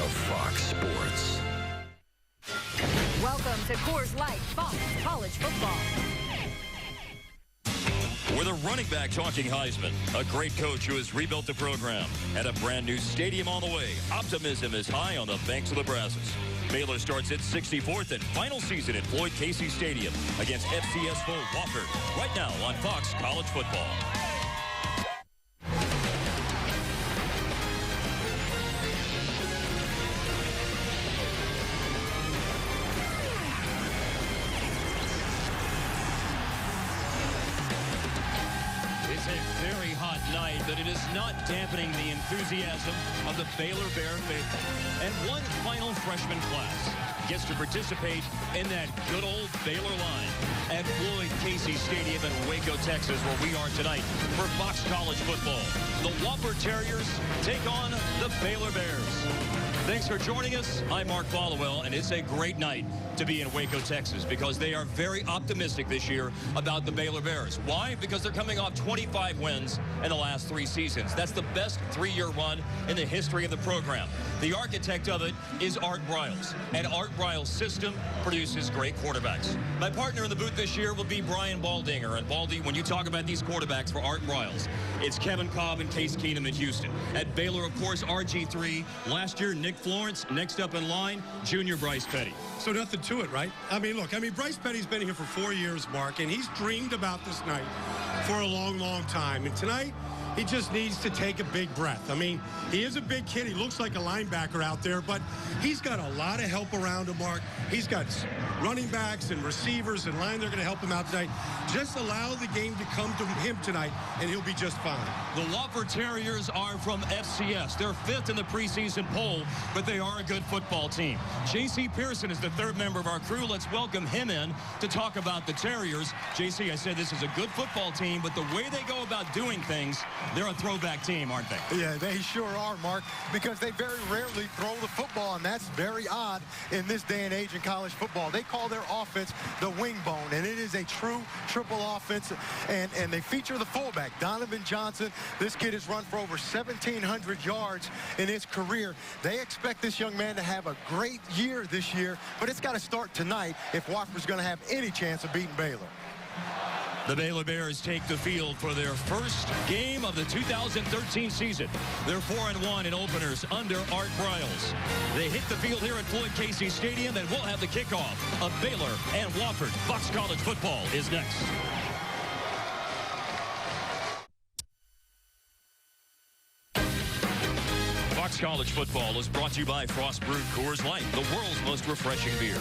of Fox Sports. Welcome to Coors Light Fox College Football. With a running back talking Heisman, a great coach who has rebuilt the program, and a brand new stadium on the way. Optimism is high on the banks of the Brazos. Baylor starts its 64th and final season at Floyd Casey Stadium against FCS foe Wofford. Right now on Fox College Football. Night, but it is not dampening the enthusiasm of the Baylor Bear faithful. And one final freshman class gets to participate in that good old Baylor line at Floyd Casey Stadium in Waco, Texas, where we are tonight for Fox College Football. The Wofford Terriers take on the Baylor Bears. Thanks for joining us. I'm Mark Followell, and it's a great night to be in Waco, Texas, because they are very optimistic this year about the Baylor Bears. Why? Because they're coming off 25 wins in the last 3 seasons. That's the best 3-year run in the history of the program. The architect of it is Art Briles, and Art Briles' system produces great quarterbacks. My partner in the booth this year will be Brian Baldinger. And Baldy, when you talk about these quarterbacks for Art Briles, it's Kevin Cobb and Case Keenum in Houston. At Baylor, of course, RG3. Last year, Nick Florence. Next up in line, junior Bryce Petty. So nothing to it, right? I mean, look, Bryce Petty's been here for 4 years, Mark, and he's dreamed about this night for a long, long time. And tonight, he just needs to take a big breath. I mean, he is a big kid. He looks like a linebacker out there, but he's got a lot of help around him, Mark. He's got running backs and receivers and line. They're going to help him out tonight. Just allow the game to come to him tonight, and he'll be just fine. The Wofford Terriers are from FCS. They're 5th in the preseason poll, but they are a good football team. J.C. Pearson is the 3rd member of our crew. Let's welcome him in to talk about the Terriers. J.C., I said this is a good football team, but the way they go about doing things, they're a throwback team, aren't they? Yeah, they sure are, Mark, because they very rarely throw the football, and that's very odd in this day and age in college football. They call their offense the wing bone, and it is a true triple offense, and they feature the fullback, Donovan Johnson. This kid has run for over 1,700 yards in his career. They expect this young man to have a great year this year, but it's got to start tonight if Wofford's going to have any chance of beating Baylor. The Baylor Bears take the field for their first game of the 2013 season. They're 4-1 in openers under Art Briles. They hit the field here at Floyd Casey Stadium, and we'll have the kickoff of Baylor and Wofford. Fox College Football is next. Fox College Football is brought to you by Frost Brewed Coors Light, the world's most refreshing beer.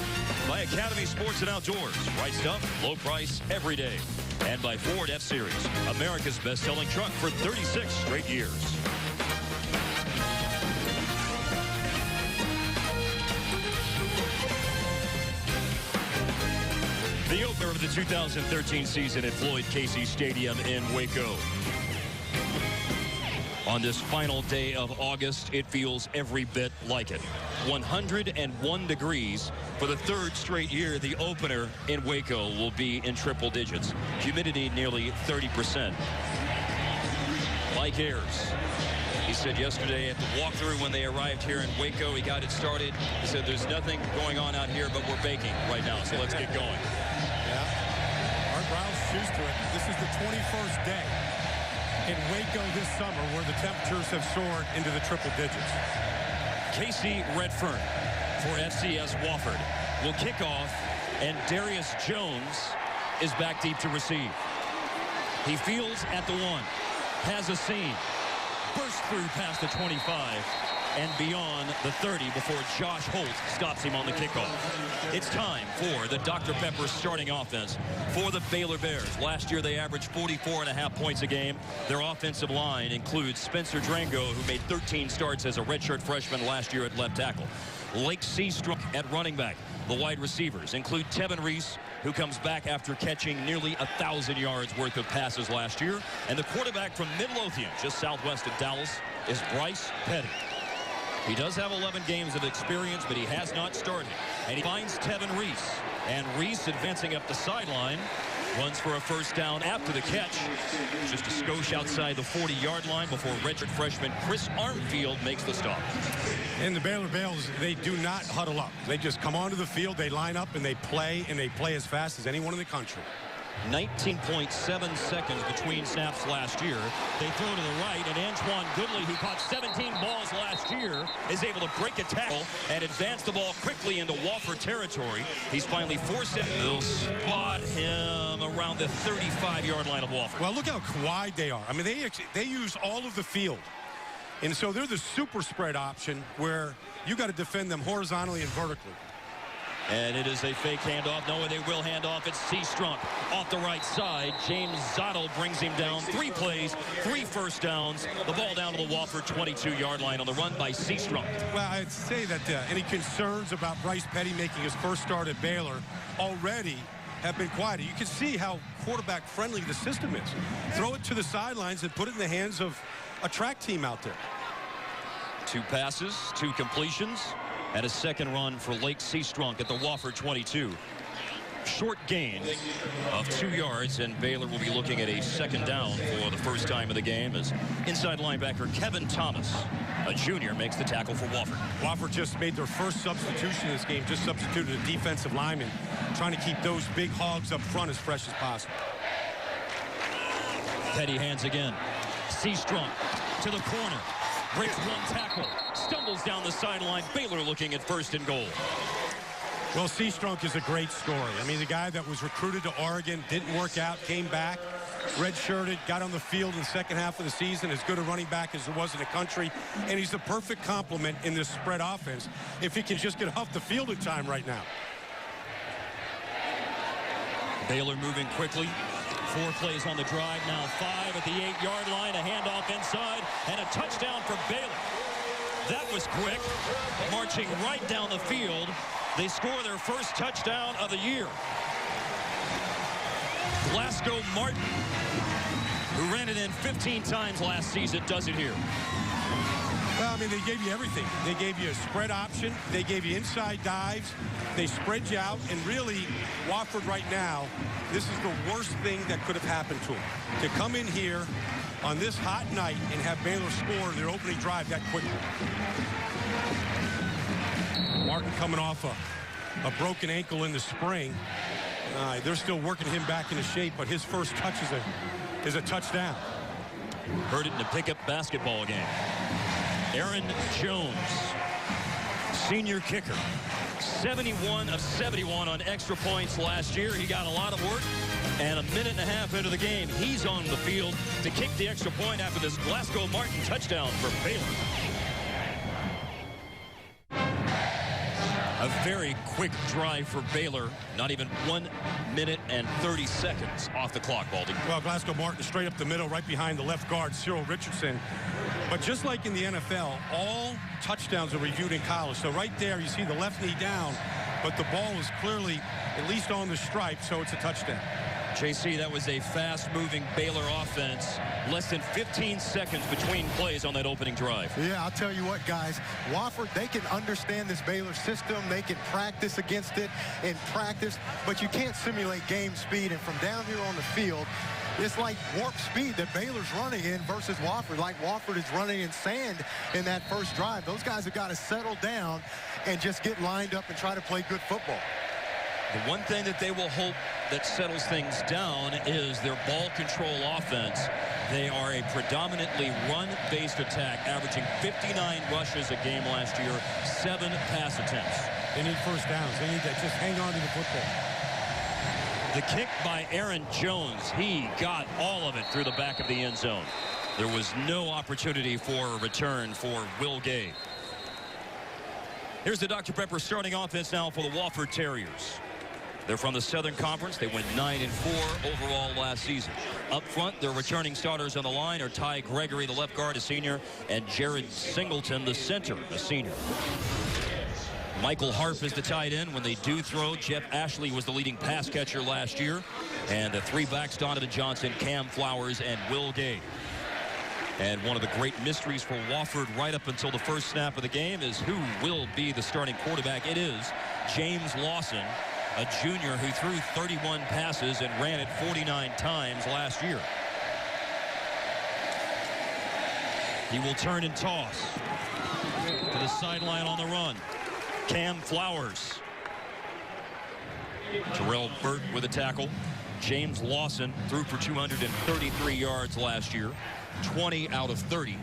By Academy Sports and Outdoors, right stuff, low price, every day. And by Ford F-Series, America's best-selling truck for 36 straight years. The opener of the 2013 season at Floyd Casey Stadium in Waco. On this final day of August, it feels every bit like it. 101 degrees for the 3rd straight year. The opener in Waco will be in triple digits. Humidity nearly 30%. Mike Ayers, he said yesterday at the walkthrough when they arrived here in Waco, he got it started. He said there's nothing going on out here, but we're baking right now, so let's get going. Yeah. Art Briles choose to it. This is the 21st day in Waco this summer where the temperatures have soared into the triple digits. Casey Redfern for FCS Wofford will kick off, and Darius Jones is back deep to receive. He fields at the 1, has a seam, bursts through past the 25, and beyond the 30 before Josh Holt stops him on the kickoff. It's time for the Dr. Pepper starting offense for the Baylor Bears. Last year, they averaged 44.5 points a game. Their offensive line includes Spencer Drango, who made 13 starts as a redshirt freshman last year at left tackle. Lake Seastrunk at running back. The wide receivers include Tevin Reese, who comes back after catching nearly 1,000 yards worth of passes last year. And the quarterback from Midlothian, just southwest of Dallas, is Bryce Petty. He does have 11 games of experience, but he has not started. And he finds Tevin Reese. And Reese advancing up the sideline Runs for a first down after the catch. Just a skosh outside the 40-yard line before redshirt freshman Chris Armfield makes the stop. And the Baylor Bears, they do not huddle up. They just come onto the field, they line up, and they play as fast as anyone in the country. 19.7 seconds between snaps last year. They throw to the right, and Antoine Goodley, who caught 17 balls last year, is able to break a tackle and advance the ball quickly into Wofford territory. He's finally forced it. They'll spot him around the 35-yard line of Wofford. Well, look how wide they are. I mean, they use all of the field. And so they're the super spread option where you got to defend them horizontally and vertically. And it is a fake handoff. No, they will hand off. It's Seastrunk off the right side. James Zottel brings him down. 3 plays, 3 first downs. The ball down to the Wofford 22-yard line on the run by Seastrunk. Well, I'd say that any concerns about Bryce Petty making his first start at Baylor already have been quieted. You can see how quarterback-friendly the system is. Throw it to the sidelines and put it in the hands of a track team out there. 2 passes, 2 completions. And a second run for Lake Seastrunk at the Wofford 22. Short gain of 2 yards, and Baylor will be looking at a second down for the first time of the game as inside linebacker Kevin Thomas, a junior, makes the tackle for Wofford. Wofford just made their first substitution in this game, just substituted a defensive lineman, trying to keep those big hogs up front as fresh as possible. Petty hands again. Seastrunk to the corner. Breaks 1 tackle. Stumbles down the sideline. Baylor looking at 1st and goal. Well, Seastrunk is a great story. I mean, the guy that was recruited to Oregon, didn't work out, came back, redshirted, got on the field in the second half of the season, as good a running back as there was in the country, and he's the perfect complement in this spread offense if he can just get off the field in time right now. Baylor moving quickly. 4 plays on the drive, now 5 at the 8-yard line, a handoff inside, and a touchdown for Baylor. That was quick, marching right down the field. They score their first touchdown of the year. Glasgow Martin, who ran it in 15 times last season, does it here. Well, I mean, they gave you everything. They gave you a spread option. They gave you inside dives. They spread you out. And really, Wofford right now, this is the worst thing that could have happened to them. To come in here on this hot night and have Baylor score their opening drive that quickly. Martin coming off a broken ankle in the spring. They're still working him back into shape, but his first touch is a touchdown. Heard it in a pickup basketball game. Aaron Jones, senior kicker, 71 of 71 on extra points last year. He got a lot of work, and a minute and a half into the game, he's on the field to kick the extra point after this Glasgow Martin touchdown for Baylor. A very quick drive for Baylor. Not even 1 minute and 30 seconds off the clock, Baldy. Well, Glasgow Martin straight up the middle, right behind the left guard, Cyril Richardson. But just like in the NFL, all touchdowns are reviewed in college. So right there, you see the left knee down, but the ball is clearly at least on the stripe, so it's a touchdown. JC, that was a fast-moving Baylor offense. Less than 15 seconds between plays on that opening drive. Yeah, I'll tell you what, guys. Wofford, they can understand this Baylor system. They can practice against it in practice, but you can't simulate game speed. And from down here on the field, it's like warp speed that Baylor's running in versus Wofford. Like Wofford is running in sand in that first drive. Those guys have got to settle down and just get lined up and try to play good football. The one thing that they will hope that settles things down is their ball control offense. They are a predominantly run-based attack, averaging 59 rushes a game last year, 7 pass attempts. They need first downs. They need to just hang on to the football. The kick by Aaron Jones, he got all of it through the back of the end zone. There was no opportunity for a return for Will Gay. Here's the Dr. Pepper starting offense now for the Wofford Terriers. They're from the Southern Conference. They went 9-4 overall last season. Up front, their returning starters on the line are Ty Gregory, the left guard, a senior, and Jared Singleton, the center, a senior. Michael Harp is the tight end. When they do throw, Jeff Ashley was the leading pass catcher last year. And the 3 backs, Donovan Johnson, Cam Flowers, and Will Gay. And one of the great mysteries for Wofford right up until the first snap of the game is who will be the starting quarterback. It is James Lawson, a junior who threw 31 passes and ran it 49 times last year. He will turn and toss to the sideline on the run. Cam Flowers. Terrell Burt with a tackle. James Lawson threw for 233 yards last year, 20 out of 30.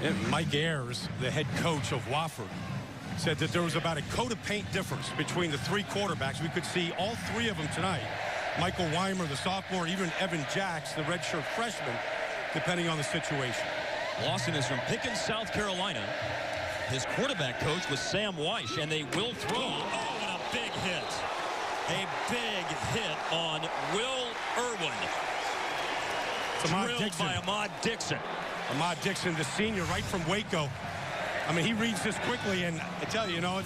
And Mike Ayers, the head coach of Wofford, said that there was about a coat of paint difference between the three quarterbacks. We could see all three of them tonight. Michael Weimer, the sophomore, even Evan Jacks, the redshirt freshman, depending on the situation. Lawson is from Pickens, South Carolina. His quarterback coach was Sam Weish, and they will throw. Oh, and a big hit. A big hit on Will Irwin. Drilled by Ahmad Dixon. Ahmad Dixon, the senior, right from Waco. I mean, he reads this quickly, and I tell you, I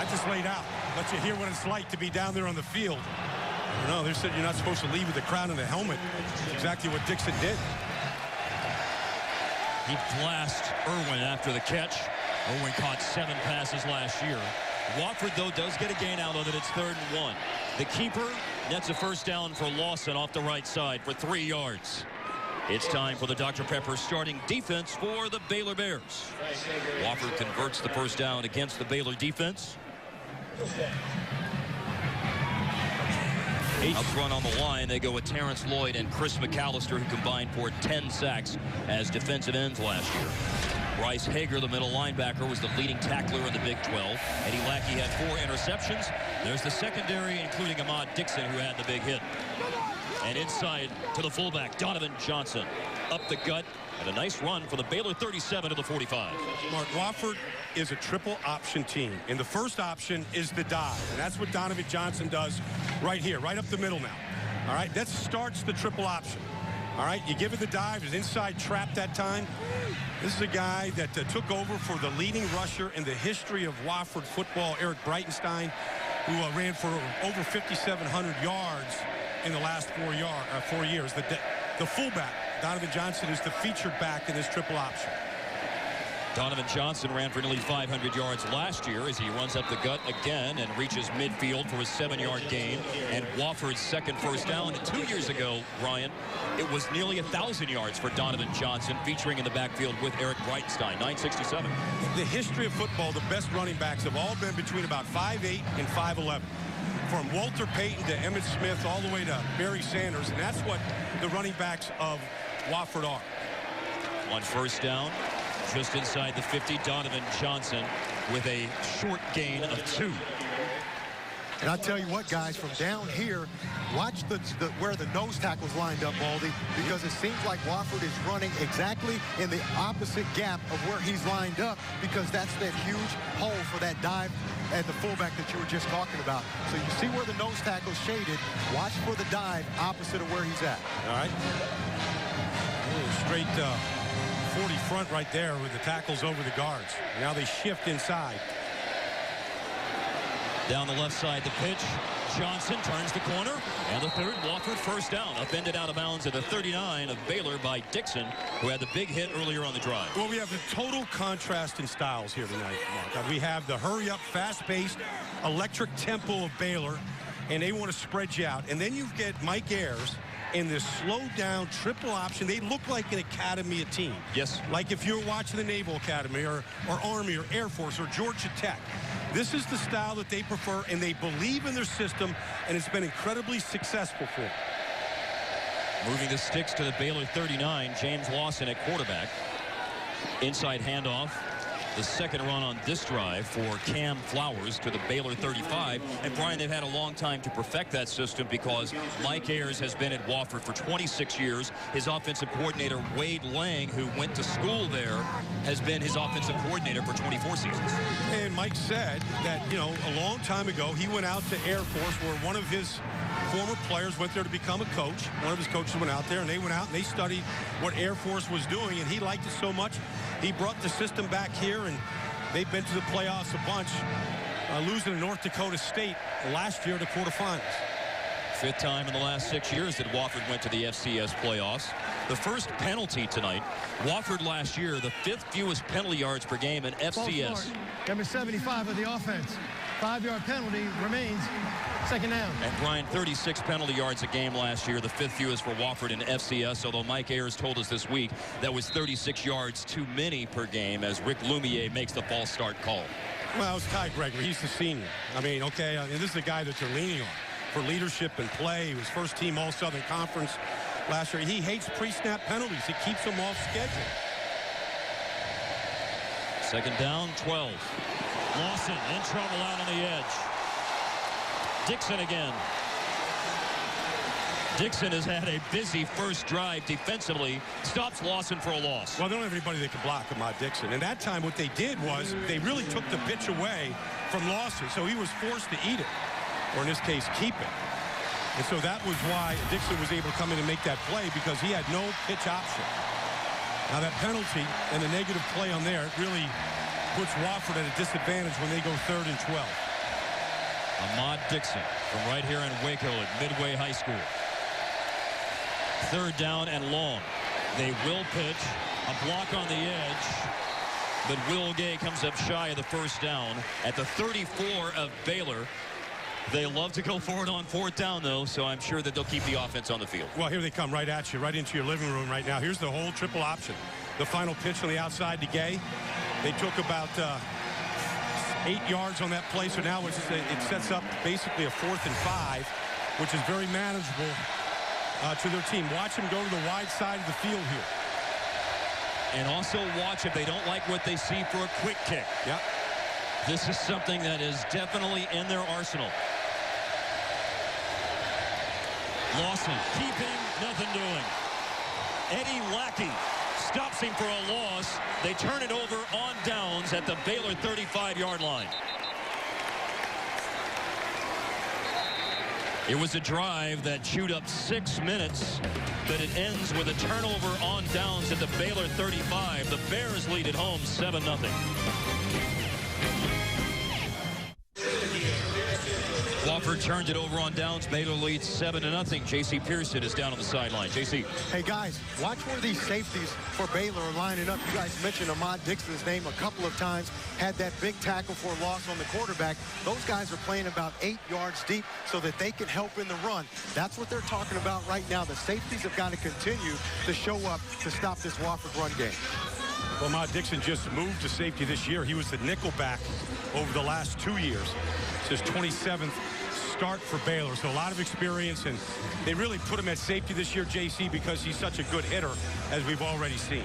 just laid out. Let you hear what it's like to be down there on the field. No, they said you're not supposed to leave with the crown and the helmet. That's exactly what Dixon did. He blasted Irwin after the catch. Irwin caught 7 passes last year. Wofford, though, does get a gain out of it. It's 3rd and 1. The keeper nets a first down for Lawson off the right side for 3 yards. It's time for the Dr. Pepper starting defense for the Baylor Bears. Wofford converts the first down against the Baylor defense. Up front on the line, they go with Terrence Lloyd and Chris McAllister, who combined for 10 sacks as defensive ends last year. Bryce Hager, the middle linebacker, was the leading tackler in the Big 12. Eddie Lackey had 4 interceptions. There's the secondary, including Ahmad Dixon, who had the big hit. And inside to the fullback, Donovan Johnson. Up the gut, and a nice run for the Baylor 37 to the 45. Mark, Wofford is a triple option team. And the first option is the dive. And that's what Donovan Johnson does right here, right up the middle now. All right, that starts the triple option. All right, you give it the dive, his inside trap that time. This is a guy that took over for the leading rusher in the history of Wofford football, Eric Breitenstein, who ran for over 5,700 yards in the last 4 years. The fullback, Donovan Johnson, is the featured back in this triple option. Donovan Johnson ran for nearly 500 yards last year as he runs up the gut again and reaches midfield for a 7-yard gain. And Wofford's second first down. And 2 years ago, Brian, it was nearly 1,000 yards for Donovan Johnson, featuring in the backfield with Eric Breitenstein, 967. The history of football, the best running backs have all been between about 5'8" and 5'11". From Walter Payton to Emmitt Smith all the way to Barry Sanders. And that's what the running backs of Wofford are. On first down, just inside the 50, Donovan Johnson with a short gain of 2. And I'll tell you what, guys, from down here, watch where the nose tackle's lined up, Baldy, because it seems like Wofford is running exactly in the opposite gap of where he's lined up, because that's that huge hole for that dive and the fullback that you were just talking about. So you see where the nose tackle's shaded. Watch for the dive opposite of where he's at. All right. Straight 40 front right there with the tackles over the guards. Now they shift inside. Down the left side, the pitch. Johnson turns the corner, and the third Wofford first down. Upended out of bounds at the 39 of Baylor by Dixon, who had the big hit earlier on the drive. Well, we have the total contrast in styles here tonight, Mark. We have the hurry-up, fast-paced, electric tempo of Baylor, and they want to spread you out. And then you get Mike Ayers in this slow-down triple option. They look like an academy team. Yes. Like if you're watching the Naval Academy or Army or Air Force or Georgia Tech. This is the style that they prefer, and they believe in their system, and it's been incredibly successful for them. Moving the sticks to the Baylor 39, James Lawson at quarterback. Inside handoff. The second run on this drive for Cam Flowers to the Baylor 35. And, Brian, they've had a long time to perfect that system because Mike Ayers has been at Wofford for 26 years. His offensive coordinator, Wade Lang, who went to school there, has been his offensive coordinator for 24 seasons. And Mike said that, a long time ago, he went out to Air Force where one of his former players went there to become a coach. One of his coaches went out there, and they went out and they studied what Air Force was doing, and he liked it so much. He brought the system back here, and they've been to the playoffs a bunch, losing to North Dakota State last year to quarterfinals. 5th time in the last 6 years that Wofford went to the FCS playoffs. the first penalty tonight. Wofford last year, the 5th fewest penalty yards per game in FCS. Number 75 of the offense. 5-yard penalty remains. Second down. And Brian, 36 penalty yards a game last year, the 5th fewest for Wofford in FCS, although Mike Ayers told us this week that was 36 yards too many per game as Rick Lumiere makes the false start call. Well, it's Ty Gregory. He's the senior. I mean, okay, this is the guy that you're leaning on for leadership and play. He was first team All-Southern Conference last year. He hates pre-snap penalties. It keeps him off schedule. Second down, 12. Lawson in trouble out on the edge. Dixon again. Dixon has had a busy first drive defensively. Stops Lawson for a loss. Well, they don't have anybody that can block Ahmad Dixon. And that time what they did was they really took the pitch away from Lawson. So he was forced to eat it. Or in this case, keep it. And so that was why Dixon was able to come in and make that play, because he had no pitch option. Now that penalty and the negative play on there really puts Wofford at a disadvantage when they go 3rd and 12. Ahmad Dixon from right here in Waco at Midway High School. 3rd down and long. They will pitch. A block on the edge. But Will Gay comes up shy of the first down at the 34 of Baylor. They love to go forward on 4th down, though, so I'm sure that they'll keep the offense on the field. Well, here they come right at you, right into your living room right now. Here's the whole triple option. The final pitch on the outside to Gay. They took about 8 yards on that play, so now it sets up basically a 4th and 5, which is very manageable to their team. Watch them go to the wide side of the field here. And also watch if they don't like what they see for a quick kick. Yep. This is something that is definitely in their arsenal. Lawson keeping, nothing doing. Eddie Lackey stops him for a loss. They turn it over on downs at the Baylor 35-yard line. It was a drive that chewed up 6 minutes, but it ends with a turnover on downs at the Baylor 35. The Bears lead at home 7-0. Wofford turns it over on downs. Baylor leads 7-0. J.C. Pearson is down on the sideline. J.C. Hey, guys, watch where these safeties for Baylor are lining up. You guys mentioned Ahmad Dixon's name a couple of times. Had that big tackle for a loss on the quarterback. Those guys are playing about 8 yards deep so that they can help in the run. That's what they're talking about right now. The safeties have got to continue to show up to stop this Wofford run game. Well, Ahmad Dixon just moved to safety this year. He was the nickel back over the last 2 years. It's his 27th start for Baylor, so a lot of experience, and they really put him at safety this year, JC, because he's such a good hitter, as we've already seen.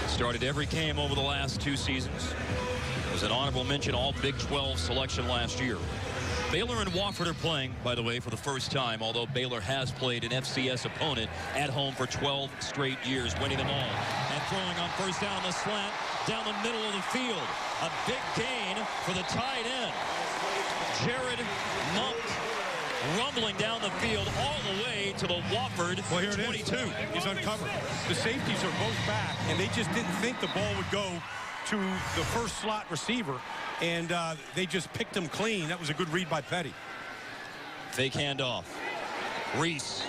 Started every game over the last 2 seasons. Was an honorable mention all Big 12 selection last year. Baylor and Wofford are playing, by the way, for the first time, although Baylor has played an FCS opponent at home for 12 straight years, winning them all. And throwing on first down the slant, down the middle of the field. A big gain for the tight end. Jared Monk rumbling down the field all the way to the Wofford 22. He's uncovered. The safeties are both back, and they just didn't think the ball would go to the first slot receiver, and they just picked him clean. That was a good read by Petty. Fake handoff. Reese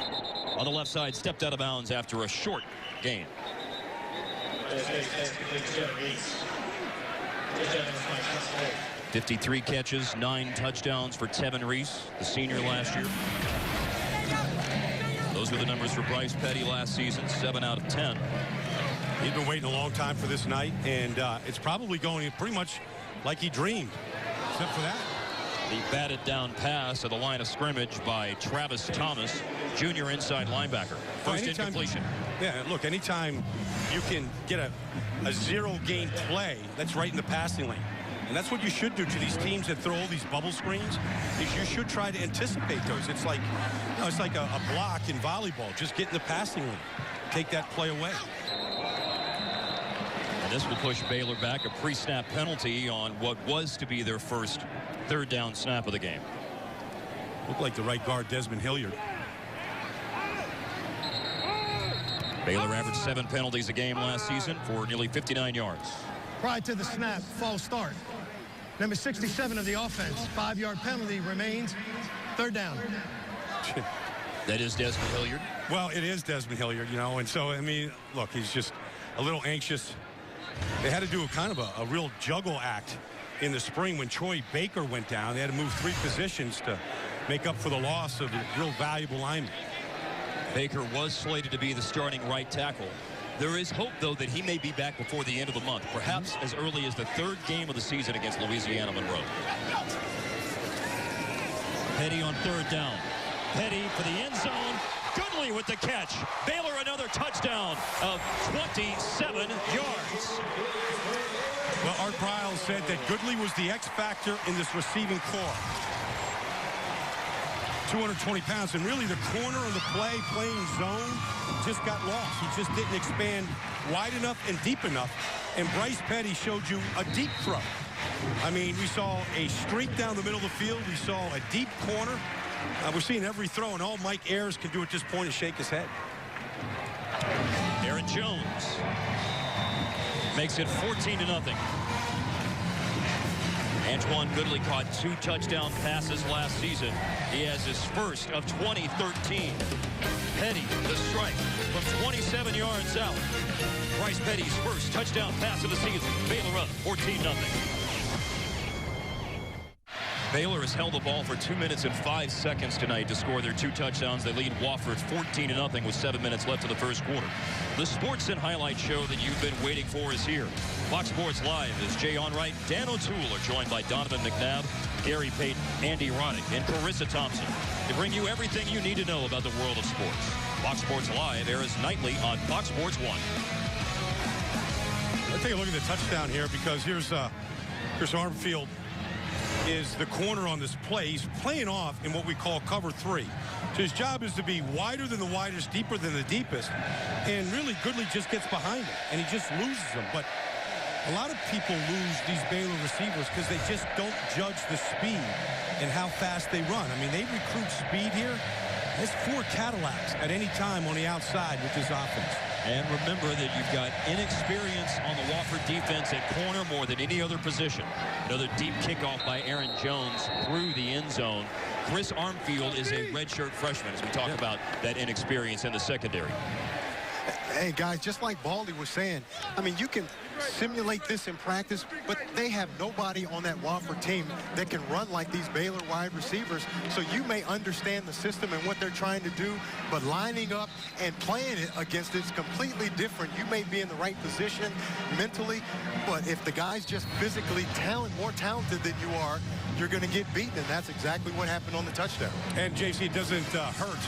on the left side stepped out of bounds after a short gain. 53 catches, 9 touchdowns for Tevin Reese, the senior last year. Those were the numbers for Bryce Petty last season, 7 out of 10. He's been waiting a long time for this night, and it's probably going pretty much like he dreamed, except for that. The batted down pass at the line of scrimmage by Travis Thomas, junior inside linebacker. First incompletion. Yeah, look, anytime you can get a zero-gain play, that's right in the passing lane. And that's what you should do to these teams that throw all these bubble screens, is you should try to anticipate those. It's like, you know, it's like a block in volleyball. Just get in the passing lane. Take that play away. And this will push Baylor back, a pre-snap penalty on what was to be their first 3rd down snap of the game. Looked like the right guard, Desmond Hilliard. Baylor averaged 7 penalties a game last season for nearly 59 yards. Prior to the snap, false start. Number 67 of the offense, 5-yard penalty remains. 3rd down. That is Desmond Hilliard. Well, it is Desmond Hilliard, you know, and so, I mean, look, he's just a little anxious. They had to do a real juggle act in the spring when Troy Baker went down. They had to move 3 positions to make up for the loss of a real valuable lineman. Baker was slated to be the starting right tackle. There is hope, though, that he may be back before the end of the month, perhaps as early as the 3rd game of the season against Louisiana Monroe. Petty on 3rd down. Petty for the end zone. Goodley with the catch. Baylor another touchdown of 27 yards. Well, Art Briles said that Goodley was the X factor in this receiving corps. 220 pounds, and really the corner of the play, playing zone, just got lost. He just didn't expand wide enough and deep enough. And Bryce Petty showed you a deep throw. I mean, we saw a streak down the middle of the field. We saw a deep corner. We're seeing every throw, and all Mike Ayers can do at this point is shake his head. Aaron Jones makes it 14-0. Antoine Goodley caught 2 touchdown passes last season. He has his first of 2013. Petty, the strike from 27 yards out. Bryce Petty's first touchdown pass of the season. Baylor up 14-0. Baylor has held the ball for 2 minutes and 5 seconds tonight to score their 2 touchdowns. They lead Wofford 14-0 with 7 minutes left of the first quarter. The sports and highlight show that you've been waiting for is here. Fox Sports Live is Jay Onright, Dan O'Toole are joined by Donovan McNabb, Gary Payton, Andy Roddick, and Carissa Thompson to bring you everything you need to know about the world of sports. Fox Sports Live airs nightly on Fox Sports 1. Let's take a look at the touchdown here, because here's Chris Armfield is the corner on this play. He's playing off in what we call cover 3. So his job is to be wider than the widest, deeper than the deepest. And really, Goodley just gets behind him, and he just loses them. But a lot of people lose these Baylor receivers because they just don't judge the speed and how fast they run. I mean, they recruit speed here. There's 4 Cadillacs at any time on the outside with this offense. And remember that you've got inexperience on the Wofford defense at corner more than any other position. Another deep kickoff by Aaron Jones through the end zone. Chris Armfield is a redshirt freshman, as we talk about that inexperience in the secondary. Hey, guys, just like Baldy was saying, I mean, you can simulate this in practice, but they have nobody on that Wofford team that can run like these Baylor wide receivers. So you may understand the system and what they're trying to do, but lining up and playing it against it's completely different. You may be in the right position mentally, but if the guy's just physically more talented than you are, you're going to get beaten, and that's exactly what happened on the touchdown. And, JC, it doesn't hurt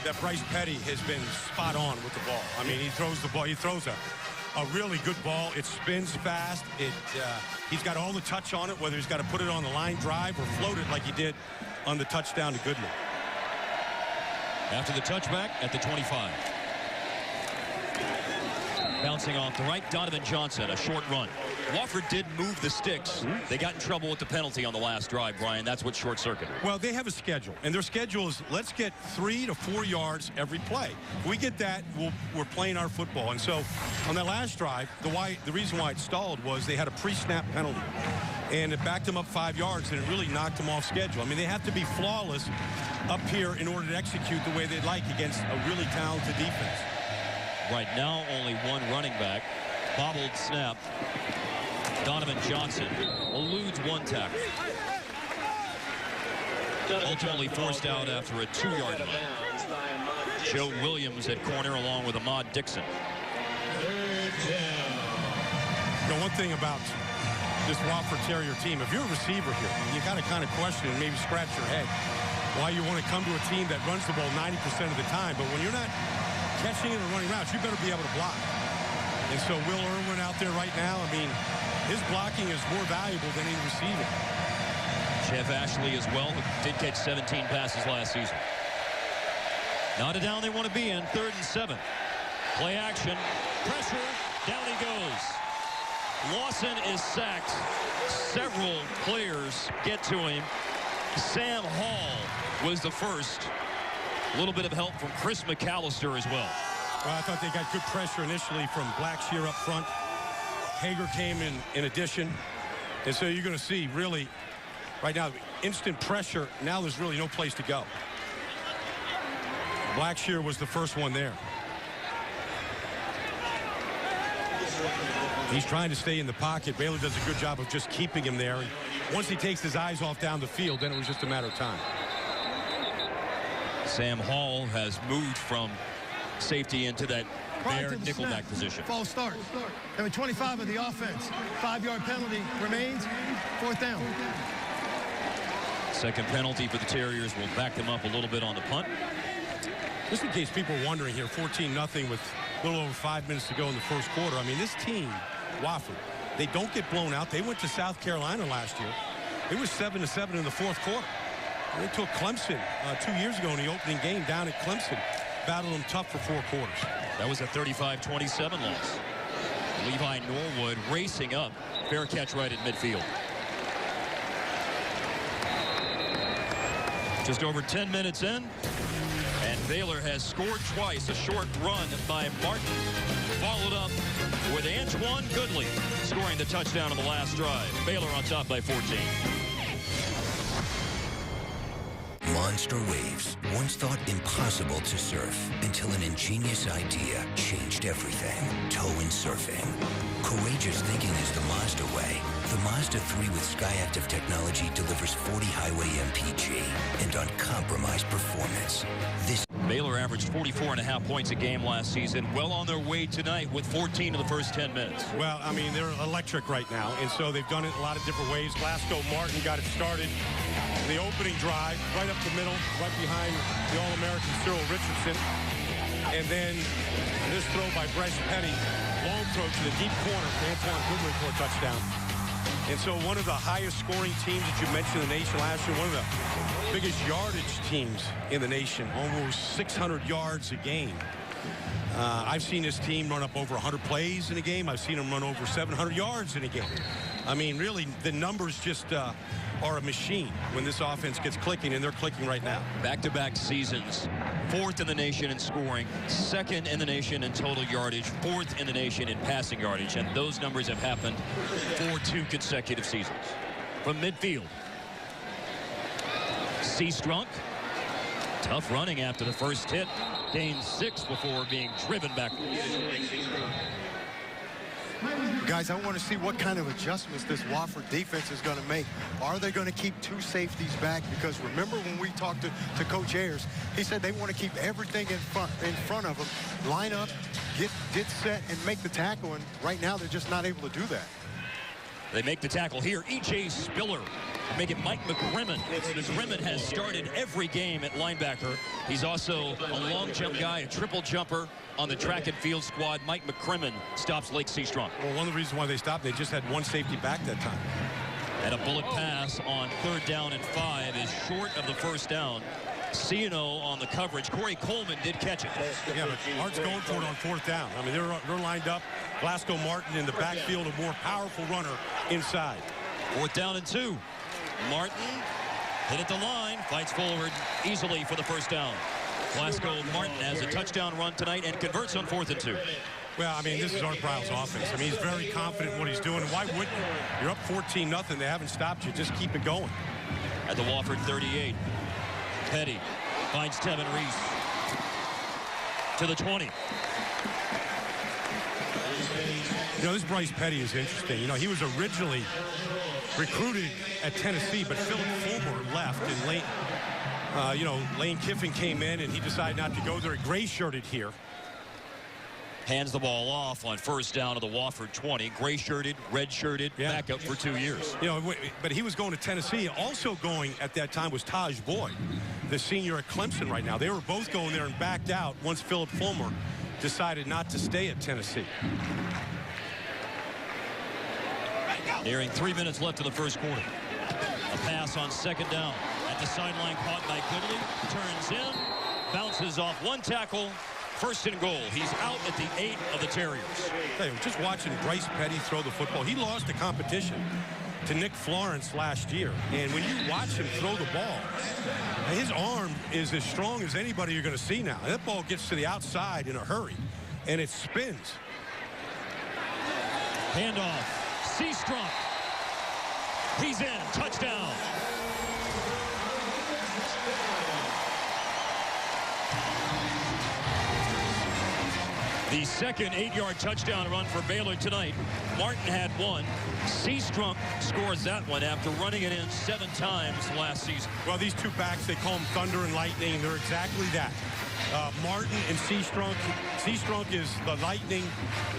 that Bryce Petty has been spot on with the ball. I mean, he throws the ball. He throws a really good ball. It spins fast. He's got all the touch on it, whether he's got to put it on the line drive or float it like he did on the touchdown to Goodley. After the touchback at the 25. Bouncing off the right, Donovan Johnson, a short run. Wofford did move the sticks. They got in trouble with the penalty on the last drive, Brian. That's what short-circuited. Well, they have a schedule, and their schedule is let's get 3 to 4 yards every play. If we get that, we're playing our football. And so on that last drive, the reason why it stalled was they had a pre-snap penalty. And it backed them up 5 yards, and it really knocked them off schedule. I mean, they have to be flawless up here in order to execute the way they'd like against a really talented defense. Right now, only one running back. Bobbled snap. Donovan Johnson eludes one tackle. Ultimately forced out after a 2-yard run. Joe Williams at corner along with Ahmad Dixon. One thing about this Wofford Terrier team, if you're a receiver here, you got to kind of question and maybe scratch your head why you want to come to a team that runs the ball 90% of the time. But when you're not catching it or running routes, you better be able to block. And so Will Irwin out there right now, I mean, his blocking is more valuable than any receiving. Jeff Ashley as well, who did catch 17 passes last season. Not a down they want to be in. 3rd and 7. Play action. Pressure. Down he goes. Lawson is sacked. Several players get to him. Sam Hall was the first. A little bit of help from Chris McAllister as well. Well, I thought they got good pressure initially from Blackshear up front. Hager came in addition. And so you're going to see really right now instant pressure. Now there's really no place to go. Blackshear was the first one there. He's trying to stay in the pocket. Baylor does a good job of just keeping him there. And once he takes his eyes off down the field, then it was just a matter of time. Sam Hall has moved from safety into that bare nickelback position. False start. Number 25 of the offense. 5-yard penalty remains. 4th down. Second penalty for the Terriers will back them up a little bit on the punt. Just in case people are wondering here, 14-0 with a little over 5 minutes to go in the first quarter. I mean, this team, Wofford, they don't get blown out. They went to South Carolina last year. It was 7-7 in the fourth quarter. They took Clemson 2 years ago in the opening game down at Clemson. Battled them tough for 4 quarters. That was a 35-27 loss. Levi Norwood racing up. Fair catch right at midfield. Just over 10 minutes in. And Baylor has scored twice. A short run by Martin, followed up with Antoine Goodley scoring the touchdown on the last drive. Baylor on top by 14. Monster waves, once thought impossible to surf, until an ingenious idea changed everything. Tow-in surfing. Courageous thinking is the Mazda way. The Mazda 3 with Skyactiv technology delivers 40 highway MPG and uncompromised performance. This Baylor averaged 44.5 points a game last season. Well on their way tonight with 14 in the first 10 minutes. Well, I mean, they're electric right now, and so they've done it a lot of different ways. Glasgow Martin got it started in the opening drive, right up the middle, right behind the All-American Cyril Richardson. And then this throw by Bryce Petty, long throw to the deep corner for Antoine Goodley for a touchdown. And so one of the highest scoring teams that you mentioned in the nation last year, one of the biggest yardage teams in the nation, almost 600 yards a game. I've seen this team run up over 100 plays in a game. I've seen them run over 700 yards in a game. I mean, really, the numbers just are a machine when this offense gets clicking, and they're clicking right now. Back-to-back seasons, 4th in the nation in scoring, 2nd in the nation in total yardage, 4th in the nation in passing yardage, and those numbers have happened for 2 consecutive seasons. From midfield, Seastrunk, tough running after the first hit, gained 6 before being driven backwards. Guys, I want to see what kind of adjustments this Wofford defense is going to make. Are they going to keep 2 safeties back? Because remember when we talked to Coach Ayers, he said they want to keep everything in front of them, line up, get set, and make the tackle. And right now, they're just not able to do that. They make the tackle here. E.J. Spiller. Make it Mike McCrimmon. McCrimmon has started every game at linebacker. He's also a long jump guy, a triple jumper on the track and field squad. Mike McCrimmon stops Lake Seastrunk. Well, one of the reasons why they stopped, they just had 1 safety back that time. And a bullet pass on 3rd down and 5 is short of the first down. Ciano on the coverage. Corey Coleman did catch it. Yeah, but Hart's going for it on 4th down. I mean, they're lined up. Glasgow Martin in the backfield, a more powerful runner inside. 4th down and 2. Martin hit at the line, fights forward easily for the first down. Glasgow Martin has a touchdown run tonight and converts on 4th and 2. Well, I mean, this is Art Briles' offense. I mean, he's very confident in what he's doing. Why wouldn't you? You're up 14-0. They haven't stopped you. Just keep it going. At the Wofford 38, Petty finds Tevin Reese to the 20. You know, this Bryce Petty is interesting. You know, he was originally recruited at Tennessee, but Philip Fulmer left, and Lane Kiffin came in, and he decided not to go there. Gray-shirted here. Hands the ball off on 1st down of the Wofford 20. Gray-shirted, red-shirted, backup for 2 years. You know, but he was going to Tennessee. Also going at that time was Taj Boyd, the senior at Clemson right now. They were both going there and backed out once Philip Fulmer decided not to stay at Tennessee. Nearing 3 minutes left in the first quarter. A pass on 2nd down. At the sideline, caught by Goodley. Turns in. Bounces off 1 tackle. 1st and goal. He's out at the 8 of the Terriers. Hey, just watching Bryce Petty throw the football. He lost the competition to Nick Florence last year. And when you watch him throw the ball, his arm is as strong as anybody you're going to see now. That ball gets to the outside in a hurry, and it spins. Handoff. Seastrunk. He's in. Touchdown. second 8-yard touchdown run for Baylor tonight. Martin had one. Seastrunk scores that one after running it in 7 times last season. Well, these two backs, they call them thunder and lightning. They're exactly that. Martin and Seastrunk. Seastrunk is the lightning.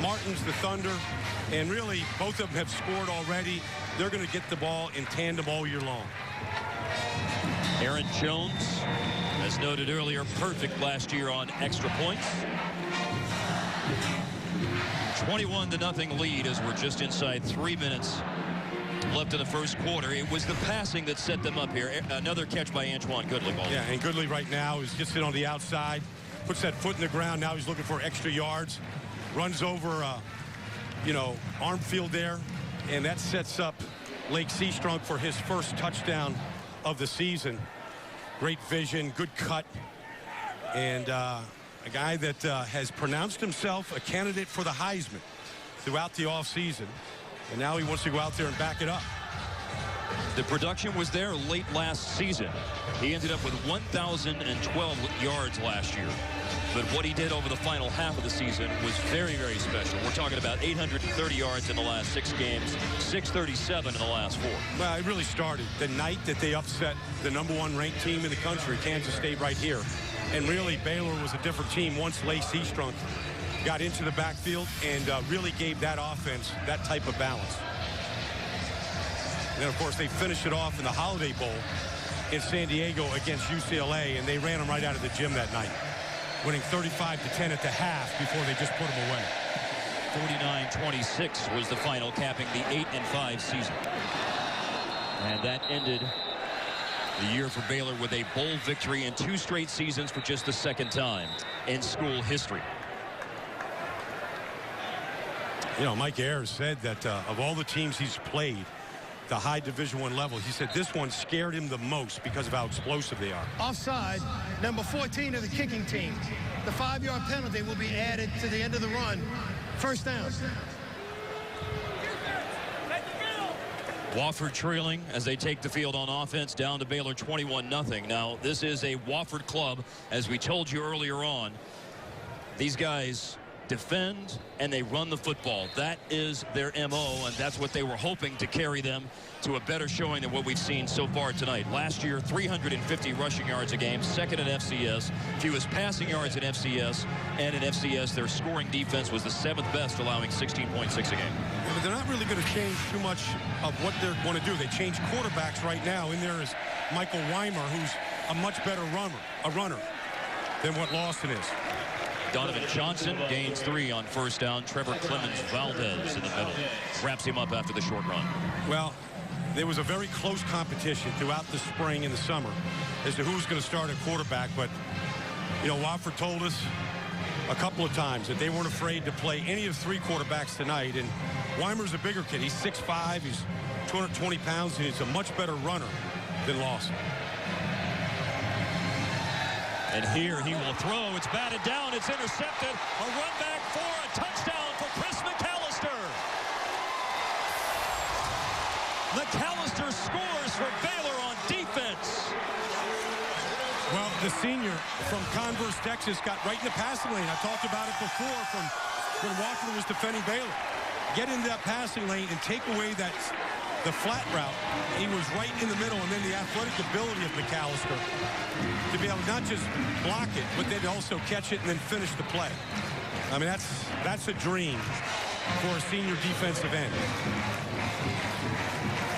Martin's the thunder. And really, both of them have scored already. They're going to get the ball in tandem all year long. Aaron Jones, as noted earlier, perfect last year on extra points. 21-0 lead as we're just inside 3 minutes left in the first quarter. It was the passing that set them up here. Another catch by Antoine Goodley. Yeah, and Goodley right now is just sitting on the outside, puts that foot in the ground. Now he's looking for extra yards, runs over, arm field there, and that sets up Lake Seastrunk for his first touchdown of the season. Great vision, good cut, and a guy that has pronounced himself a candidate for the Heisman throughout the offseason, and now he wants to go out there and back it up. The production was there late last season. He ended up with 1,012 yards last year. But what he did over the final half of the season was very, very special. We're talking about 830 yards in the last 6 games, 637 in the last 4. Well, it really started the night that they upset the #1 ranked team in the country, Kansas State, right here. And really, Baylor was a different team once Lake Seastrunk got into the backfield and really gave that offense that type of balance. And then, of course, they finished it off in the Holiday Bowl in San Diego against UCLA, and they ran them right out of the gym that night, winning 35-10 at the half before they just put them away. 49-26 was the final, capping the 8-5 season. And that ended the year for Baylor with a bowl victory in 2 straight seasons for just the 2nd time in school history. You know, Mike Ayers said that of all the teams he's played, the high Division I level, he said this one scared him the most because of how explosive they are. Offside, number 14 of the kicking team. The 5-yard penalty will be added to the end of the run. First down. Wofford trailing as they take the field on offense, down to Baylor 21-0. Now, this is a Wofford club, as we told you earlier on. These guys defend and they run the football. That is their MO, and that's what they were hoping to carry them to a better showing than what we've seen so far tonight. Last year, 350 rushing yards a game, 2nd in FCS, fewest passing yards in FCS, and in FCS their scoring defense was the 7th best, allowing 16.6 a game. Yeah, but they're not really going to change too much of what they're going to do. They change quarterbacks right now. In there is Michael Weimer, who's a much better runner than what Lawson is. Donovan Johnson gains 3 on first down. Trevor Clemens Valdez in the middle wraps him up after the short run. Well, there was a very close competition throughout the spring and the summer as to who's going to start at quarterback. But, you know, Wofford told us a couple of times that they weren't afraid to play any of 3 quarterbacks tonight. And Weimer's a bigger kid. He's 6'5", he's 220 pounds, and he's a much better runner than Lawson. And here he will throw. It's batted down. It's intercepted. A run back for a touchdown for Chris McAllister. McAllister scores for Baylor on defense. Well, the senior from Converse, Texas, got right in the passing lane. I talked about it before from when Wofford was defending Baylor. Get into that passing lane and take away the flat route. He was right in the middle, and then the athletic ability of McAllister to be able to not just block it, but then also catch it and then finish the play. I mean, that's a dream for a senior defensive end.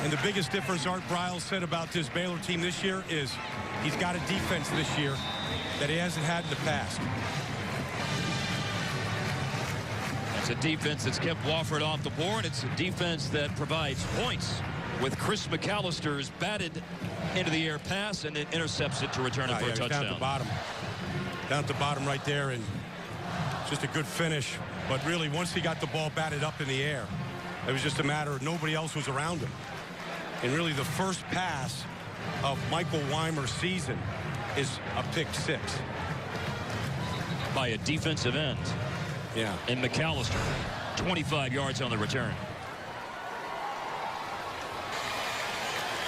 And the biggest difference Art Briles said about this Baylor team this year is he's got a defense this year that he hasn't had in the past. It's a defense that's kept Wofford off the board. It's a defense that provides points with Chris McAllister's batted into the air pass and then intercepts it to return it for a touchdown. Down at the bottom right there, and just a good finish. But really, once he got the ball batted up in the air, it was just a matter of nobody else was around him. And really, the first pass of Michael Weimer's season is a pick 6 by a defensive end. Yeah. And McAllister, 25 yards on the return.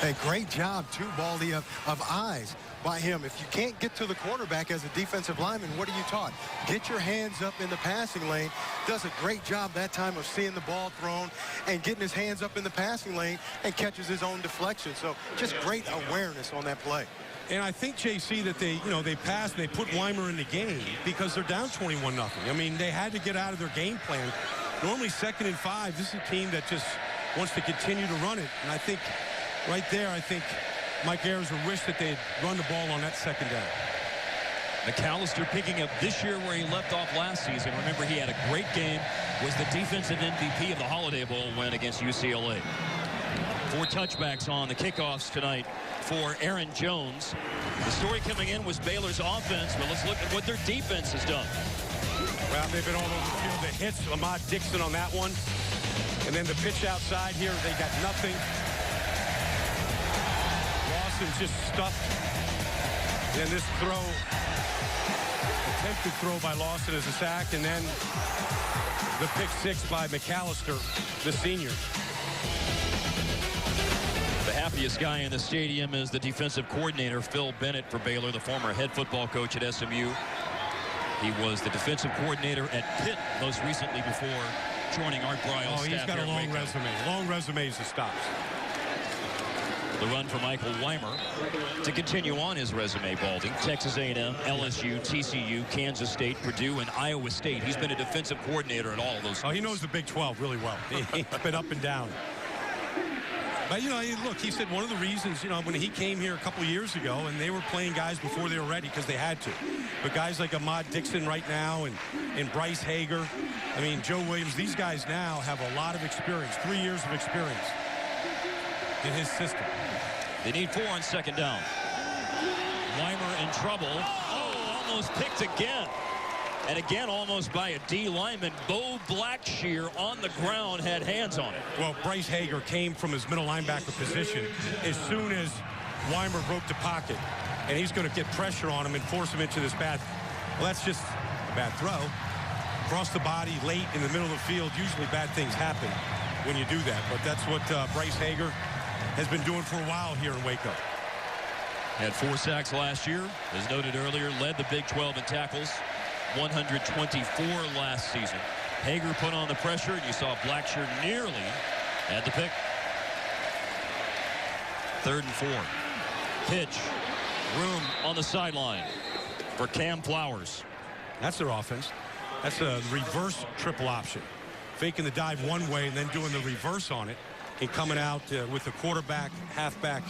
A great job, too, Baldy, of eyes by him. If you can't get to the quarterback as a defensive lineman, what are you taught? Get your hands up in the passing lane. Does a great job that time of seeing the ball thrown and getting his hands up in the passing lane and catches his own deflection. So just great awareness on that play. And I think, JC, that they passed and they put Weimer in the game because they're down 21-0. I mean, they had to get out of their game plan. Normally 2nd and 5. This is a team that just wants to continue to run it. And I think right there, Mike Ayers would wish that they'd run the ball on that 2nd down. McAllister picking up this year where he left off last season. Remember, he had a great game, was the defensive MVP of the Holiday Bowl win against UCLA. 4 touchbacks on the kickoffs tonight for Aaron Jones. The story coming in was Baylor's offense, but let's look at what their defense has done. Well, they've been all over the field. The hits, Ahmad Dixon on that one. And then the pitch outside here, they got nothing. Lawson's just stuffed. And this throw, attempted throw by Lawson as a sack, and then the pick 6 by McAllister, the senior. The happiest guy in the stadium is the defensive coordinator, Phil Bennett, for Baylor, the former head football coach at SMU. He was the defensive coordinator at Pitt most recently before joining Art Briles' staff. He's got a long resume. Long resumes to stops. The run for Michael Weimer to continue on his resume, Baldy. Texas A&M, LSU, TCU, Kansas State, Purdue, and Iowa State. He's been a defensive coordinator at all of those schools. Oh, he knows the Big 12 really well. He's been up and down. But, look, he said one of the reasons, when he came here a couple years ago, and they were playing guys before they were ready because they had to. But guys like Ahmad Dixon right now and Bryce Hager, Joe Williams, these guys now have a lot of experience, 3 years of experience in his system. They need 4 on 2nd down. Weimer in trouble. Oh, almost picked again. And again, almost by a D lineman. Bo Blackshear on the ground had hands on it. Well, Bryce Hager came from his middle linebacker position as soon as Weimer broke the pocket. And he's going to get pressure on him and force him into this bad. Well, that's just a bad throw. Across the body, late in the middle of the field. Usually bad things happen when you do that. But that's what Bryce Hager has been doing for a while here in Waco. Had 4 sacks last year. As noted earlier, led the Big 12 in tackles. 124 last season. Hager put on the pressure, and you saw Blackshear nearly had the pick. 3rd and 4. Pitch. Room on the sideline for Cam Flowers. That's their offense. That's a reverse triple option. Faking the dive one way and then doing the reverse on it and coming out with the quarterback, halfback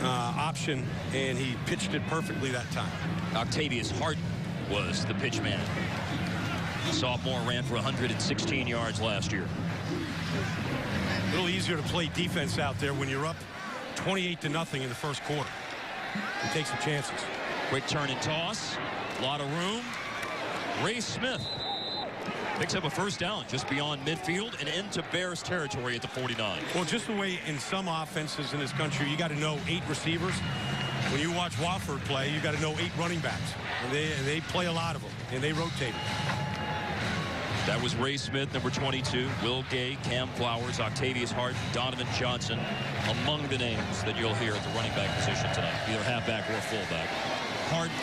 option, and he pitched it perfectly that time. Octavius Harden was the pitch man. The sophomore ran for 116 yards last year. A little easier to play defense out there when you're up 28-0 in the first quarter. You take some chances. Quick turn and toss. A lot of room. Ray Smith picks up a 1st down just beyond midfield and into Bears territory at the 49. Well, just the way in some offenses in this country, you got to know 8 receivers. When you watch Wofford play, you got to know 8 running backs. And they play a lot of them, and they rotate them. That was Ray Smith, number 22, Will Gay, Cam Flowers, Octavius Harden, Donovan Johnson, among the names that you'll hear at the running back position tonight, either halfback or fullback. Harden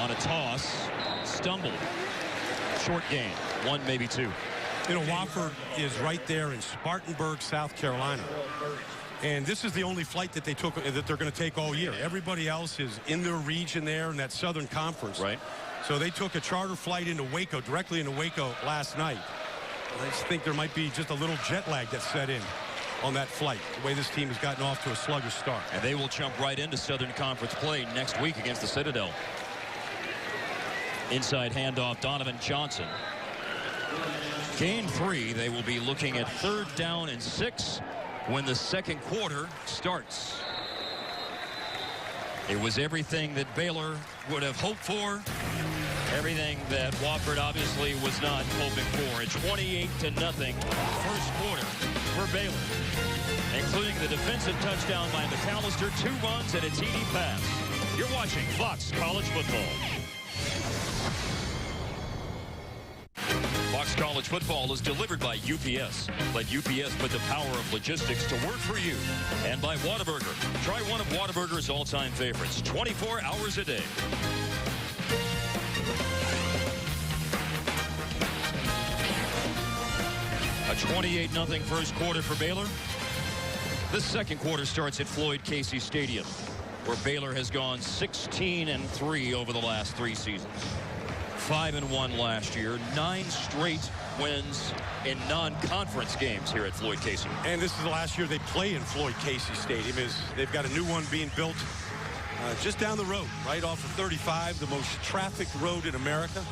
on a toss, stumbled. Short gain, 1, maybe 2. Wofford is right there in Spartanburg, South Carolina. And this is the only flight that they're going to take all year. Everybody else is in their region there in that Southern Conference. Right. So they took a charter flight into Waco, directly into Waco last night. I just think there might be just a little jet lag that's set in on that flight, the way this team has gotten off to a sluggish start. And they will jump right into Southern Conference play next week against the Citadel. Inside handoff, Donovan Johnson. Gain 3. They will be looking at 3rd down and 6 when the 2nd quarter starts. It was everything that Baylor would have hoped for, everything that Wofford obviously was not hoping for. It's 28-0 first quarter for Baylor, including the defensive touchdown by McAllister, 2 runs and a TD pass. You're watching Fox College Football. Fox College football is delivered by UPS. Let UPS put the power of logistics to work for you. And by Whataburger. Try one of Whataburger's all-time favorites, 24 hours a day. A 28-0 first quarter for Baylor. The second quarter starts at Floyd Casey Stadium, where Baylor has gone 16-3 over the last 3 seasons. 5-1 last year, 9 straight wins in non-conference games here at Floyd Casey. And this is the last year they play in Floyd Casey Stadium. They've got a new one being built just down the road, right off of 35, the most trafficked road in America.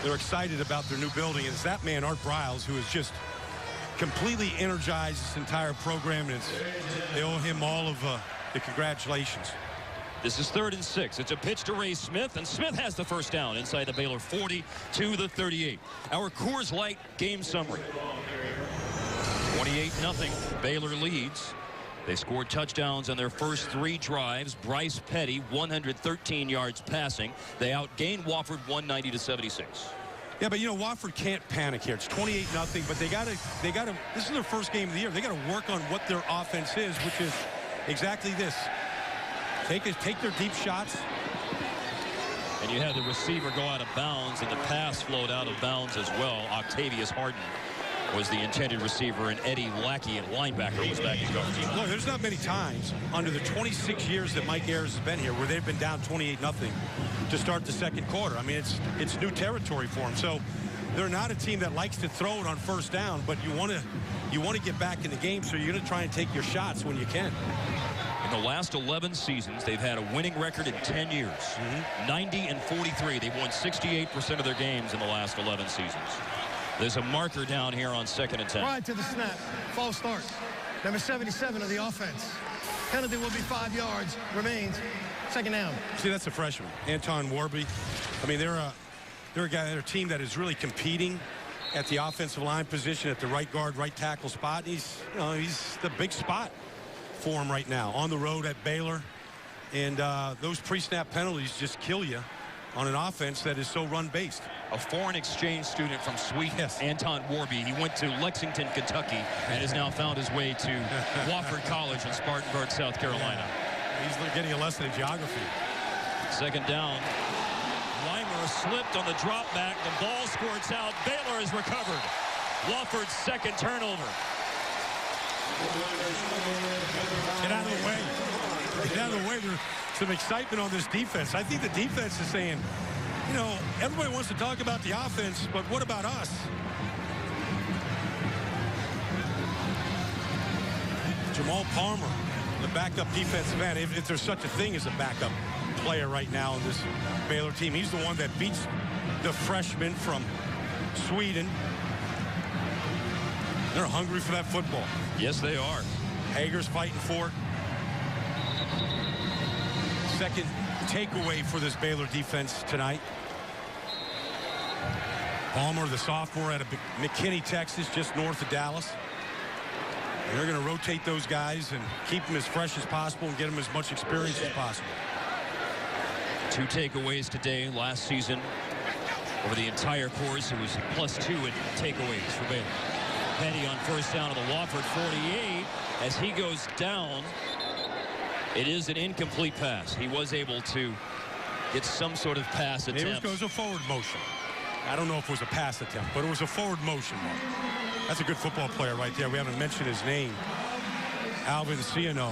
They're excited about their new building. And it's that man, Art Briles, who has just completely energized this entire program. And they owe him all of the congratulations. This is 3rd and 6. It's a pitch to Ray Smith, and Smith has the first down inside the Baylor 40 to the 38. Our Coors Light game summary. 28-0. Baylor leads. They scored touchdowns on their first 3 drives. Bryce Petty, 113 yards passing. They outgained Wofford 190-76. Yeah, but you know, Wofford can't panic here. It's 28-0, but they gotta, this is their first game of the year. They gotta work on what their offense is, which is exactly this. Take their deep shots. And you had the receiver go out of bounds, and the pass flowed out of bounds as well. Octavius Harden was the intended receiver, and Eddie Lackey, and linebacker, was back in coverage. Look, there's not many times under the 26 years that Mike Ayers has been here where they've been down 28-0 to start the second quarter. I mean, it's new territory for them. So they're not a team that likes to throw it on first down, but you want to get back in the game, so you're going to try and take your shots when you can. In the last 11 seasons, they've had a winning record in 10 years. 90-43. They've won 68% of their games in the last 11 seasons. There's a marker down here on 2nd and 10. Prior to the snap, false start. Number 77 of the offense. Penalty will be 5 yards. Remains 2nd down. See, that's a freshman, Anton Warby. I mean, they're a team that is really competing at the offensive line position at the right guard, right tackle spot. He's the big spot for him right now on the road at Baylor. And those pre-snap penalties just kill you on an offense that is so run-based. A foreign exchange student from Sweden, yes. Anton Warby. He went to Lexington, Kentucky, and has now found his way to Wofford College in Spartanburg, South Carolina. He's getting a lesson in geography. 2nd down. Weimer slipped on the drop back. The ball squirts out. Baylor is recovered. Wofford's 2nd turnover. Get out of the way. Get out of the way. There's some excitement on this defense. I think the defense is saying, you know, everybody wants to talk about the offense, but what about us? Jamal Palmer, the backup defensive end, if there's such a thing as a backup player right now on this Baylor team, he's the one that beats the freshman from Sweden. They're hungry for that football. Yes, they are. Hager's fighting for it. 2nd takeaway for this Baylor defense tonight. Palmer, the sophomore out of McKinney, Texas, just north of Dallas. And they're going to rotate those guys and keep them as fresh as possible and get them as much experience as possible. 2 takeaways today. Last season, over the entire course, it was +2 in takeaways for Baylor. Petty on first down of the Wofford 48. As he goes down, it is an incomplete pass. He was able to get some sort of pass attempt. It was a forward motion. I don't know if it was a pass attempt, but it was a forward motion. That's a good football player right there. We haven't mentioned his name. Alvin Ciano.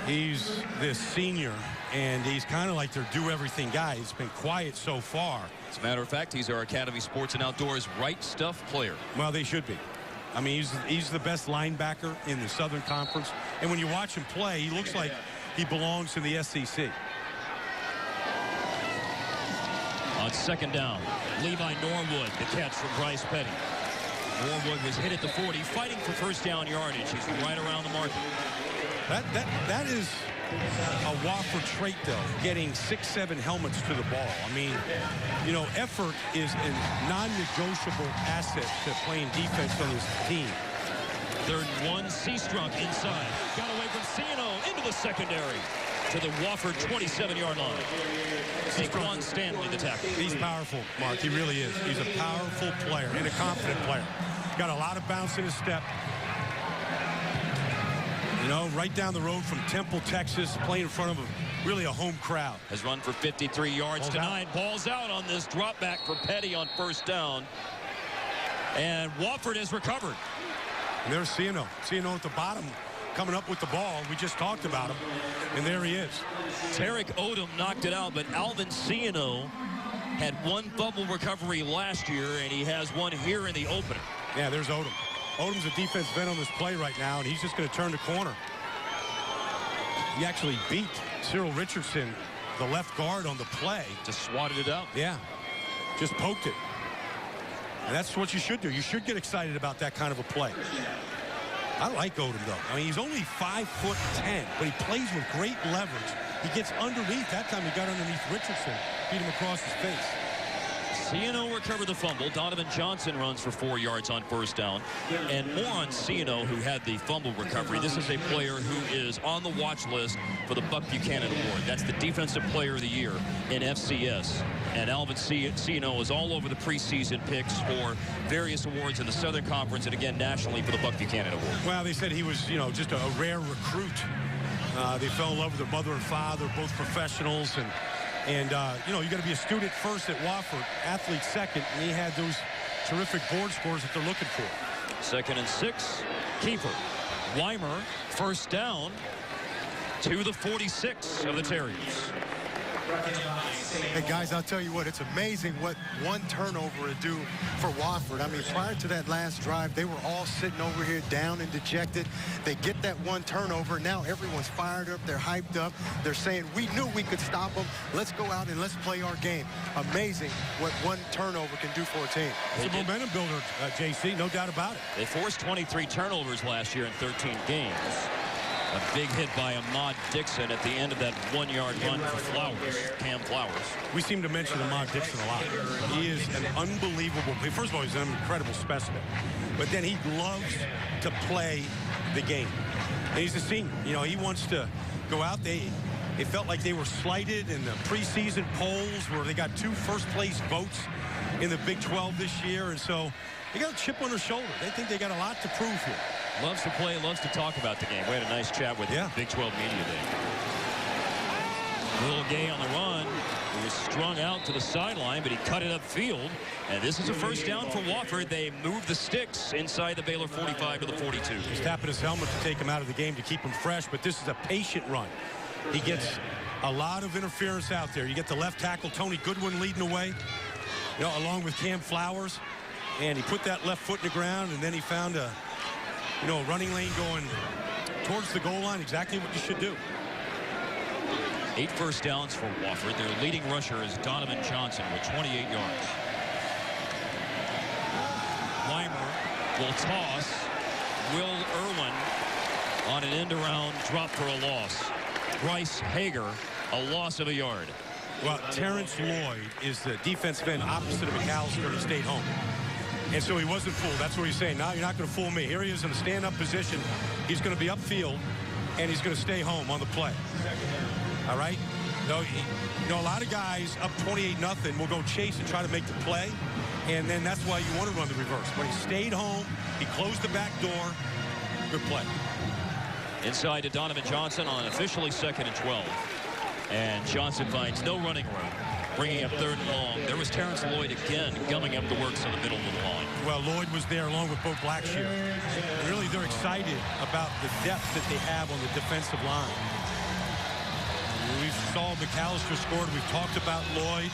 He's this senior, and he's kind of like their do-everything guy. He's been quiet so far. As a matter of fact, he's our Academy Sports and Outdoors right stuff player. Well, they should be. I mean, he's the best linebacker in the Southern Conference. And when you watch him play, he looks like he belongs in the SEC. On 2nd down, Levi Norwood, the catch from Bryce Petty. Norwood was hit at the 40, fighting for first down yardage. He's right around the mark. That is a Wofford trait, though, getting 6-7 helmets to the ball. I mean, you know, effort is a non-negotiable asset to playing defense on this team. 3rd and 1, Seastrunk inside. Got away from Ciano into the secondary. to the Wofford 27-yard line. Saquon Stanley, the tackle. He's powerful, Mark. He really is. He's a powerful player and a confident player. Got a lot of bounce in his step. You know, right down the road from Temple, Texas, playing in front of really a home crowd. Has run for 53 yards tonight. Ball's out on this drop back for Petty on first down. And Wofford has recovered. And there's Ciano. Ciano at the bottom coming up with the ball. We just talked about him. And there he is. Tarek Odom knocked it out, but Alvin Ciano had one fumble recovery last year, and he has one here in the opener. Yeah, there's Odom. Odom's a defensive end on this play right now, and he's just going to turn the corner. He actually beat Cyril Richardson, the left guard, on the play. Just swatted it out. Yeah, just poked it. And that's what you should do. You should get excited about that kind of a play. I like Odom, though. I mean, he's only 5'10", but he plays with great leverage. He gets underneath. That time he got underneath Richardson, beat him across his face. Ciano recovered the fumble. Donovan Johnson runs for 4 yards on first down. And more on Ciano, who had the fumble recovery. This is a player who is on the watch list for the Buck Buchanan Award. That's the Defensive Player of the Year in FCS. And Alvin Ciano is all over the preseason picks for various awards in the Southern Conference and again nationally for the Buck Buchanan Award. Well, they said he was, you know, just a rare recruit. They fell in love with their mother and father, both professionals, and you know, you got to be a student first at Wofford, athlete second, and he had those terrific board scores that they're looking for. 2nd and 6. Kiefer. Weimer, first down to the 46 of the Terriers. Hey, guys, I'll tell you what, it's amazing what one turnover would do for Wofford. I mean, prior to that last drive, they were all sitting over here down and dejected. They get that one turnover. Now everyone's fired up. They're hyped up. They're saying, we knew we could stop them. Let's go out and let's play our game. Amazing what one turnover can do for a team. It's a momentum builder, JC, no doubt about it. They forced 23 turnovers last year in 13 games. A big hit by Ahmad Dixon at the end of that 1-yard run for Flowers, Cam Flowers. We seem to mention Ahmad Dixon a lot. He is an unbelievable player. First of all, he's an incredible specimen. But then he loves to play the game. And he's a senior. You know, he wants to go out. It felt like they were slighted in the preseason polls where they got 2 first-place votes in the Big 12 this year. And so they got a chip on their shoulder. They think they got a lot to prove here. Loves to play, loves to talk about the game. We had a nice chat with him Big 12 Media Day. Will Gay on the run. He was strung out to the sideline, but he cut it upfield. And this is a first down for Wofford. They moved the sticks inside the Baylor 45 to the 42. He's tapping his helmet to take him out of the game to keep him fresh, but this is a patient run. He gets a lot of interference out there. You get the left tackle, Tony Goodwin, leading the way, you know, along with Cam Flowers. And he put that left foot in the ground, and then he found a running lane going towards the goal line, exactly what you should do. 8 first downs for Wofford. Their leading rusher is Donovan Johnson with 28 yards. Weimer will toss. Will Irwin on an end-around drop for a loss. Bryce Hager, a loss of a yard. Well, Terrence Lloyd is the defensive end opposite of McAllister. He stayed home. And so he wasn't fooled. That's what he's saying. Now you're not going to fool me. Here he is in a stand-up position. He's going to be upfield, and he's going to stay home on the play. All right? A lot of guys up 28-0 will go chase and try to make the play, and then that's why you want to run the reverse. But he stayed home. He closed the back door. Good play. Inside to Donovan Johnson on officially 2nd and 12. And Johnson finds no running room, bringing up 3rd and long. There was Terrence Lloyd again gumming up the works in the middle of the line. Well, Lloyd was there along with Bo Blackshear. And really, they're excited about the depth that they have on the defensive line. We saw McAllister scored. We've talked about Lloyd.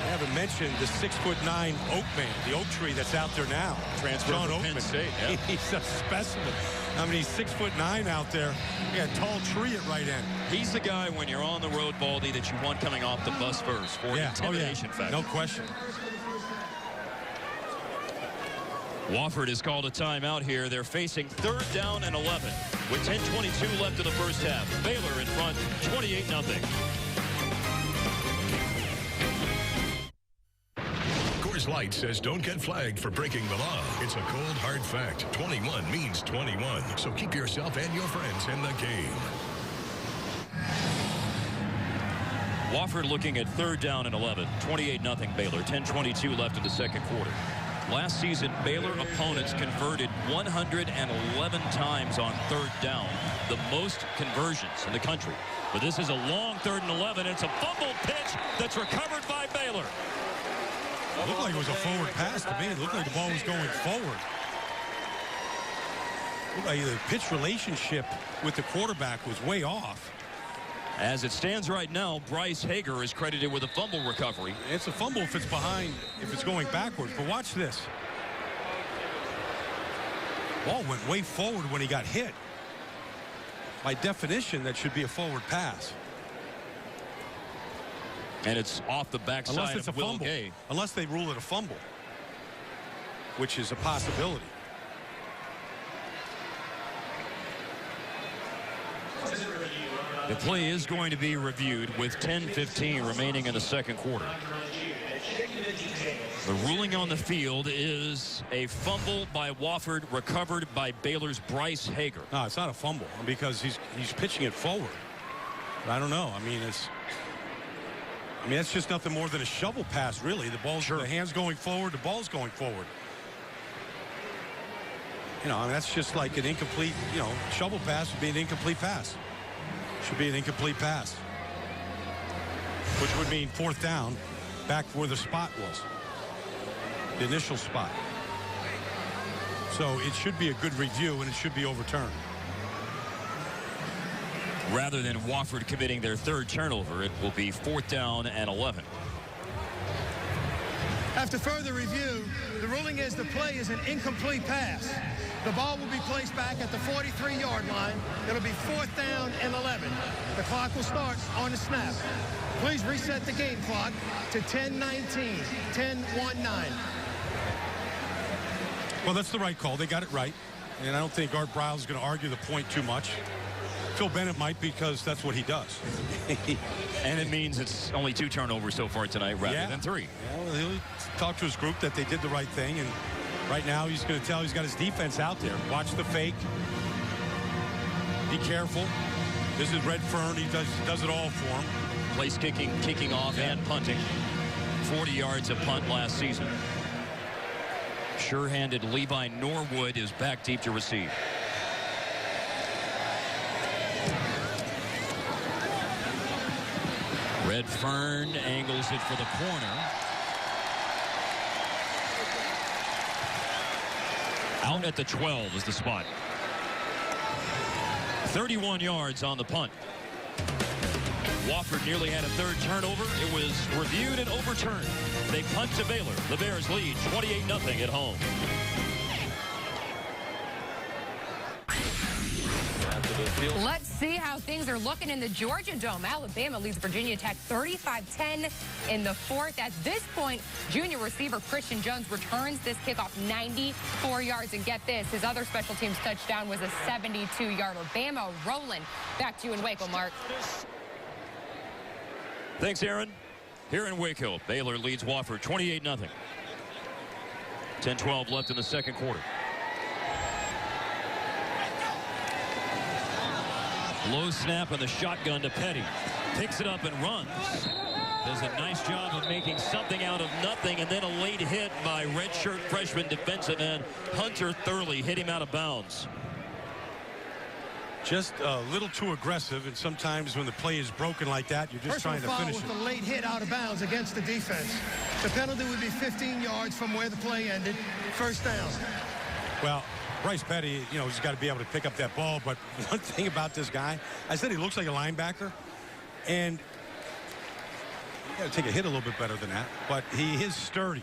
I haven't mentioned the 6'9" Oak Man, the oak tree that's out there now. Transfer from Penn State. Yeah. He's a specimen. I mean, he's 6'9" out there. He got a tall tree at right end. He's the guy when you're on the road, Baldy, that you want coming off the bus first for intimidation factor. No question. Wofford has called a timeout here. They're facing 3rd down and 11 with 10:22 left in the first half. Baylor in front, 28-0. Coors Light says don't get flagged for breaking the law. It's a cold, hard fact. 21 means 21. So keep yourself and your friends in the game. Wofford looking at 3rd down and 11. 28-0 Baylor. 10:22 left in the second quarter. Last season, Baylor opponents converted 111 times on 3rd down, the most conversions in the country. But this is a long 3rd and 11. It's a fumbled pitch that's recovered by Baylor. It looked like it was a forward pass to me. It looked like the ball was going forward. It looked like the pitch relationship with the quarterback was way off. As it stands right now, Bryce Hager is credited with a fumble recovery. It's a fumble if it's behind, if it's going backwards. But watch this. Ball went way forward when he got hit. By definition, that should be a forward pass. And it's off the backside unless it's of a Will fumble. Gay. Unless they rule it a fumble, which is a possibility. The play is going to be reviewed with 10:15 remaining in the second quarter. The ruling on the field is a fumble by Wofford, recovered by Baylor's Bryce Hager. No, it's not a fumble because he's pitching it forward. But I don't know. I mean, it's just nothing more than a shovel pass, really. The ball's the hand's going forward, the ball's going forward. You know, I mean, that's just like an incomplete, shovel pass would be an incomplete pass. Should be an incomplete pass. Which would mean 4th down back where the spot was. The initial spot. So it should be a good review and it should be overturned. Rather than Wofford committing their 3rd turnover, it will be 4th down and 11. After further review, the ruling is the play is an incomplete pass. The ball will be placed back at the 43-yard line. It'll be 4th down and 11. The clock will start on the snap. Please reset the game clock to 10:19, 10:19. Well, that's the right call. They got it right. And I don't think Art Briles is going to argue the point too much. Phil Bennett might, because that's what he does. And it means it's only 2 turnovers so far tonight rather than 3. Yeah, well, he'll talk to his group that they did the right thing. And right now he's going to tell he's got his defense out there. Watch the fake. Be careful. This is Red Fern. He does it all for him. Place kicking off and punting. 40 yards of punt last season. Sure-handed Levi Norwood is back deep to receive. Red Fern angles it for the corner. Out at the 12 is the spot. 31 yards on the punt. Wofford nearly had a 3rd turnover. It was reviewed and overturned. They punt to Baylor. The Bears lead 28-0 at home. Let's see how things are looking in the Georgia Dome. Alabama leads Virginia Tech 35-10 in the 4th. At this point, junior receiver Christian Jones returns this kickoff 94 yards. And get this, his other special teams touchdown was a 72-yarder. Bama rolling. Back to you in Waco, Mark. Thanks, Aaron. Here in Waco, Baylor leads Wofford 28-0. 10-12 left in the second quarter. Low snap on the shotgun to Petty. Picks it up and runs. Does a nice job of making something out of nothing, and then a late hit by redshirt freshman defensive end Hunter Thurley hit him out of bounds. Just a little too aggressive, and sometimes when the play is broken like that, you're just trying to finish it. With a late hit out of bounds against the defense. The penalty would be 15 yards from where the play ended. 1st down. Well, Bryce Petty, he's got to be able to pick up that ball. But one thing about this guy, I said he looks like a linebacker. And you got to take a hit a little bit better than that. But he is sturdy.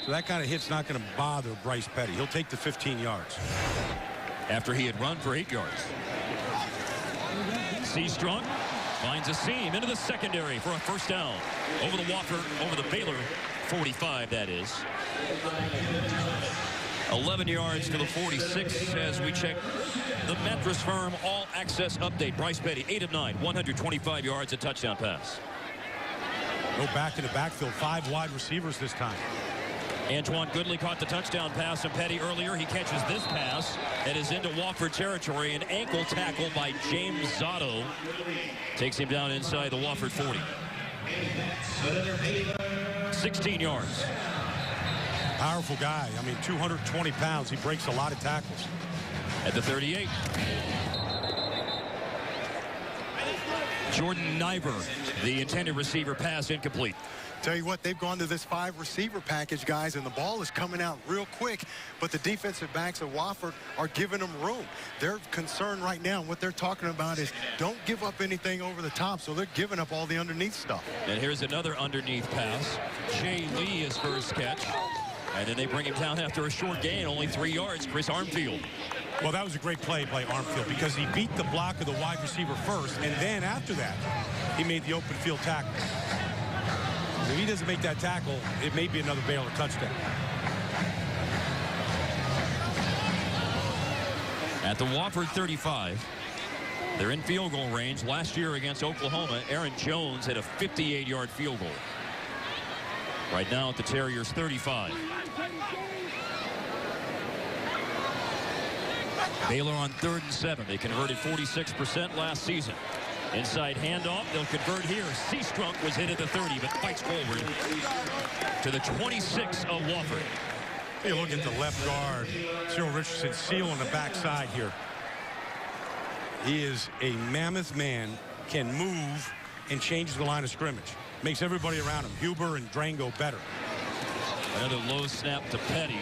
So that kind of hit's not going to bother Bryce Petty. He'll take the 15 yards. After he had run for 8 yards. Seastrunk finds a seam into the secondary for a 1st down. Over the Wofford, over the Baylor 45, that is. 11 yards to the 46 as we check the Mattress Firm All-Access Update. Bryce Petty, 8 of 9, 125 yards, a touchdown pass. Go back in the backfield, 5 wide receivers this time. Antoine Goodley caught the touchdown pass from Petty earlier. He catches this pass and is into Wofford territory. An ankle tackle by James Zotto takes him down inside the Wofford 40. 16 yards. Powerful guy. I mean, 220 pounds. He breaks a lot of tackles. At the 38. Jordan Niver, the intended receiver, pass incomplete. Tell you what, they've gone to this 5 receiver package, guys, and the ball is coming out real quick, but the defensive backs of Wofford are giving them room. Their concern right now, what they're talking about is don't give up anything over the top, so they're giving up all the underneath stuff. And here's another underneath pass. Jay Lee, his first catch. And then they bring him down after a short gain, only 3 yards, Chris Armfield. Well, that was a great play by Armfield because he beat the block of the wide receiver first, and then after that, he made the open field tackle. If he doesn't make that tackle, it may be another Baylor touchdown. At the Wofford 35, they're in field goal range. Last year against Oklahoma, Aaron Jones had a 58-yard field goal. Right now at the Terriers 35. Baylor on 3rd and 7. They converted 46% last season. Inside handoff, they'll convert here. Seastrunk was hit at the 30, but fights forward to the 26 of Wofford. Hey, look at the left guard. Cyril Richardson seal on the backside here. He is a mammoth man, can move and change the line of scrimmage. Makes everybody around him, Huber and Drango, better. Another low snap to Petty.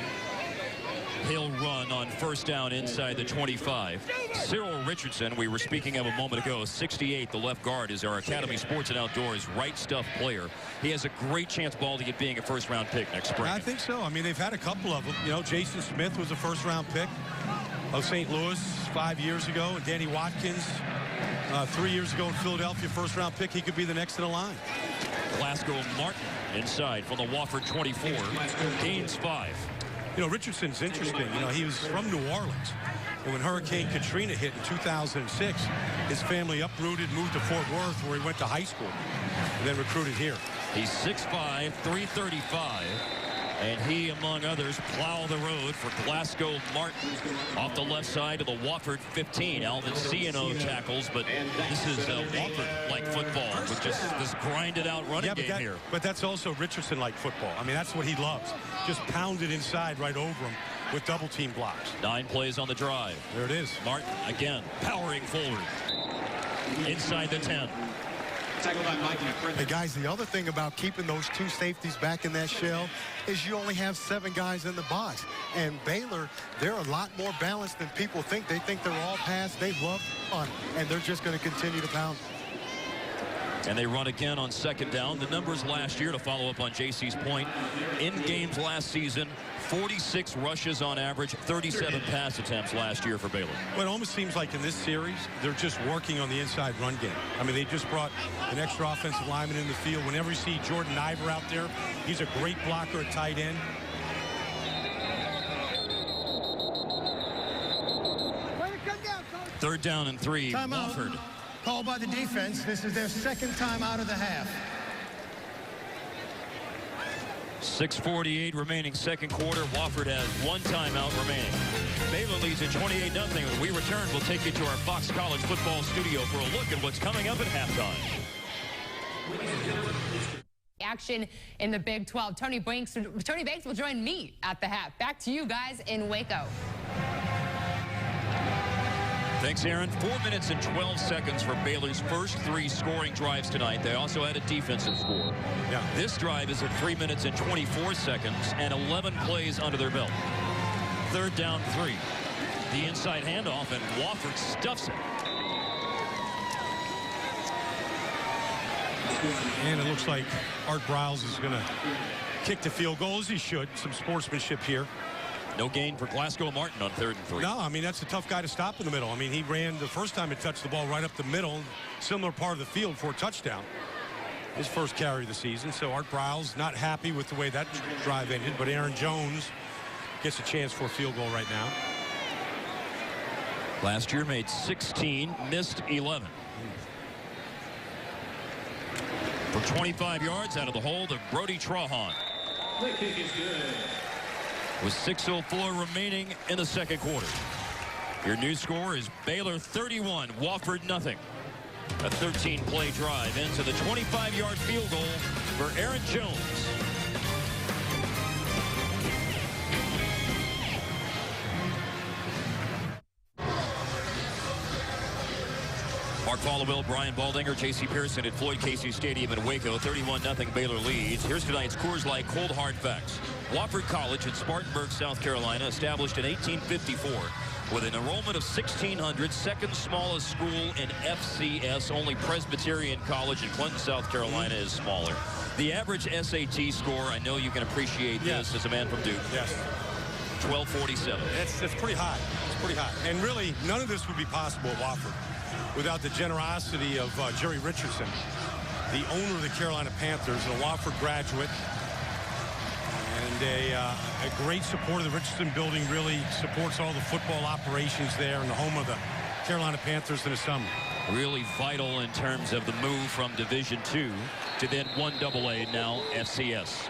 He'll run on first down inside the 25. Cyril Richardson, we were speaking of a moment ago, 68, the left guard, is our Academy Sports and Outdoors right stuff player. He has a great chance, Baldy, at being a first-round pick next spring. I think so. I mean, they've had a couple of them. You know, Jason Smith was a first-round pick of St. Louis 5 years ago, and Danny Watkins 3 years ago in Philadelphia, first-round pick. He could be the next in the line. Glasgow Martin inside from the Wofford 24, gains 5. You know, Richardson's interesting. You know, he was from New Orleans. And when Hurricane Katrina hit in 2006, his family uprooted, moved to Fort Worth, where he went to high school, and then recruited here. He's 6'5", 335. And he, among others, plow the road for Glasgow Martin. Off the left side of the Wofford 15. Alvin Ciano tackles, but this is Wofford-like football with just this grinded-out running game here. But that's also Richardson-like football. I mean, that's what he loves. Just pound it inside right over him with double-team blocks. 9 plays on the drive. There it is. Martin, again, powering forward. Inside the 10. Hey, guys, the other thing about keeping those 2 safeties back in that shell is you only have 7 guys in the box. And Baylor, they're a lot more balanced than people think. They think they're all past. They love fun, and they're just going to continue to pound. And they run again on second down. The numbers last year, to follow up on JC's point, in games last season, 46 rushes on average, 37 pass attempts last year for Baylor. Well, it almost seems like in this series, they're just working on the inside run game. I mean, they just brought an extra offensive lineman in the field. Whenever you see Jordan Niver out there, he's a great blocker at tight end. Third down and 3, Wofford. Called by the defense. This is their second time out of the half. 6:48 remaining second quarter. Wofford has 1 timeout remaining. Baylor leads at 28-0. When we return, we'll take you to our Fox College football studio for a look at what's coming up at halftime. Action in the Big 12. Tony Banks will join me at the half. Back to you guys in Waco. Thanks, Aaron. 4 minutes and 12 seconds for Baylor's first 3 scoring drives tonight. They also had a defensive score. Yeah. This drive is at 3 minutes and 24 seconds and 11 plays under their belt. Third down 3. The inside handoff, and Wofford stuffs it. And it looks like Art Briles is going to kick the field goal, as he should. Some sportsmanship here. No gain for Glasgow Martin on 3rd and 3. No, I mean, that's a tough guy to stop in the middle. I mean, he ran the first time he touched the ball right up the middle, similar part of the field for a touchdown. His first carry of the season. So Art Briles not happy with the way that drive ended, but Aaron Jones gets a chance for a field goal right now. Last year made 16, missed 11. For 25 yards out of the hold of Brody Trahan. The kick is good. With 6:04 remaining in the second quarter. Your new score is Baylor 31, Wofford nothing. A 13-play drive ends with a 25-yard field goal for Aaron Jones. Mark Followell, Brian Baldinger, J.C. Pearson at Floyd Casey Stadium in Waco. 31-0 Baylor leads. Here's tonight's Coors Light Cold Hard Facts. Wofford College in Spartanburg, South Carolina, established in 1854 with an enrollment of 1,600, second smallest school in FCS. Only Presbyterian College in Clinton, South Carolina is smaller. The average SAT score, I know you can appreciate this as a man from Duke. Yes. 1247. It's pretty high. It's pretty high. And really, none of this would be possible at Wofford without the generosity of Jerry Richardson, the owner of the Carolina Panthers, and a Wofford graduate, and a great supporter of the Richardson building. Really supports all the football operations there in the home of the Carolina Panthers in the summer. Really vital in terms of the move from Division II to then 1AA, now FCS.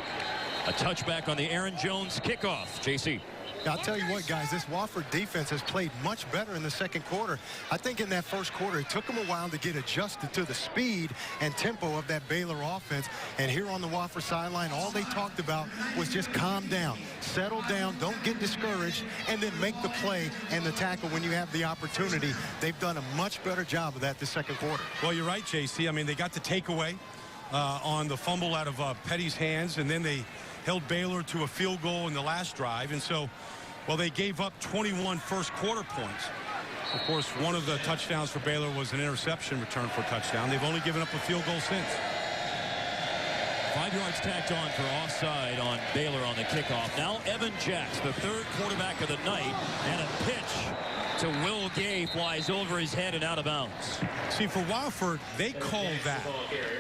A touchback on the Aaron Jones kickoff. JC. I'll tell you what, guys, this Wofford defense has played much better in the second quarter. I think in that first quarter, it took them a while to get adjusted to the speed and tempo of that Baylor offense. And here on the Wofford sideline, all they talked about was just calm down, settle down, don't get discouraged, and then make the play and the tackle when you have the opportunity. They've done a much better job of that this second quarter. Well, you're right, JC. I mean, they got the takeaway on the fumble out of Petty's hands, and then they held Baylor to a field goal in the last drive. And so, well, they gave up 21 first quarter points. Of course, one of the touchdowns for Baylor was an interception return for a touchdown. They've only given up a field goal since. 5 yards tacked on for offside on Baylor on the kickoff. Now Evan Jacks, the third quarterback of the night, and a pitch to Will Gay flies over his head and out of bounds. See, for Wofford, they call that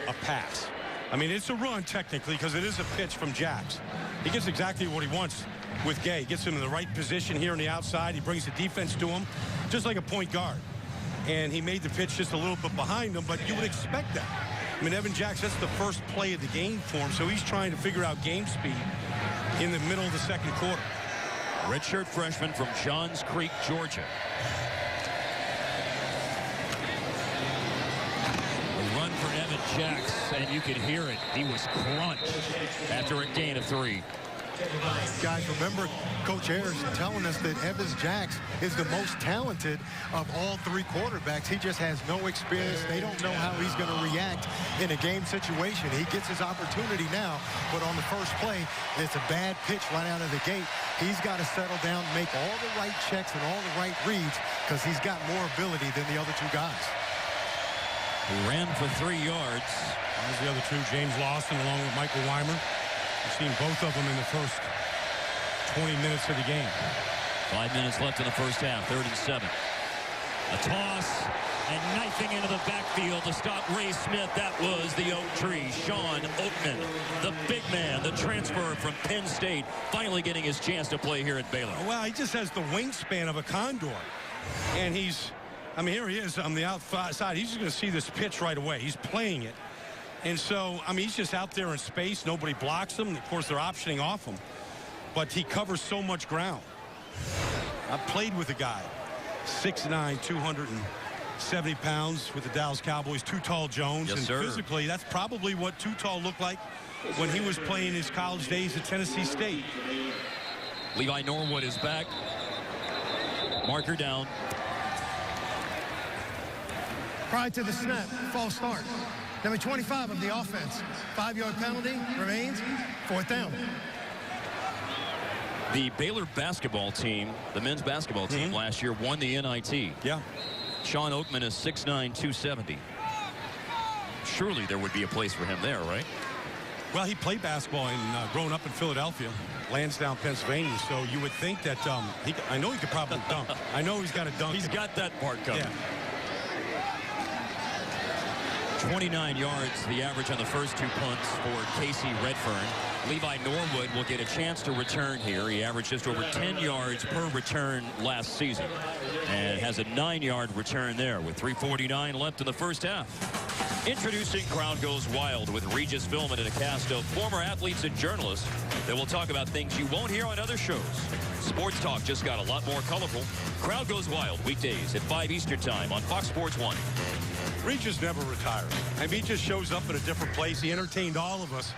a pass. I mean, it's a run technically because it is a pitch from Jacks. He gets exactly what he wants with Gay. Gets him in the right position here on the outside. He brings the defense to him, just like a point guard. And he made the pitch just a little bit behind him, but you would expect that. I mean, Evan Jacks, that's the first play of the game for him, so he's trying to figure out game speed in the middle of the second quarter. Redshirt freshman from Johns Creek, Georgia. A run for Evan Jacks, and you could hear it. He was crunched after a gain of 3. Guys, remember Coach Ayers telling us that Evans Jacks is the most talented of all 3 quarterbacks. He just has no experience. They don't know how he's going to react in a game situation. He gets his opportunity now, but on the first play, it's a bad pitch right out of the gate. He's got to settle down, make all the right checks and all the right reads because he's got more ability than the other 2 guys. He ran for 3 yards. There's the other 2, James Lawson along with Michael Weimer. We've seen both of them in the first 20 minutes of the game. 5 minutes left in the first half, 3rd and 7. A toss and knifing into the backfield to stop Ray Smith. That was the oak tree. Sean Oakman, the big man, the transfer from Penn State, finally getting his chance to play here at Baylor. Well, he just has the wingspan of a condor. And I mean, here he is on the outside. He's just going to see this pitch right away. He's playing it. And so, I mean, he's just out there in space. Nobody blocks him. Of course, they're optioning off him. But he covers so much ground. I've played with a guy, 6'9", 270 pounds with the Dallas Cowboys, Too Tall Jones. Yes, and sir. Physically, that's probably what Too Tall looked like when he was playing his college days at Tennessee State. Levi Norwood is back. Marker down. Prior to the snap, false start. Number 25 of the offense. 5-yard penalty remains. 4th down. The Baylor basketball team, the men's basketball team last year won the NIT. Yeah. Sean Oakman is 6'9", 270. Surely there would be a place for him there, right? Well, he played basketball growing up in Philadelphia, Lansdowne, Pennsylvania. So you would think that I know he could probably dunk. I know he's got a dunk. He's got that part covered. Yeah. 29 yards, the average on the first 2 punts for Casey Redfern. Levi Norwood will get a chance to return here. He averaged just over 10 yards per return last season and has a 9-yard return there with 3:49 left in the first half. Introducing Crowd Goes Wild with Regis Philbin and a cast of former athletes and journalists that will talk about things you won't hear on other shows. Sports talk just got a lot more colorful. Crowd Goes Wild weekdays at 5 Eastern Time on Fox Sports 1. Reed just never retires. I mean, he just shows up at a different place. He entertained all of us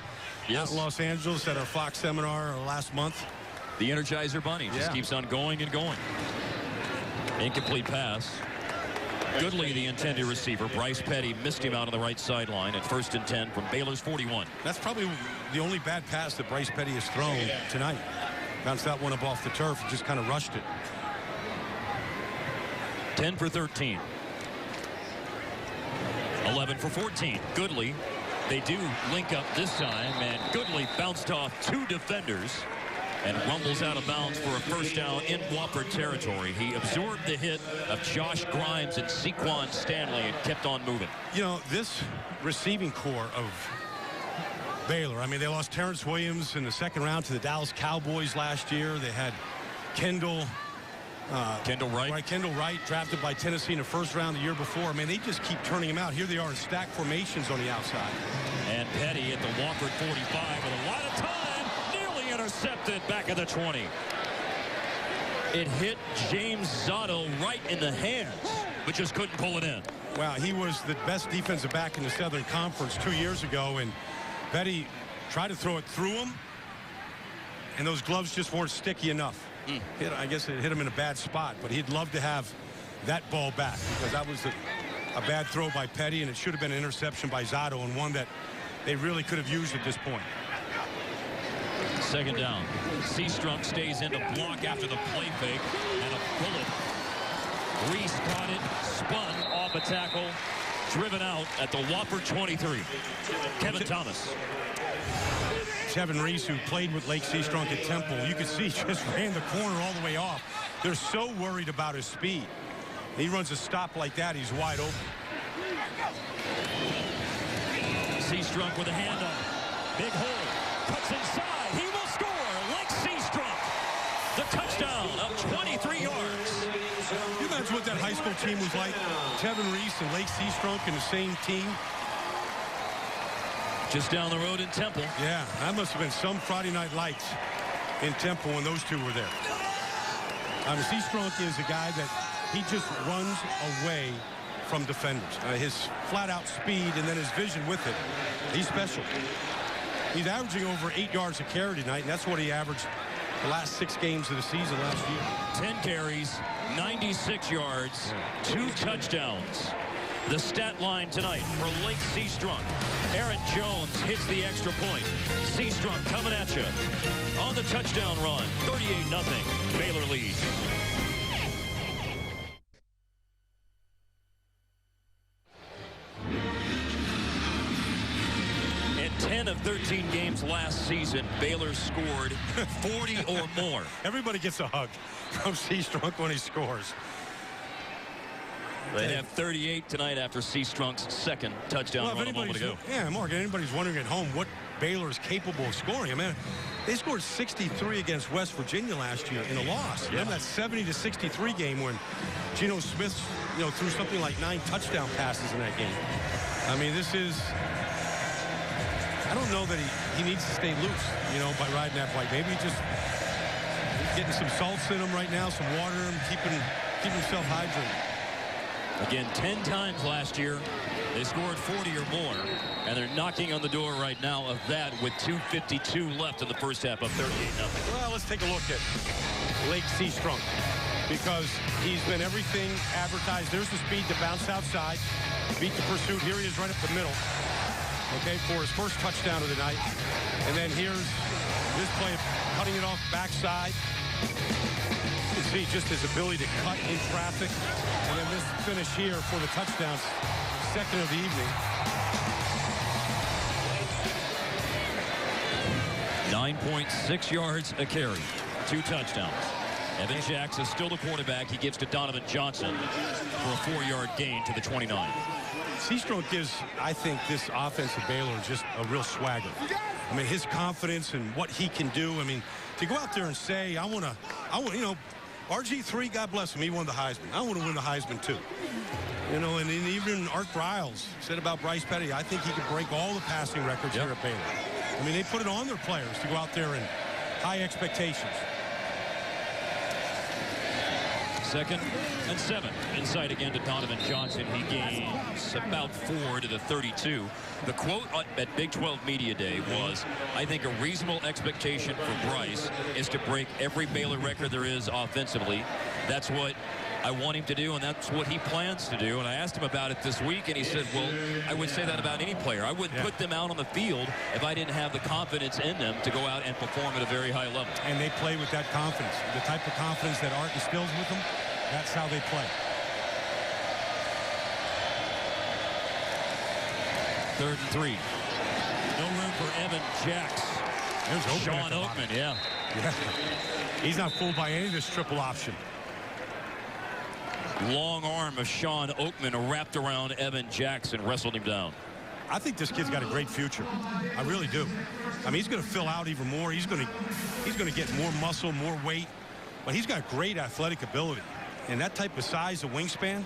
out in Los Angeles at our Fox seminar last month. The Energizer Bunny just keeps on going and going. Incomplete pass. Goodley, the intended receiver. Bryce Petty missed him out on the right sideline at 1st and 10 from Baylor's 41. That's probably the only bad pass that Bryce Petty has thrown tonight. Bounced that one up off the turf and just kind of rushed it. 10 for 13. 11 for 14. Goodley. They do link up this time, and Goodley bounced off 2 defenders and rumbles out of bounds for a first down in Wofford territory. He absorbed the hit of Josh Grimes and Sequan Stanley and kept on moving. You know, this receiving corps of Baylor, I mean, they lost Terrence Williams in the 2nd round to the Dallas Cowboys last year. They had Kendall Wright. Kendall Wright, drafted by Tennessee in the 1st round the year before. I mean, they just keep turning him out. Here they are in stack formations on the outside. And Petty at the Wofford 45 with a lot of time. Nearly intercepted back at the 20. It hit James Zotto right in the hands, but just couldn't pull it in. Wow, he was the best defensive back in the Southern Conference 2 years ago, and Petty tried to throw it through him, and those gloves just weren't sticky enough. I guess it hit him in a bad spot, but he'd love to have that ball back because that was a bad throw by Petty, and it should have been an interception by Zotto, and one that they really could have used at this point. 2nd down. Seastrunk stays in to block after the play fake, and a bullet. Reese caught it, spun off a tackle, driven out at the Wofford 23. Kevin Thomas. Kevin Reese, who played with Lake Seastrunk at Temple, you could see just ran the corner all the way off. They're so worried about his speed. He runs a stop like that, he's wide open. Seastrunk with a handoff. Big hole. Cuts inside. He will score. Lake Seastrunk. The touchdown of 23 yards. Can you imagine what that high school team was like? Kevin Reese and Lake Seastrunk in the same team. Just down the road in Temple. Yeah, that must have been some Friday night lights in Temple when those two were there. Seastrunk is a guy that he just runs away from defenders. His flat-out speed and then his vision with it. He's special. He's averaging over 8 yards a carry tonight, and that's what he averaged the last 6 games of the season last year. 10 carries, 96 yards, 2 touchdowns. The stat line tonight for Lake Seastrunk. Aaron Jones hits the extra point. Seastrunk coming at you on the touchdown run. 38-0. Baylor leads. In 10 of 13 games last season, Baylor scored 40 or more. Everybody gets a hug from Seastrunk when he scores. They have 38 tonight after Seastrunk's 2nd touchdown run a moment ago. Yeah, Mark, anybody's wondering at home what Baylor is capable of scoring. I mean, they scored 63 against West Virginia last year in a loss. Yeah. Remember that 70-63 game when Geno Smith, threw something like 9 touchdown passes in that game. I mean, this is, I don't know that he needs to stay loose, by riding that bike. Maybe he's getting some salts in him right now, some water in him, keep himself hydrated. Again, 10 times last year, they scored 40 or more, and they're knocking on the door right now of that with 2:52 left in the first half of 38-0. Well, let's take a look at Lake Seastrunk because he's been everything advertised. There's the speed to bounce outside, beat the pursuit. Here he is right up the middle, for his first touchdown of the night. And then here's this play, cutting it off backside. You can see just his ability to cut in traffic. And then this finish here for the touchdown, 2nd of the evening. 9.6 yards a carry, 2 touchdowns. Evan Jackson is still the quarterback. He gives to Donovan Johnson for a 4-yard gain to the 29. Seastrunk gives, I think, this offense of Baylor just a real swagger. I mean, his confidence and what he can do. I mean, to go out there and say, I want, RG3, God bless him, he won the Heisman. I want to win the Heisman too. And even Art Briles said about Bryce Petty, I think he could break all the passing records here at Baylor. I mean, they put it on their players to go out there and high expectations. 2nd and 7. Inside again to Donovan Johnson. He gains about 4 to the 32. The quote at Big 12 Media Day was, I think a reasonable expectation for Bryce is to break every Baylor record there is offensively. That's what I want him to do, and that's what he plans to do. And I asked him about it this week, and he said, well, I would say that about any player. I wouldn't put them out on the field if I didn't have the confidence in them to go out and perform at a very high level. And they play with that confidence. The type of confidence that Art instills with them, that's how they play. 3rd and 3. No room for Evan Jacks. There's Sean Oakman, yeah. He's not fooled by any of this triple option. Long arm of Sean Oakman wrapped around Evan Jackson, wrestled him down. I think this kid's got a great future. I really do. I mean, he's going to fill out even more. He's going to get more muscle, more weight. But he's got great athletic ability. And that type of size, of wingspan,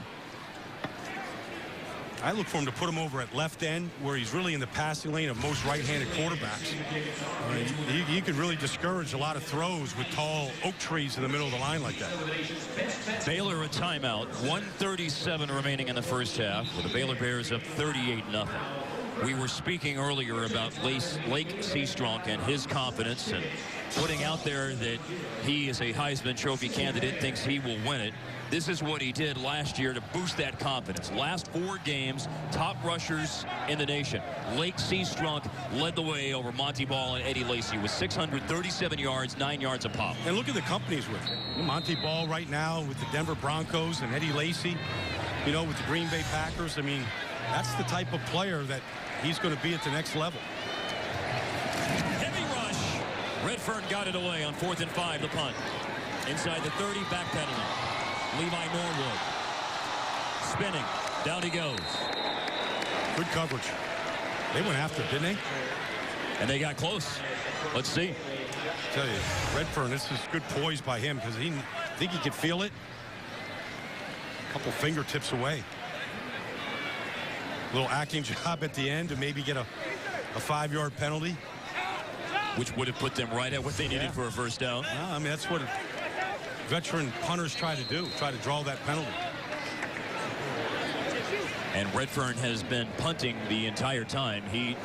I look for him to put him over at left end, where he's really in the passing lane of most right-handed quarterbacks. I mean, he could really discourage a lot of throws with tall oak trees in the middle of the line like that. Baylor a timeout. 1:37 remaining in the first half, with the Baylor Bears up 38-0. We were speaking earlier about Lake Seastrunk and his confidence, and putting out there that he is a Heisman Trophy candidate, thinks he will win it. This is what he did last year to boost that confidence. Last 4 games, top rushers in the nation. Lake Seastrunk led the way over Monty Ball and Eddie Lacy with 637 yards, 9 yards a pop. And look at the companies with him. Monty Ball right now with the Denver Broncos, and Eddie Lacy, you know, with the Green Bay Packers. I mean, that's the type of player that he's going to be at the next level. Heavy rush. Redfern got it away on 4th and 5, the punt. Inside the 30, backpedaling. Levi Norwood spinning. Down he goes. Good coverage. They went after it, didn't they? And they got close. Let's see. I tell you, Redfern, this is good poise by him, because I think he could feel it. A couple fingertips away. Little acting job at the end to maybe get a 5-yard penalty. Which would have put them right at what they needed for a first down. I mean, that's what veteran punters try to do, try to draw that penalty. And Redfern has been punting the entire time. He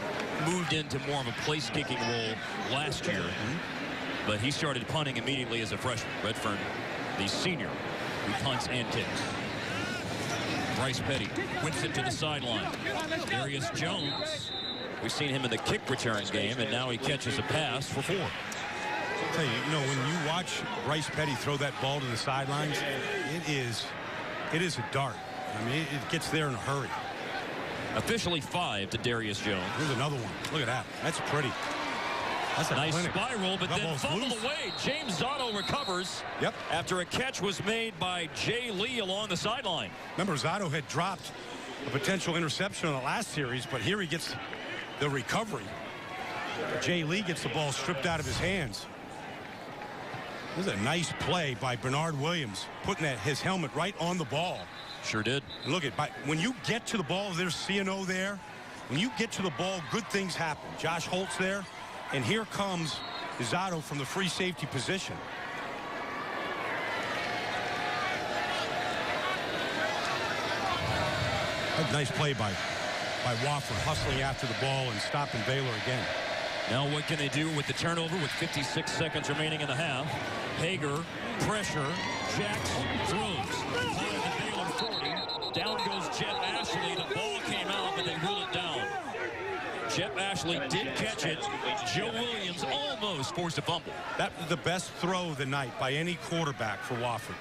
moved into more of a place-kicking role last year, but he started punting immediately as a freshman. Redfern, the senior, who punts and kicks. Bryce Petty whips it to the sideline. Darius Jones, we've seen him in the kick return game, and now he catches a pass for 4. I'll tell you, when you watch Bryce Petty throw that ball to the sidelines, it is a dart. I mean, it gets there in a hurry. Officially 5 to Darius Jones. Here's another one. Look at that. That's pretty. That's a nice clinic. spiral, but then fumbled away. James Zotto recovers. Yep. After a catch was made by Jay Lee along the sideline. Remember, Zotto had dropped a potential interception in the last series, but here he gets the recovery. Jay Lee gets the ball stripped out of his hands. This is a nice play by Bernard Williams, putting his helmet right on the ball. Sure did. And look when you get to the ball, there's CNO there. When you get to the ball, good things happen. Josh Holt's there, and here comes Zotto from the free safety position. A nice play by Wofford, hustling after the ball and stopping Baylor again. Now what can they do with the turnover with 56 seconds remaining in the half? Hager, pressure, Jacks throws. Part of the Baylor 40. Down goes Jeff Ashley. The ball came out, but they rule it down. Jeff Ashley did catch it. Joe Williams almost forced a fumble. That was the best throw of the night by any quarterback for Wofford.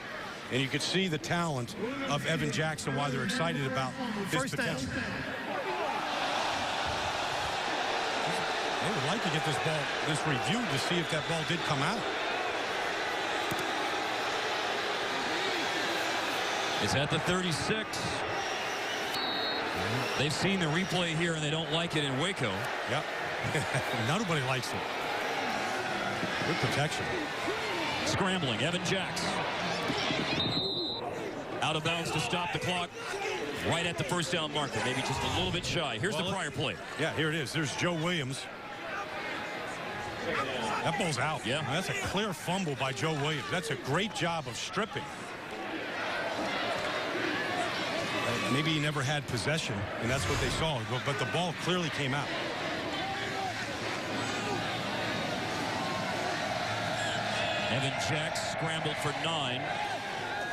And you could see the talent of Evan Jackson, why they're excited about his potential. They would like to get this reviewed to see if that ball did come out. It's at the 36. They've seen the replay here, and they don't like it in Waco. Yep. Nobody likes it. Good protection. Scrambling, Evan Jacks. Out of bounds to stop the clock. Right at the first down marker, maybe just a little bit shy. Here's the prior play. Yeah, here it is. There's Joe Williams. That ball's out. Yeah. That's a clear fumble by Joe Williams. That's a great job of stripping. maybe he never had possession, and that's what they saw. But the ball clearly came out. Evan Jacks scrambled for 9.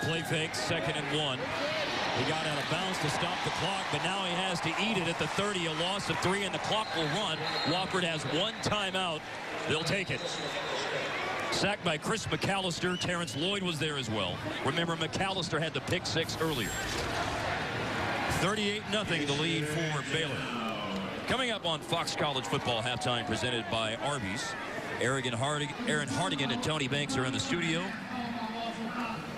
Play fake, 2nd and 1. He got out of bounds to stop the clock, but now he has to eat it at the 30, a loss of 3, and the clock will run. Wofford has 1 timeout. They'll take it. Sacked by Chris McAllister. Terrence Lloyd was there as well. Remember, McAllister had the pick 6 earlier. 38-0 the lead for Baylor. Coming up on Fox College Football Halftime presented by Arby's. Aaron Hardigan and Tony Banks are in the studio.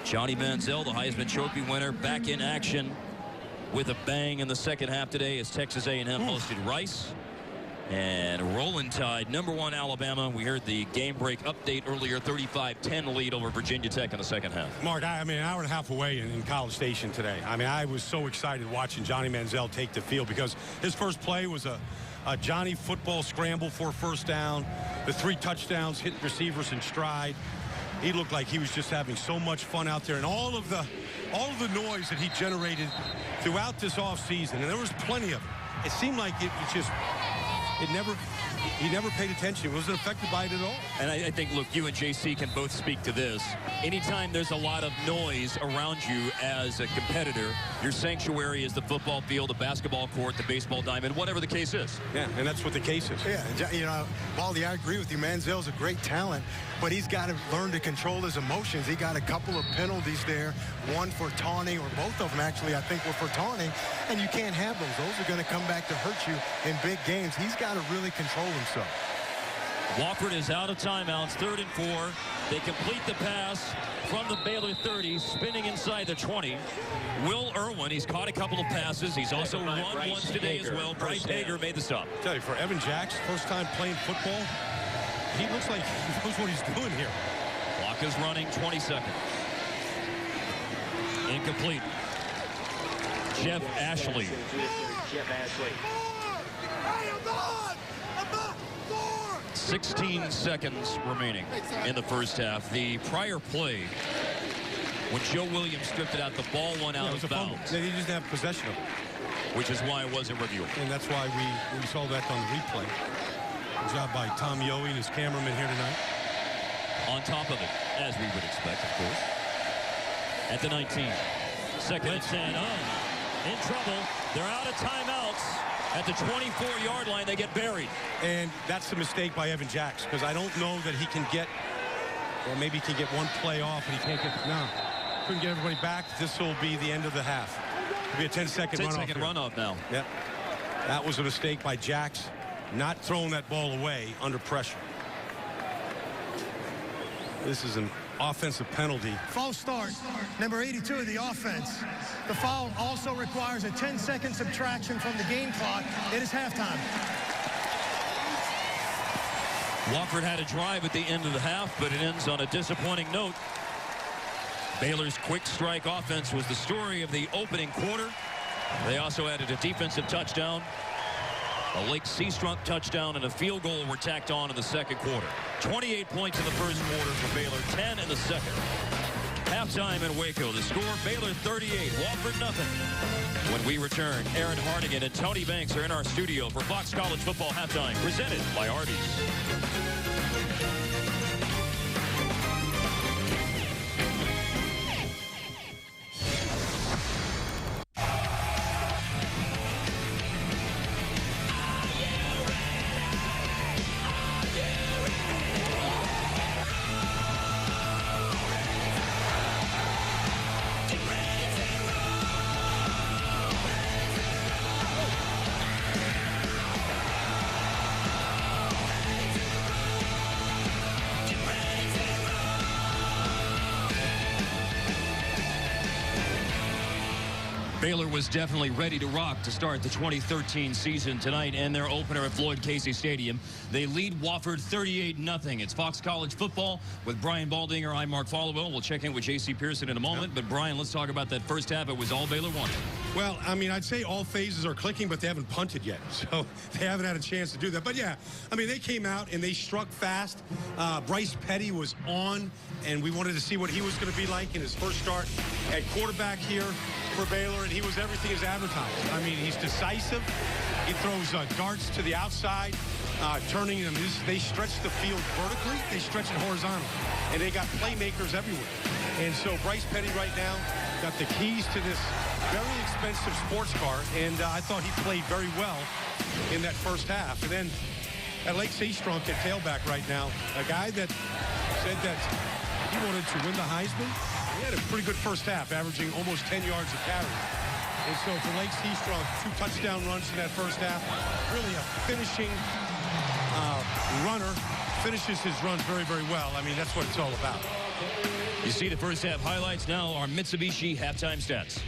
Johnny Manziel, the Heisman Trophy winner, back in action with a bang in the second half today as Texas A&M hosted Rice. And Rolling Tide, #1 Alabama. We heard the game break update earlier, 35-10 lead over Virginia Tech in the second half. Mark, I mean, an hour and a half away in College Station today. I mean, I was so excited watching Johnny Manziel take the field because his first play was a Johnny football scramble for a first down. The 3 touchdowns hit receivers in stride. He looked like he was just having so much fun out there, and all of the noise that he generated throughout this offseason, and there was plenty of it. It seemed like he never paid attention. He wasn't affected by it at all. And I think, look, you and JC can both speak to this. Anytime there's a lot of noise around you as a competitor, your sanctuary is the football field, the basketball court, the baseball diamond, whatever the case is. Yeah, and that's what the case is. Yeah, you know, Baldy, I agree with you. Manziel's a great talent, but he's got to learn to control his emotions. He got a couple of penalties there, one for taunting, or both of them actually, I think, were for taunting, and you can't have those. Those are going to come back to hurt you in big games. He's got to really control himself. Wofford is out of timeouts, 3rd and 4. They complete the pass from the Baylor 30, spinning inside the 20. Will Irwin, he's caught a couple of passes. He's also run once today as well. Bryce Hager made the stop. I tell you, for Evan Jacks, first time playing football, he looks like he knows what he's doing here. Clock is running, 20 seconds. Incomplete. Jeff Ashley. 16 seconds remaining in the first half. The prior play, when Joe Williams drifted out, the ball went out of bounds. He didn't have possession of it. Which is why it wasn't reviewed. And that's why we saw that on the replay. Good job by Tom Yohe and his cameraman here tonight. On top of it, as we would expect, of course. At the 19. Second and 10. In trouble. They're out of timeouts. At the 24-yard line, they get buried. And that's a mistake by Evan Jacks, because I don't know that he can get, or maybe he can get one play off and he can't get, no. Couldn't get everybody back. This will be the end of the half. It'll be a 10-second runoff. 10-second runoff now. Yep. That was a mistake by Jacks, not throwing that ball away under pressure. This is an offensive penalty. False start, number 82 of the offense. The foul also requires a 10-second subtraction from the game clock. It is halftime. Wofford had a drive at the end of the half, but it ends on a disappointing note. Baylor's quick strike offense was the story of the opening quarter. They also added a defensive touchdown. A late Seastrunk touchdown and a field goal were tacked on in the second quarter. 28 points in the first quarter for Baylor, 10 in the second. Halftime in Waco. The score, Baylor 38, Wofford nothing. When we return, Aaron Hardigan and Tony Banks are in our studio for Fox College Football Halftime, presented by Arby's. Baylor was definitely ready to rock to start the 2013 season tonight in their opener at Floyd Casey Stadium. They lead Wofford 38-0. It's Fox College Football with Brian Baldinger. I'm Mark Followill. We'll check in with J.C. Pearson in a moment. But, Brian, let's talk about that first half. It was all Baylor wanted. Well, I mean, I'd say all phases are clicking, but they haven't punted yet. So they haven't had a chance to do that. But, yeah, I mean, they came out and they struck fast. Bryce Petty was on, and we wanted to see what he was going to be like in his first start at quarterback here for Baylor, and he was everything as advertised. I mean, he's decisive. He throws darts to the outside, turning them. They stretch the field vertically. They stretch it horizontally. And they got playmakers everywhere. And so Bryce Petty right now got the keys to this very expensive sports car, and I thought he played very well in that first half. And then at Lake Seastrunk at tailback right now, a guy that said that he wanted to win the Heisman. He had a pretty good first half, averaging almost 10 yards a carry. And so for Lake Seastrunk, 2 touchdown runs in that first half. Really a finishing runner. Finishes his runs very, very well. I mean, that's what it's all about. You see the first half highlights. Now our Mitsubishi halftime stats.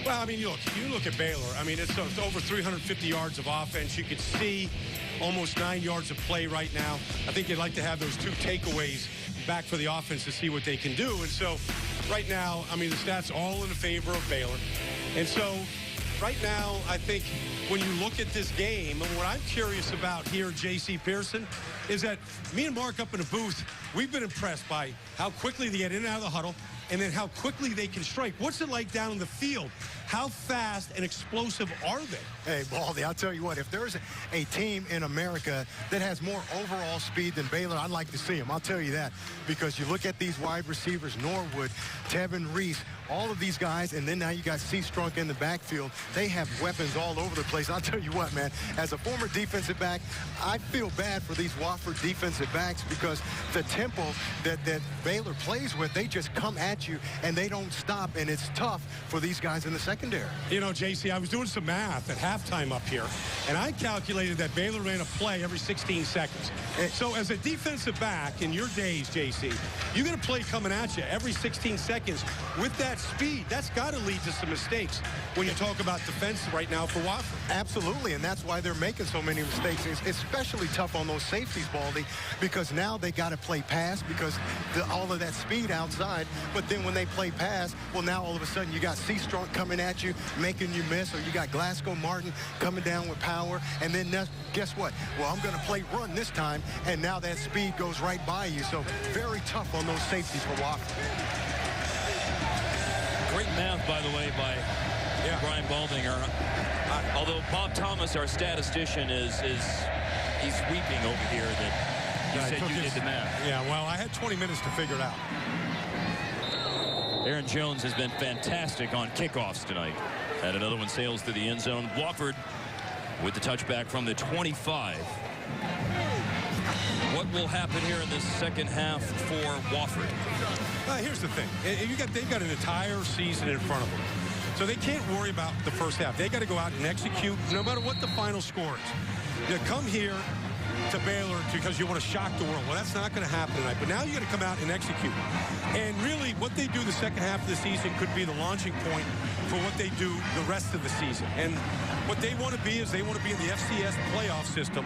Well, I mean, you look at Baylor. I mean, it's over 350 yards of offense. You could see almost 9 yards of play right now. I think they'd like to have those 2 takeaways back for the offense to see what they can do. And so right now, I mean, the stats all in favor of Baylor. And so right now, I think when you look at this game, and what I'm curious about here, J.C. Pearson, is that me and Mark up in the booth, we've been impressed by how quickly they get in and out of the huddle, and then how quickly they can strike. What's it like down in the field? How fast and explosive are they? Hey, Baldy, I'll tell you what, if there's a team in America that has more overall speed than Baylor, I'd like to see them. I'll tell you that, because you look at these wide receivers, Norwood, Tevin Reese, all of these guys, and then now you got Seastrunk in the backfield. They have weapons all over the place. I'll tell you what, man, as a former defensive back, I feel bad for these Wofford defensive backs, because the tempo that Baylor plays with, they just come at you and they don't stop, and it's tough for these guys in the secondary. You know, JC, I was doing some math at halftime up here, and I calculated that Baylor ran a play every 16 seconds. So as a defensive back in your days, JC, you get a play coming at you every 16 seconds with that speed. That's got to lead to some mistakes when you talk about defense right now for Wofford. Absolutely, and that's why they're making so many mistakes. It's especially tough on those safeties, Baldy, because now they got to play pass because all of that speed outside. But then when they play pass, well, now all of a sudden you got Seastrunk coming at you, making you miss, or you got Glasgow Martin coming down with power, and then guess what? Well, I'm going to play run this time, and now that speed goes right by you. So very tough on those safeties for Wofford. Great math, by the way, by Brian Baldinger. Although Bob Thomas, our statistician, he's weeping over here that you said you did the math. Yeah, well, I had 20 minutes to figure it out. Aaron Jones has been fantastic on kickoffs tonight. Had another one sails through the end zone. Wofford with the touchback from the 25. What will happen here in this second half for Wofford? Here's the thing. They've got an entire season in front of them. So they can't worry about the first half. They got to go out and execute no matter what the final score is. You come here to Baylor because you want to shock the world. Well, that's not going to happen tonight. But now you got to come out and execute. And really, what they do the second half of the season could be the launching point for what they do the rest of the season. And what they want to be is they want to be in the FCS playoff system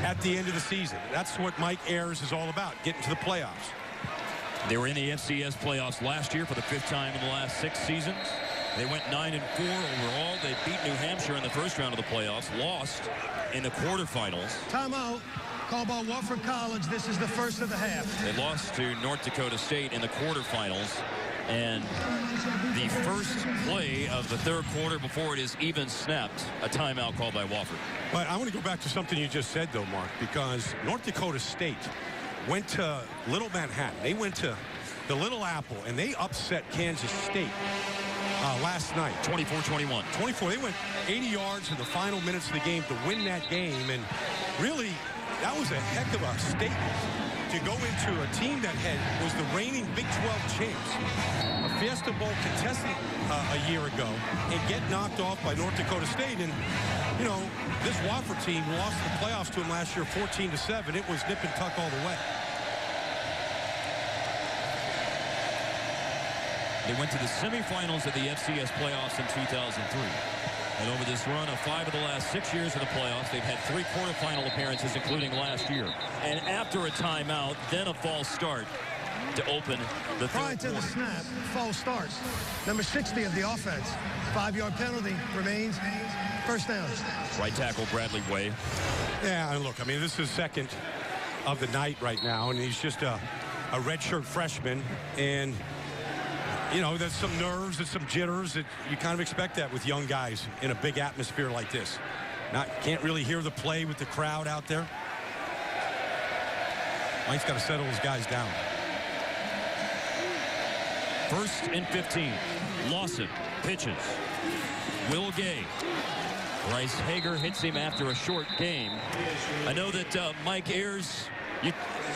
at the end of the season. That's what Mike Ayers is all about, getting to the playoffs. They were in the FCS playoffs last year for the 5th time in the last 6 seasons. They went 9-4 overall. They beat New Hampshire in the first round of the playoffs, lost in the quarterfinals. Timeout. Call ball Wofford College. This is the first of the half. They lost to North Dakota State in the quarterfinals. And the first play of the third quarter before it is even snapped, a timeout called by Wofford. But I want to go back to something you just said, though, Mark, because North Dakota State went to Little Manhattan. They went to the Little Apple, and they upset Kansas State last night. 24-21. 24. They went 80 yards in the final minutes of the game to win that game. And really, that was a heck of a statement to go into a team that was the reigning Big 12 champs, a Fiesta Bowl contestant a year ago, and get knocked off by North Dakota State. And, you know, this Wofford team lost the playoffs to them last year 14-7. It was nip and tuck all the way. They went to the semifinals of the FCS playoffs in 2003. And over this run of 5 of the last 6 years of the playoffs, they've had 3 quarterfinal appearances, including last year. And after a timeout, then a false start to open the third Prior to the snap, false starts. Number 60 of the offense. 5-yard penalty remains. First down. Right tackle Bradley Way. Yeah, and look, I mean, this is second of the night right now, and he's just a redshirt freshman. And, you know, there's some nerves and some jitters. That you kind of expect that with young guys in a big atmosphere like this. Can't really hear the play with the crowd out there. Mike's got to settle his guys down. 1st and 15. Lawson pitches. Will Gay. Bryce Hager hits him after a short game. I know that Mike Ayers,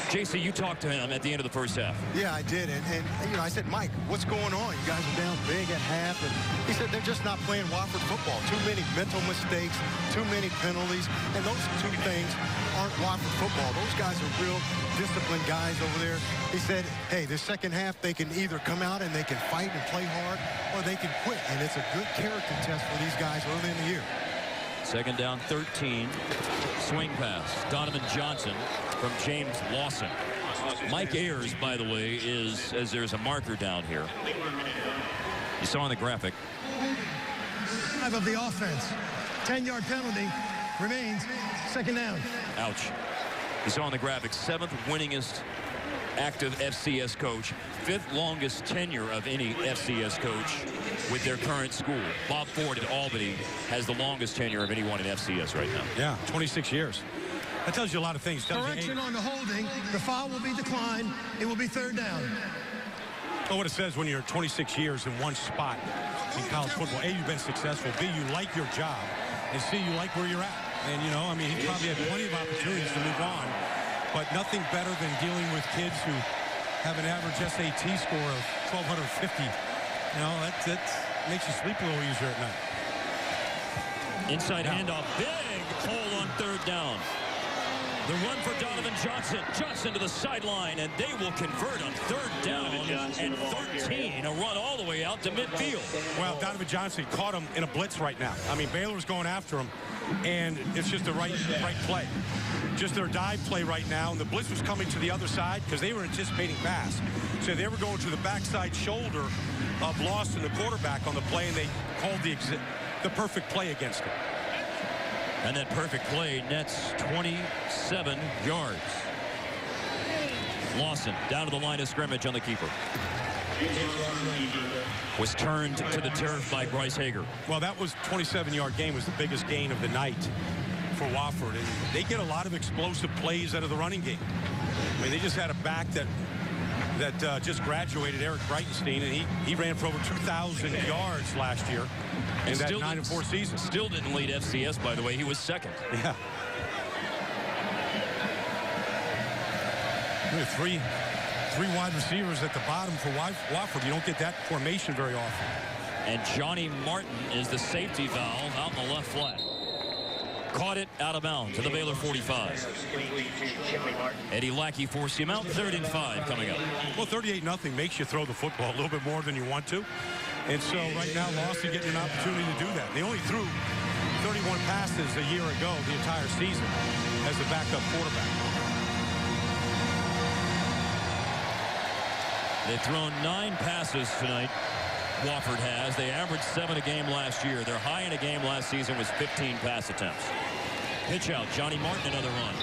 JC, you talked to him at the end of the first half. Yeah, I did. And you know, I said, Mike, what's going on? You guys are down big at half. And he said they're just not playing Wofford football. Too many mental mistakes, too many penalties. And those two things aren't Wofford football. Those guys are real disciplined guys over there. He said, hey, the second half, they can either come out and they can fight and play hard, or they can quit. And it's a good character test for these guys early in the year. 2nd down, 13. Swing pass. Donovan Johnson from James Lawson. Mike Ayers, by the way, is, as there's a marker down here. You saw on the graphic. Of the offense. 10-yard penalty remains. 2nd down. Ouch. You saw on the graphic, 7th winningest active FCS coach, 5th longest tenure of any FCS coach with their current school. Bob Ford at Albany has the longest tenure of anyone in FCS right now. Yeah, 26 years. That tells you a lot of things. Correction on the holding. The foul will be declined. It will be 3rd down. Well, what it says when you're 26 years in one spot in college football, A, you've been successful, B, you like your job, and C, you like where you're at. And, you know, I mean, he probably had plenty of opportunities to move on, but nothing better than dealing with kids who have an average SAT score of 1,250. You know, that makes you sleep a little easier at night. Inside handoff, big hole on 3rd down. The run for Donovan Johnson. Johnson to the sideline, and they will convert on 3rd down and 13. A run all the way out to midfield. Well, Donovan Johnson caught him in a blitz right now. I mean, Baylor's going after him, and it's just the right play. Just their dive play right now, and the blitz was coming to the other side because they were anticipating pass. So they were going to the backside shoulder of Lawson, the quarterback, on the play, and they called the perfect play against him. And that perfect play nets 27 yards. Lawson down to the line of scrimmage on the keeper. Was turned to the turf by Bryce Hager. Well, that was 27-yard gain, was the biggest gain of the night for Wofford. And they get a lot of explosive plays out of the running game. I mean, they just had a back that just graduated, Eric Breitenstein, and he ran for over 2,000 yards last year in that 9-4 season. Still didn't lead FCS, by the way. He was 2nd. Yeah. Three wide receivers at the bottom for Wofford. You don't get that formation very often. And Johnny Martin is the safety valve out in the left flat. Caught it out of bounds to the Baylor 45. Eddie Lackey forced him out. 3rd and 5 coming up. Well, 38-0 makes you throw the football a little bit more than you want to. And so right now, Lawson getting an opportunity to do that. They only threw 31 passes a year ago, the entire season, as the backup quarterback. They've thrown 9 passes tonight. Wofford has. They averaged 7 a game last year. Their high in a game last season was 15 pass attempts. Pitch out. Johnny Martin, another run.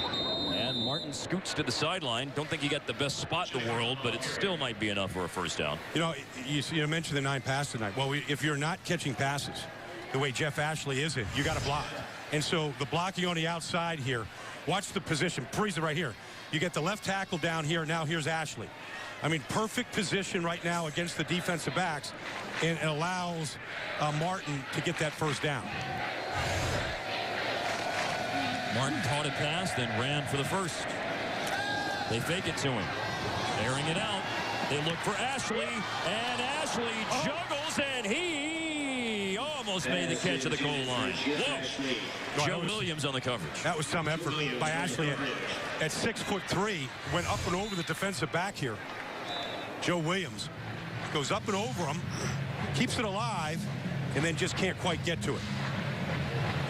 And Martin scoots to the sideline. Don't think he got the best spot in the world, but it still might be enough for a 1st down. You know, you mentioned the 9 passes tonight. Well, if you're not catching passes the way Jeff Ashley is it, you got to block. And so the blocking on the outside here, watch the position. Freeze it right here. You get the left tackle down here. Now here's Ashley. I mean, perfect position right now against the defensive backs, and it allows Martin to get that 1st down. Martin caught a pass, then ran for the 1st. They fake it to him. Airing it out. They look for Ashley, and Ashley juggles, and he almost made the catch at the goal line. Whoa. Joe Williams on the coverage. That was some effort by Ashley at 6'3", went up and over the defensive back here. Joe Williams goes up and over him, keeps it alive, and then just can't quite get to it.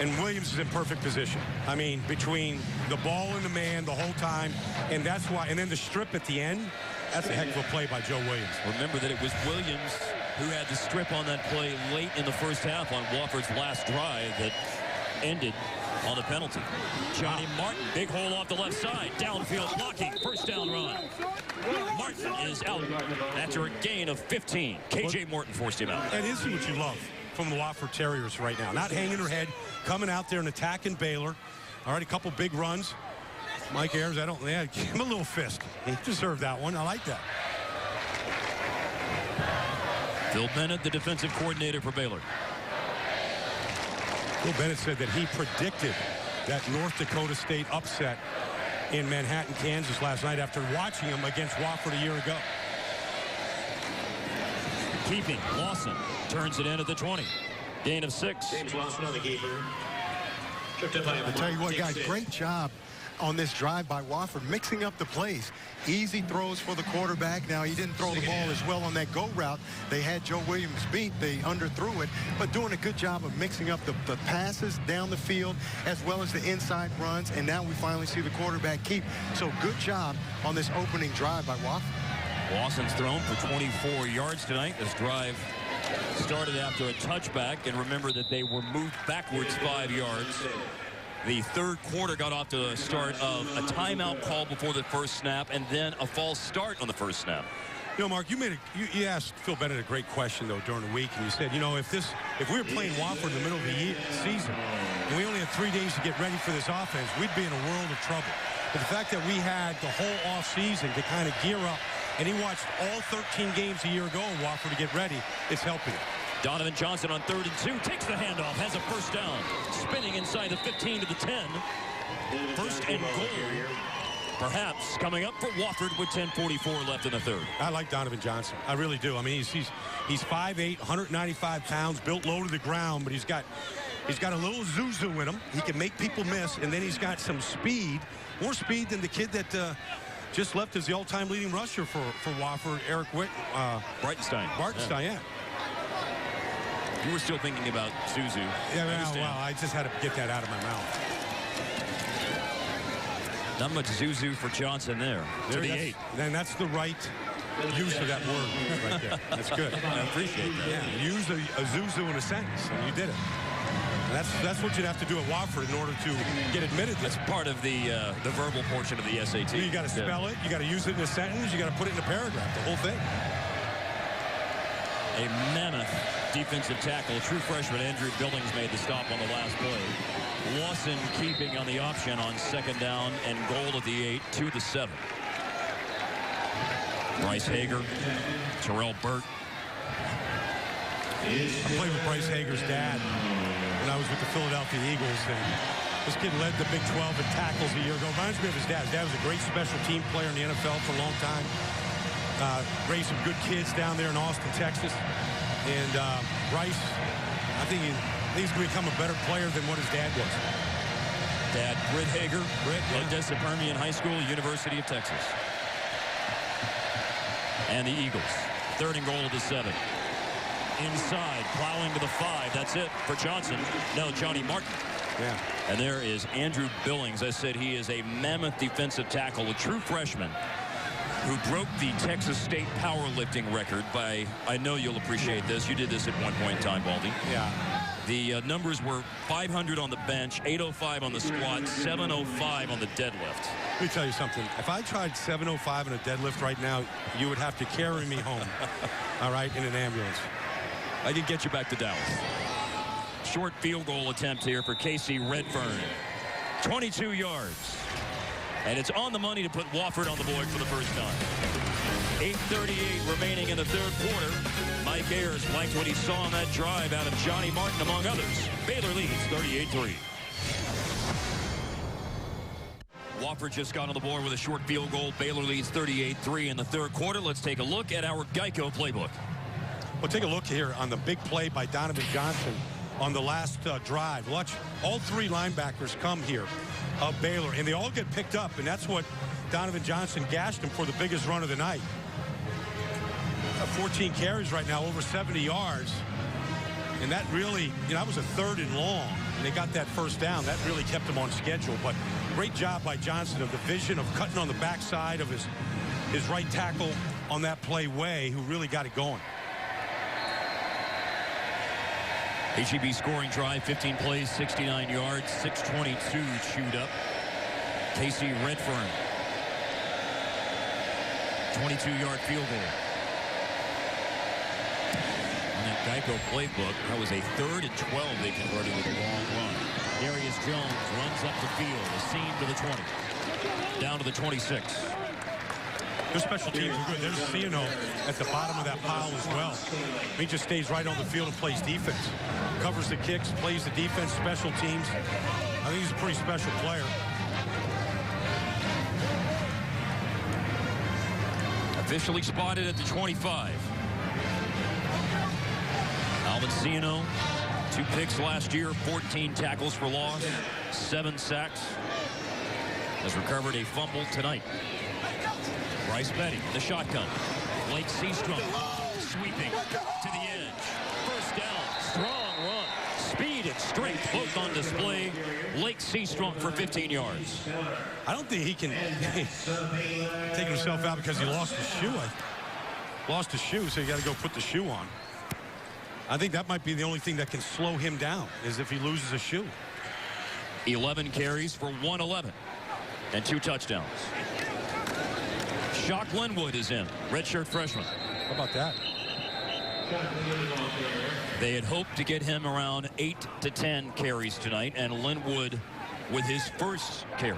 And Williams is in perfect position. I mean, between the ball and the man the whole time, and that's why, and then the strip at the end, that's a heck of a play by Joe Williams. Remember that it was Williams who had the strip on that play late in the first half on Wofford's last drive that ended on the penalty. Johnny Martin, big hole off the left side, downfield blocking, first down run. Martin is out after a gain of 15. KJ Morton forced him out. And isn't what you love from the Wofford Terriers right now? Not hanging their head, coming out there and attacking Baylor. All right, a couple big runs. Mike Ayers, give him a little fist. He deserved that one. I like that. Phil Bennett, the defensive coordinator for Baylor. Phil Bennett said that he predicted that North Dakota State upset in Manhattan, Kansas last night after watching them against Wofford a year ago. Keeping, Lawson turns it in at the 20. Gain of 6. James Lawson on the keeper. I tell you what, guys, great job on this drive by Wofford, mixing up the plays. Easy throws for the quarterback. Now, he didn't throw the ball as well on that go route. They had Joe Williams beat. They underthrew it, but doing a good job of mixing up the passes down the field as well as the inside runs, and now we finally see the quarterback keep. So good job on this opening drive by Wofford. Lawson's thrown for 24 yards tonight. This drive started after a touchback, and remember that they were moved backwards 5 yards. The third quarter got off to a start of a timeout call before the first snap and then a false start on the first snap. You know, Mark, you asked Phil Bennett a great question, though, during the week, and you said, you know, if we were playing Wofford in the middle of the season and we only had 3 days to get ready for this offense, we'd be in a world of trouble. But the fact that we had the whole offseason to kind of gear up, and he watched all 13 games a year ago in Wofford to get ready, it's helping him. Donovan Johnson on 3rd and 2 takes the handoff, has a first down, spinning inside the 15 to the 10. First and goal, perhaps coming up for Wofford with 10:44 left in the third. I like Donovan Johnson. I really do. I mean, he's 5'8", 195 pounds, built low to the ground, but he's got a little zuzu in him. He can make people miss, and then he's got some speed, more speed than the kid that just left as the all-time leading rusher for Wofford, Eric Breitenstein. Yeah. You were still thinking about Zuzu. Yeah, well, I just had to get that out of my mouth. Not much Zuzu for Johnson there. To the 8. Then that's the right use of that word right there. That's good. I appreciate that. Yeah, use a Zuzu in a sentence, and you did it. That's what you'd have to do at Wofford in order to get admitted. That's part of the verbal portion of the SAT. You got to spell it. You got to use it in a sentence. You got to put it in a paragraph. The whole thing. A mammoth defensive tackle. True freshman Andrew Billings made the stop on the last play. Lawson keeping on the option on 2nd down and goal at the 8 to the 7. Bryce Hager, Terrell Burt. I played with Bryce Hager's dad when I was with the Philadelphia Eagles, and this kid led the Big 12 in tackles a year ago. Reminds me of his dad. His dad was a great special team player in the NFL for a long time. Raised some good kids down there in Austin, Texas. And Bryce, I think he's going to become a better player than what his dad was. Dad, Britt Hager, Odessa Permian High School, University of Texas. And the Eagles, 3rd and goal at the 7. Inside, plowing to the 5. That's it for Johnson. No, Johnny Martin. Yeah. And there is Andrew Billings. I said he is a mammoth defensive tackle, a true freshman who broke the Texas State powerlifting record by, I know you'll appreciate this, you did this at one point in time, Baldy. Yeah. The numbers were 500 on the bench, 805 on the squat, 705 on the deadlift. Let me tell you something. If I tried 705 in a deadlift right now, you would have to carry me home, all right, in an ambulance. I could get you back to Dallas. Short field goal attempt here for Casey Redfern. 22 yards. And it's on the money to put Wofford on the board for the first time. 8:38 remaining in the third quarter. Mike Ayers liked what he saw on that drive out of Johnny Martin, among others. Baylor leads 38-3. Wofford just got on the board with a short field goal. Baylor leads 38-3 in the third quarter. Let's take a look at our Geico playbook. Well, take a look here on the big play by Donovan Johnson on the last drive. Watch all 3 linebackers come here of Baylor, and they all get picked up, and that's what Donovan Johnson gashed him for the biggest run of the night. 14 carries right now, over 70 yards, and that really, that was a 3rd and long, and they got that first down. That really kept them on schedule, but great job by Johnson of the vision of cutting on the backside of his right tackle on that play, Way, who really got it going. HEB scoring drive, 15 plays, 69 yards, 622 chewed up. Casey Redfern, 22-yard field goal. On that Geico playbook, that was a 3rd and 12 they converted with a long run. Darius Jones runs up the field, a seam to the 20, down to the 26. Their special teams are good. There's Ciano at the bottom of that pile as well. He just stays right on the field and plays defense. Covers the kicks, plays the defense, special teams. I think he's a pretty special player. Officially spotted at the 25. Alvin Ciano, 2 picks last year, 14 tackles for loss, 7 sacks. Has recovered a fumble tonight. Bryce Petty, the shotgun. Blake Seastrunk sweeping to the edge. First down, strong run. Speed and strength both on display. Blake Seastrunk for 15 yards. I don't think he can take himself out because he lost his shoe. Lost his shoe, so you got to go put the shoe on. I think that might be the only thing that can slow him down, is if he loses a shoe. 11 carries for 111 and 2 touchdowns. Shock Linwood is in, redshirt freshman. How about that? They had hoped to get him around 8 to 10 carries tonight, and Linwood with his first carry.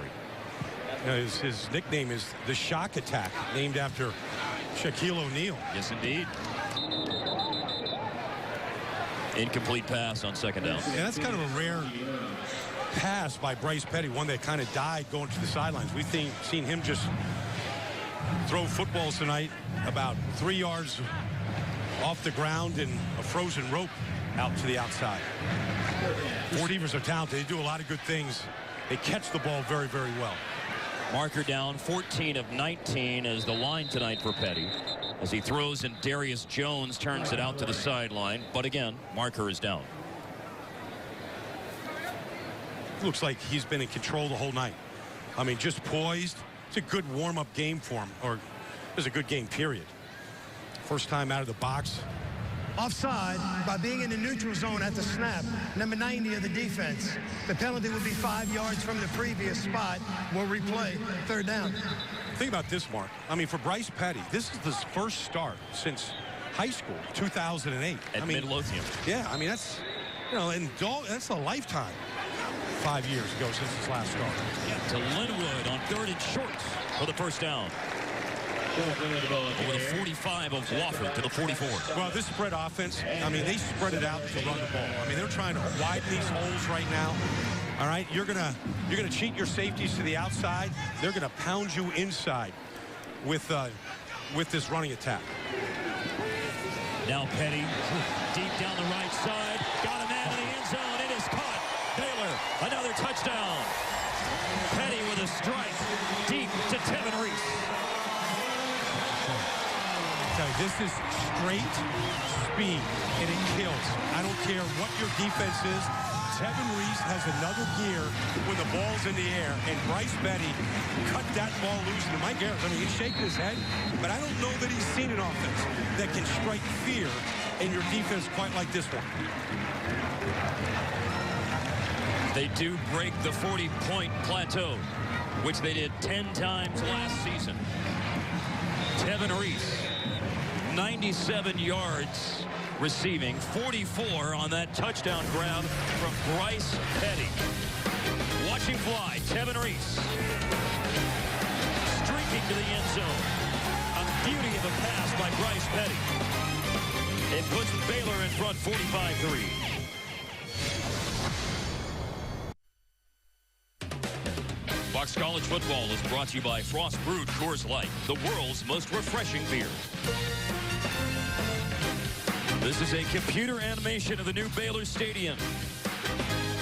You know, his nickname is the Shock Attack, named after Shaquille O'Neal. Yes, indeed. Incomplete pass on second down. Yeah, that's kind of a rare pass by Bryce Petty, one that kind of died going to the sidelines. We've seen him just throw footballs tonight about 3 yards off the ground and a frozen rope out to the outside. The receivers are talented. They do a lot of good things. They catch the ball very, very well. Marker down, 14 of 19 is the line tonight for Petty, as he throws and Darius Jones turns it out to the sideline. But again, Marker is down. Looks like he's been in control the whole night. I mean, just poised. It's a good warm-up game for him, or it's a good game, period. First time out of the box. Offside by being in the neutral zone at the snap. Number 90 of the defense. The penalty will be 5 yards from the previous spot. We'll replay. 3rd down. Think about this, Mark. I mean, for Bryce Petty, this is his first start since high school, 2008. At Midlothian. Yeah, I mean, that's, you know, and that's a lifetime. 5 years ago since his last start. Yeah, to Linwood on 3rd and short for the first down. Over the 45 of Wofford to the 44. Well, this spread offense, I mean, they spread it out to run the ball. I mean, they're trying to widen these holes right now. All right, you're gonna cheat your safeties to the outside. They're gonna pound you inside with this running attack. Now Petty, deep down the right side, got a man in the end zone. It is caught. Baylor, another touchdown. Petty with a strike, deep to Tevin Reese. This is straight speed, and it kills. I don't care what your defense is. Tevin Reese has another gear when the ball's in the air, and Bryce Petty cut that ball loose to Mike Harris. I mean, he's shaking his head, but I don't know that he's seen an offense that can strike fear in your defense quite like this one. They do break the 40-point plateau, which they did 10 times last season. Tevin Reese, 97 yards receiving, 44 on that touchdown grab from Bryce Petty. Watch him fly, Tevin Reese. Streaking to the end zone. A beauty of a pass by Bryce Petty. It puts Baylor in front 45-3. Fox College Football is brought to you by Frost Brewed Coors Light, the world's most refreshing beer. This is a computer animation of the new Baylor Stadium.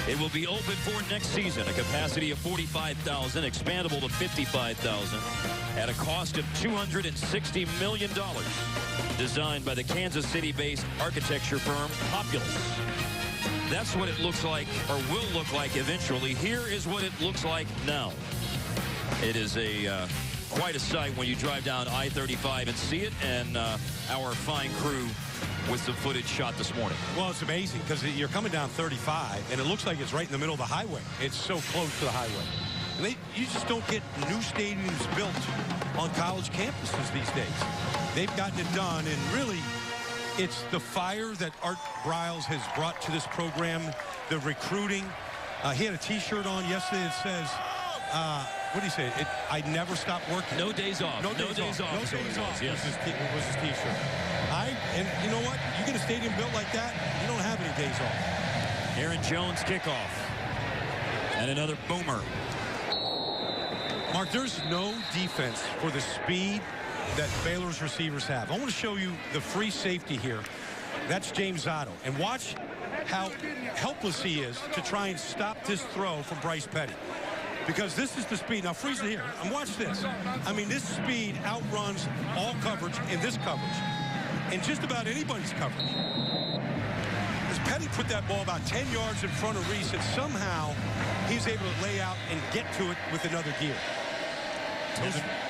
It will be open for next season, a capacity of 45,000, expandable to 55,000, at a cost of $260 million. Designed by the Kansas City-based architecture firm Populous. That's what it looks like, or will look like eventually. Here is what it looks like now. It is quite a sight when you drive down I-35 and see it, and our fine crew with some footage shot this morning. Well, it's amazing because you're coming down 35, and it looks like it's right in the middle of the highway. It's so close to the highway. And you just don't get new stadiums built on college campuses these days. They've gotten it done, and really, it's the fire that Art Briles has brought to this program, the recruiting. He had a T-shirt on yesterday that says, what did he say? I never stop working. No days off. No days off. No days off. Yes. Was his T-shirt. And you know what? You get a stadium built like that, you don't have any days off. Aaron Jones kickoff. And another boomer. Mark, there's no defense for the speed that Baylor's receivers have. I want to show you the free safety here. That's James Otto. And watch how helpless he is to try and stop this throw from Bryce Petty. Because this is the speed. Now, freeze it here. And watch this. I mean, this speed outruns all coverage in this coverage. And just about anybody's coverage. As Petty put that ball about 10 yards in front of Reese, and somehow he's able to lay out and get to it with another gear.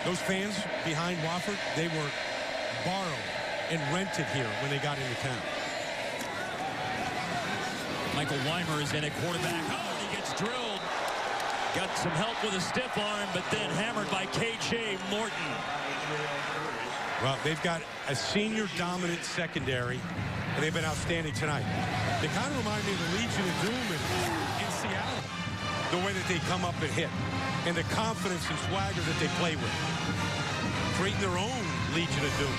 Those fans behind Wofford, they were borrowed and rented here when they got into town. Michael Weimer is in at quarterback. Oh, and he gets drilled. Got some help with a stiff arm, but then hammered by K.J. Morton. Well, they've got a senior dominant secondary, and they've been outstanding tonight. They kind of remind me of the Legion of Doom in Seattle, the way that they come up and hit, and the confidence and swagger that they play with, creating their own Legion of Doom.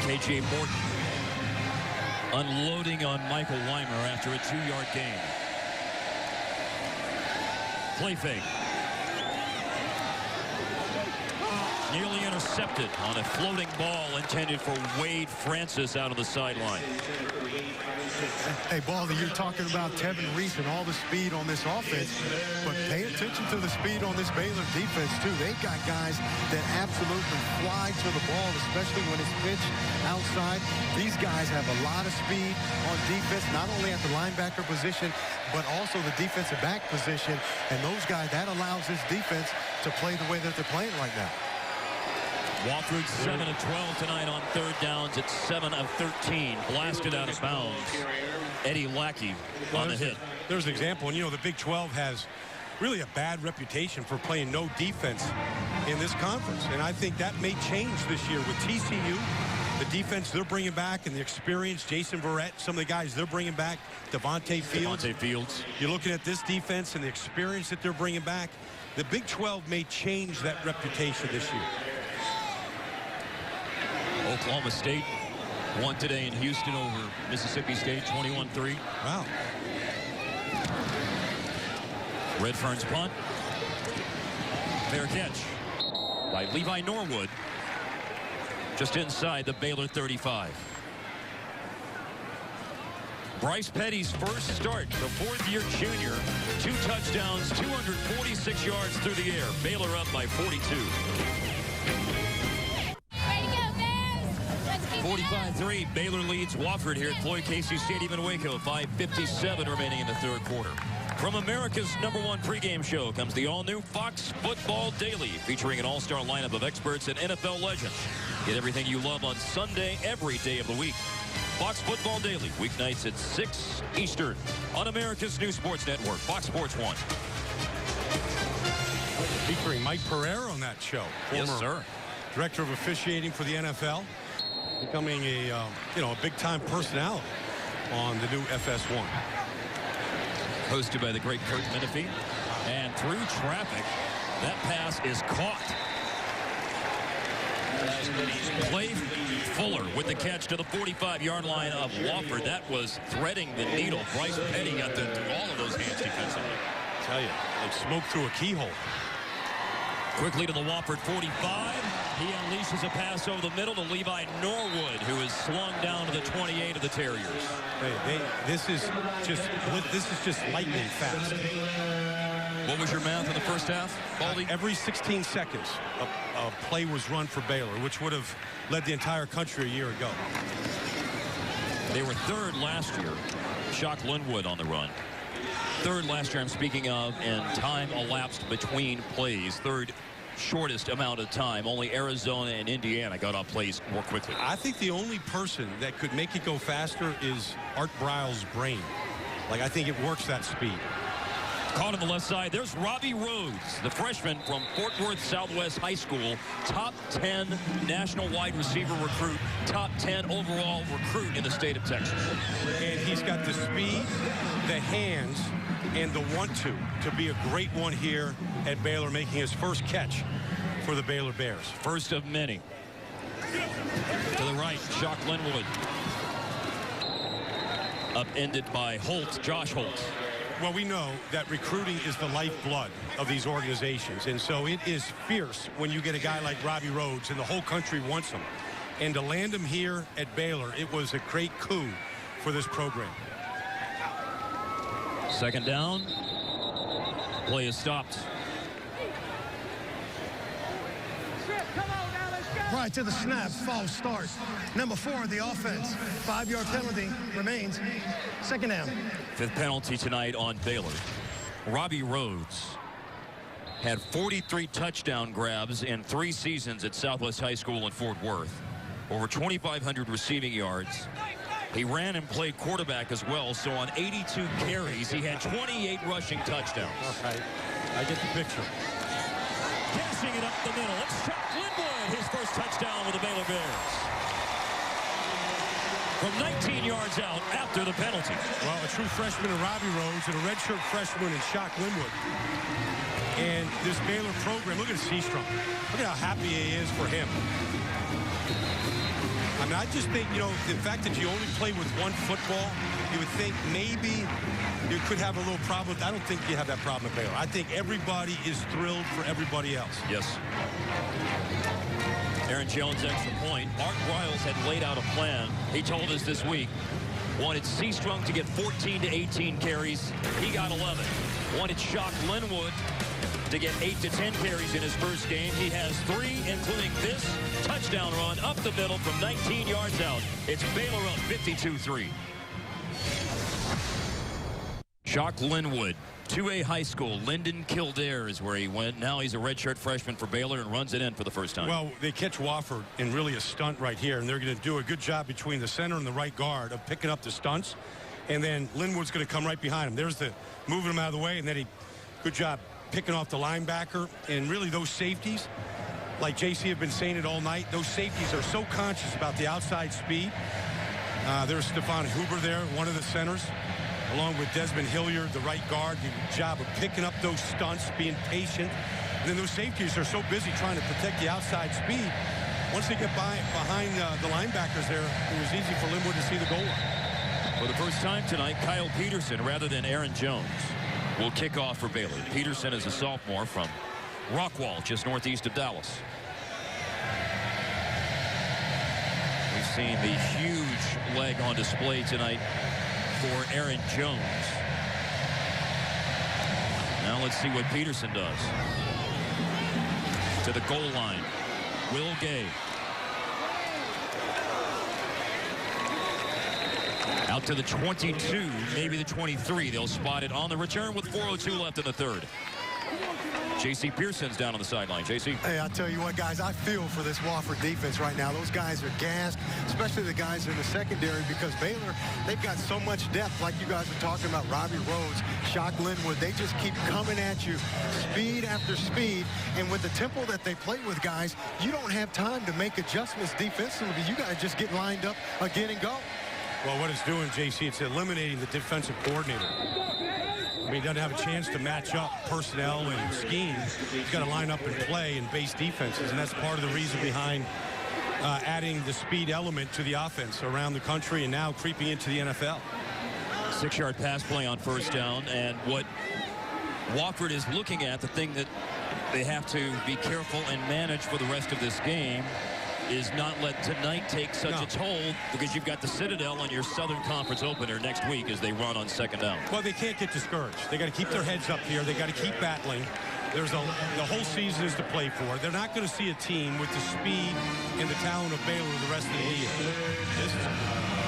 K.J. Morton unloading on Michael Weimer after a 2-yard gain. Play fake. Nearly intercepted on a floating ball intended for Wade Francis out on the sideline. Hey, Baldy, you're talking about Tevin Reese and all the speed on this offense, but pay attention to the speed on this Baylor defense, too. They've got guys that absolutely fly to the ball, especially when it's pitched outside. These guys have a lot of speed on defense, not only at the linebacker position, but also the defensive back position. And those guys, that allows this defense to play the way that they're playing right now. Wofford 7 of 12 tonight on third downs at 7 of 13. Blasted out of bounds. Eddie Lackey on the hit. There's an example. And, you know, the Big 12 has really a bad reputation for playing no defense in this conference. And I think that may change this year with TCU. The defense they're bringing back and the experience, Jason Verrett, some of the guys they're bringing back, Devontae Fields. You're looking at this defense and the experience that they're bringing back. The Big 12 may change that reputation this year. Oklahoma State won today in Houston over Mississippi State, 21-3. Wow. Redfern's punt. Fair catch by Levi Norwood. Just inside the Baylor 35. Bryce Petty's first start, the fourth-year junior. 2 touchdowns, 246 yards through the air. Baylor up by 42. 45-3, Baylor leads Wofford here at Floyd Casey Stadium in Waco. 5:57 remaining in the third quarter. From America's #1 pregame show comes the all-new Fox Football Daily, featuring an all-star lineup of experts and NFL legends. Get everything you love on Sunday, every day of the week. Fox Football Daily, weeknights at 6 Eastern on America's new sports network, Fox Sports 1. Featuring Mike Pereira on that show. Yes, sir. Director of officiating for the NFL. Becoming a big-time personality on the new FS1. Hosted by the great Kurt Menefee. And through traffic, that pass is caught. Clay Fuller with the catch to the 45-yard line of Wofford. That was threading the needle. Bryce Petty got all of those hands defensively. I tell you, like smoke through a keyhole. Quickly to the Wofford 45. He unleashes a pass over the middle to Levi Norwood, who is slung down to the 28 of the Terriers. This is just lightning fast. What was your math in the first half, Baldy? Every 16 seconds, a play was run for Baylor, which would have led the entire country a year ago. They were third last year. Shock Linwood on the run. Third last year, I'm speaking of, in time elapsed between plays. Third shortest amount of time. Only Arizona and Indiana got off plays more quickly. I think the only person that could make it go faster is Art Briles' brain. Like, I think it works that speed. Caught on the left side. There's Robbie Rhodes, the freshman from Fort Worth Southwest High School. Top 10 national wide receiver recruit. Top 10 overall recruit in the state of Texas. And he's got the speed, the hands, and the want-to be a great one here at Baylor, making his first catch for the Baylor Bears. First of many. To the right, Shock Linwood. Upended by Holt, Josh Holt. Well, we know that recruiting is the lifeblood of these organizations, and so it is fierce when you get a guy like Robbie Rhodes and the whole country wants him. And to land him here at Baylor, it was a great coup for this program. Second down. Play is stopped. Right to the snap, false start. Number 4, the offense. 5-yard penalty remains. Second down. Fifth penalty tonight on Baylor. Robbie Rhodes had 43 touchdown grabs in 3 seasons at Southwest High School in Fort Worth. Over 2,500 receiving yards. He ran and played quarterback as well, so on 82 carries, he had 28 rushing touchdowns. All right, I get the picture. Cashing it up the middle. It's Shock Linwood, his first touchdown with the Baylor Bears. From 19 yards out after the penalty. Well, a true freshman in Robbie Rhodes and a redshirt freshman in Shock Linwood. And this Baylor program, look at Seastrunk. Look at how happy he is for him. I mean, I just think, you know, the fact that you only play with one football, you would think maybe you could have a little problem. I don't think you have that problem at Baylor. I think everybody is thrilled for everybody else. Yes. Aaron Jones, extra point. Art Briles had laid out a plan. He told us this week. Wanted Seastrunk to get 14 to 18 carries. He got 11. Wanted Shock Linwood to get 8 to 10 carries in his first game. He has 3, including this touchdown run up the middle from 19 yards out. It's Baylor up 52-3. Shock Linwood, 2A high school. Linden Kildare is where he went. Now he's a redshirt freshman for Baylor and runs it in for the first time. Well, they catch Wofford in really a stunt right here, and they're going to do a good job between the center and the right guard of picking up the stunts. And then Linwood's going to come right behind him. There's the moving him out of the way, and then good job picking off the linebacker. And really those safeties, like JC have been saying it all night, those safeties are so conscious about the outside speed. There's Stephon Huber there, one of the centers, along with Desmond Hilliard, the right guard. The job of picking up those stunts, being patient. And then those safeties are so busy trying to protect the outside speed. Once they get behind the linebackers there, it was easy for Linwood to see the goal line. For the first time tonight, Kyle Peterson rather than Aaron Jones will kick off for Baylor. Peterson is a sophomore from Rockwall, just northeast of Dallas. We've seen the huge leg on display tonight for Aaron Jones. Now let's see what Peterson does. To the goal line, Will Gay. Out to the 22, maybe the 23. They'll spot it on the return with 4:02 left in the third. J.C. Pearson's down on the sideline. J.C. Hey, I tell you what, guys, I feel for this Wofford defense right now. Those guys are gassed, especially the guys in the secondary, because Baylor, they've got so much depth, like you guys are talking about. Robbie Rhodes, Shock Linwood, they just keep coming at you, speed after speed. And with the tempo that they play with, guys, you don't have time to make adjustments defensively. You got to just get lined up again and go. Well, what it's doing, JC, it's eliminating the defensive coordinator. I mean, he doesn't have a chance to match up personnel and schemes. He's got to line up and play and base defenses, and that's part of the reason behind adding the speed element to the offense around the country and now creeping into the NFL. 6-yard pass play on first down, and what Wofford is looking at, the thing that they have to be careful and manage for the rest of this game, is not let tonight take such a toll, because you've got the Citadel on your Southern Conference opener next week as they run on second down. Well, they can't get discouraged. They got to keep their heads up here. They got to keep battling. The whole season is to play for. They're not going to see a team with the speed and the talent of Baylor the rest of the year.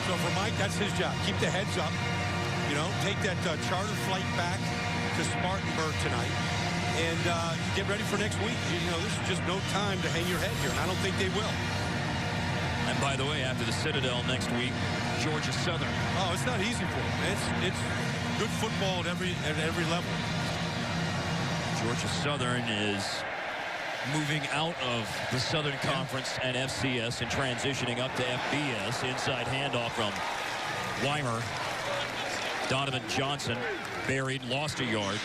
So for Mike, that's his job. Keep the heads up. You know, take that charter flight back to Spartanburg tonight. and get ready for next week. You know, this is just no time to hang your head here, and I don't think they will. And by the way, after the Citadel next week, Georgia Southern. Oh, it's not easy for them. It's good football at every level. Georgia Southern is moving out of the Southern Conference and FCS and transitioning up to FBS. Inside handoff from Weimer. Donovan Johnson buried, lost a yard.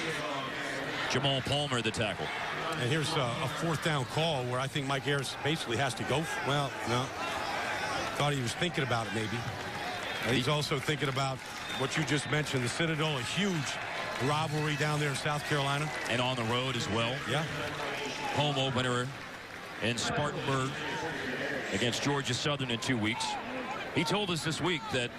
Jamal Palmer, the tackle. And here's a fourth down call where I think Mike Ayers basically has to go. Well, no. Thought he was thinking about it, maybe. He's also thinking about what you just mentioned, the Citadel, a huge rivalry down there in South Carolina. And on the road as well. Yeah. Home opener in Spartanburg against Georgia Southern in 2 weeks. He told us this week that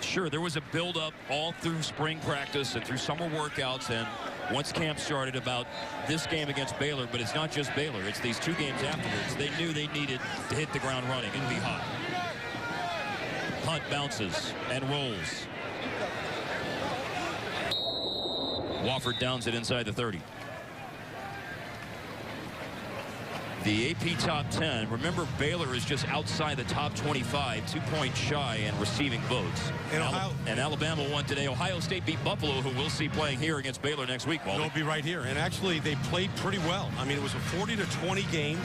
sure, there was a build-up all through spring practice and through summer workouts and once camp started about this game against Baylor, but it's not just Baylor. It's these 2 games afterwards. They knew they needed to hit the ground running and be hot. Hunt bounces and rolls. Wofford downs it inside the 30. The AP top 10. Remember, Baylor is just outside the top 25, 2 points shy and receiving votes. And Alabama won today. Ohio State beat Buffalo, who we'll see playing here against Baylor next week. They'll be right here. And actually, they played pretty well. I mean, it was a 40-20 game.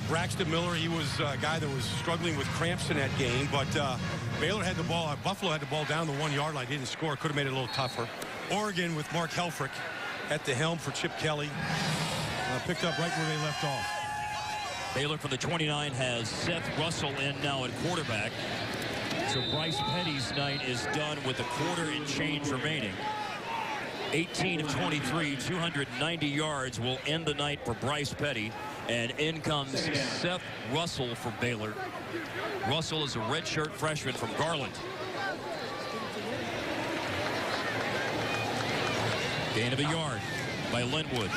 Braxton Miller, he was a guy that was struggling with cramps in that game. But Baylor had the ball. Buffalo had the ball down the 1 yard line. Didn't score. Could have made it a little tougher. Oregon with Mark Helfrich at the helm for Chip Kelly. Picked up right where they left off. Baylor from the 29 has Seth Russell in now at quarterback. So Bryce Petty's night is done with a quarter and change remaining. 18 of 23, 290 yards will end the night for Bryce Petty. And in comes Seth Russell for Baylor. Russell is a redshirt freshman from Garland. Gain of a yard by Linwood.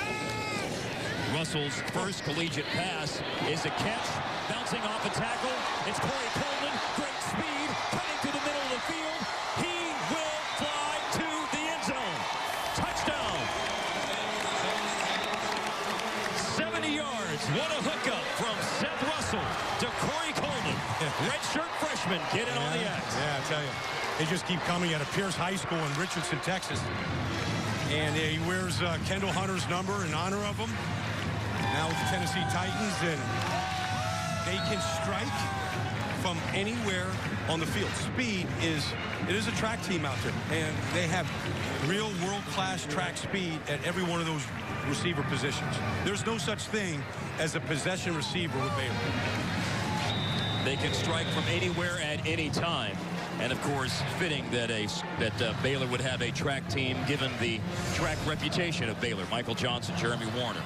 Russell's first collegiate pass is a catch, bouncing off a tackle. It's Corey Coleman, great speed, cutting to the middle of the field. He will fly to the end zone. Touchdown. 70 yards. What a hookup from Seth Russell to Corey Coleman. Redshirt freshman getting on the axe. Yeah, I tell you. They just keep coming out of Pierce High School in Richardson, Texas. And he wears Kendall Hunter's number in honor of him. Now with the Tennessee Titans, and they can strike from anywhere on the field. Speed it is a track team out there, and they have real world-class track speed at every one of those receiver positions. There's no such thing as a possession receiver with Baylor. They can strike from anywhere at any time. And of course, fitting that Baylor would have a track team given the track reputation of Baylor. Michael Johnson, Jeremy Warner.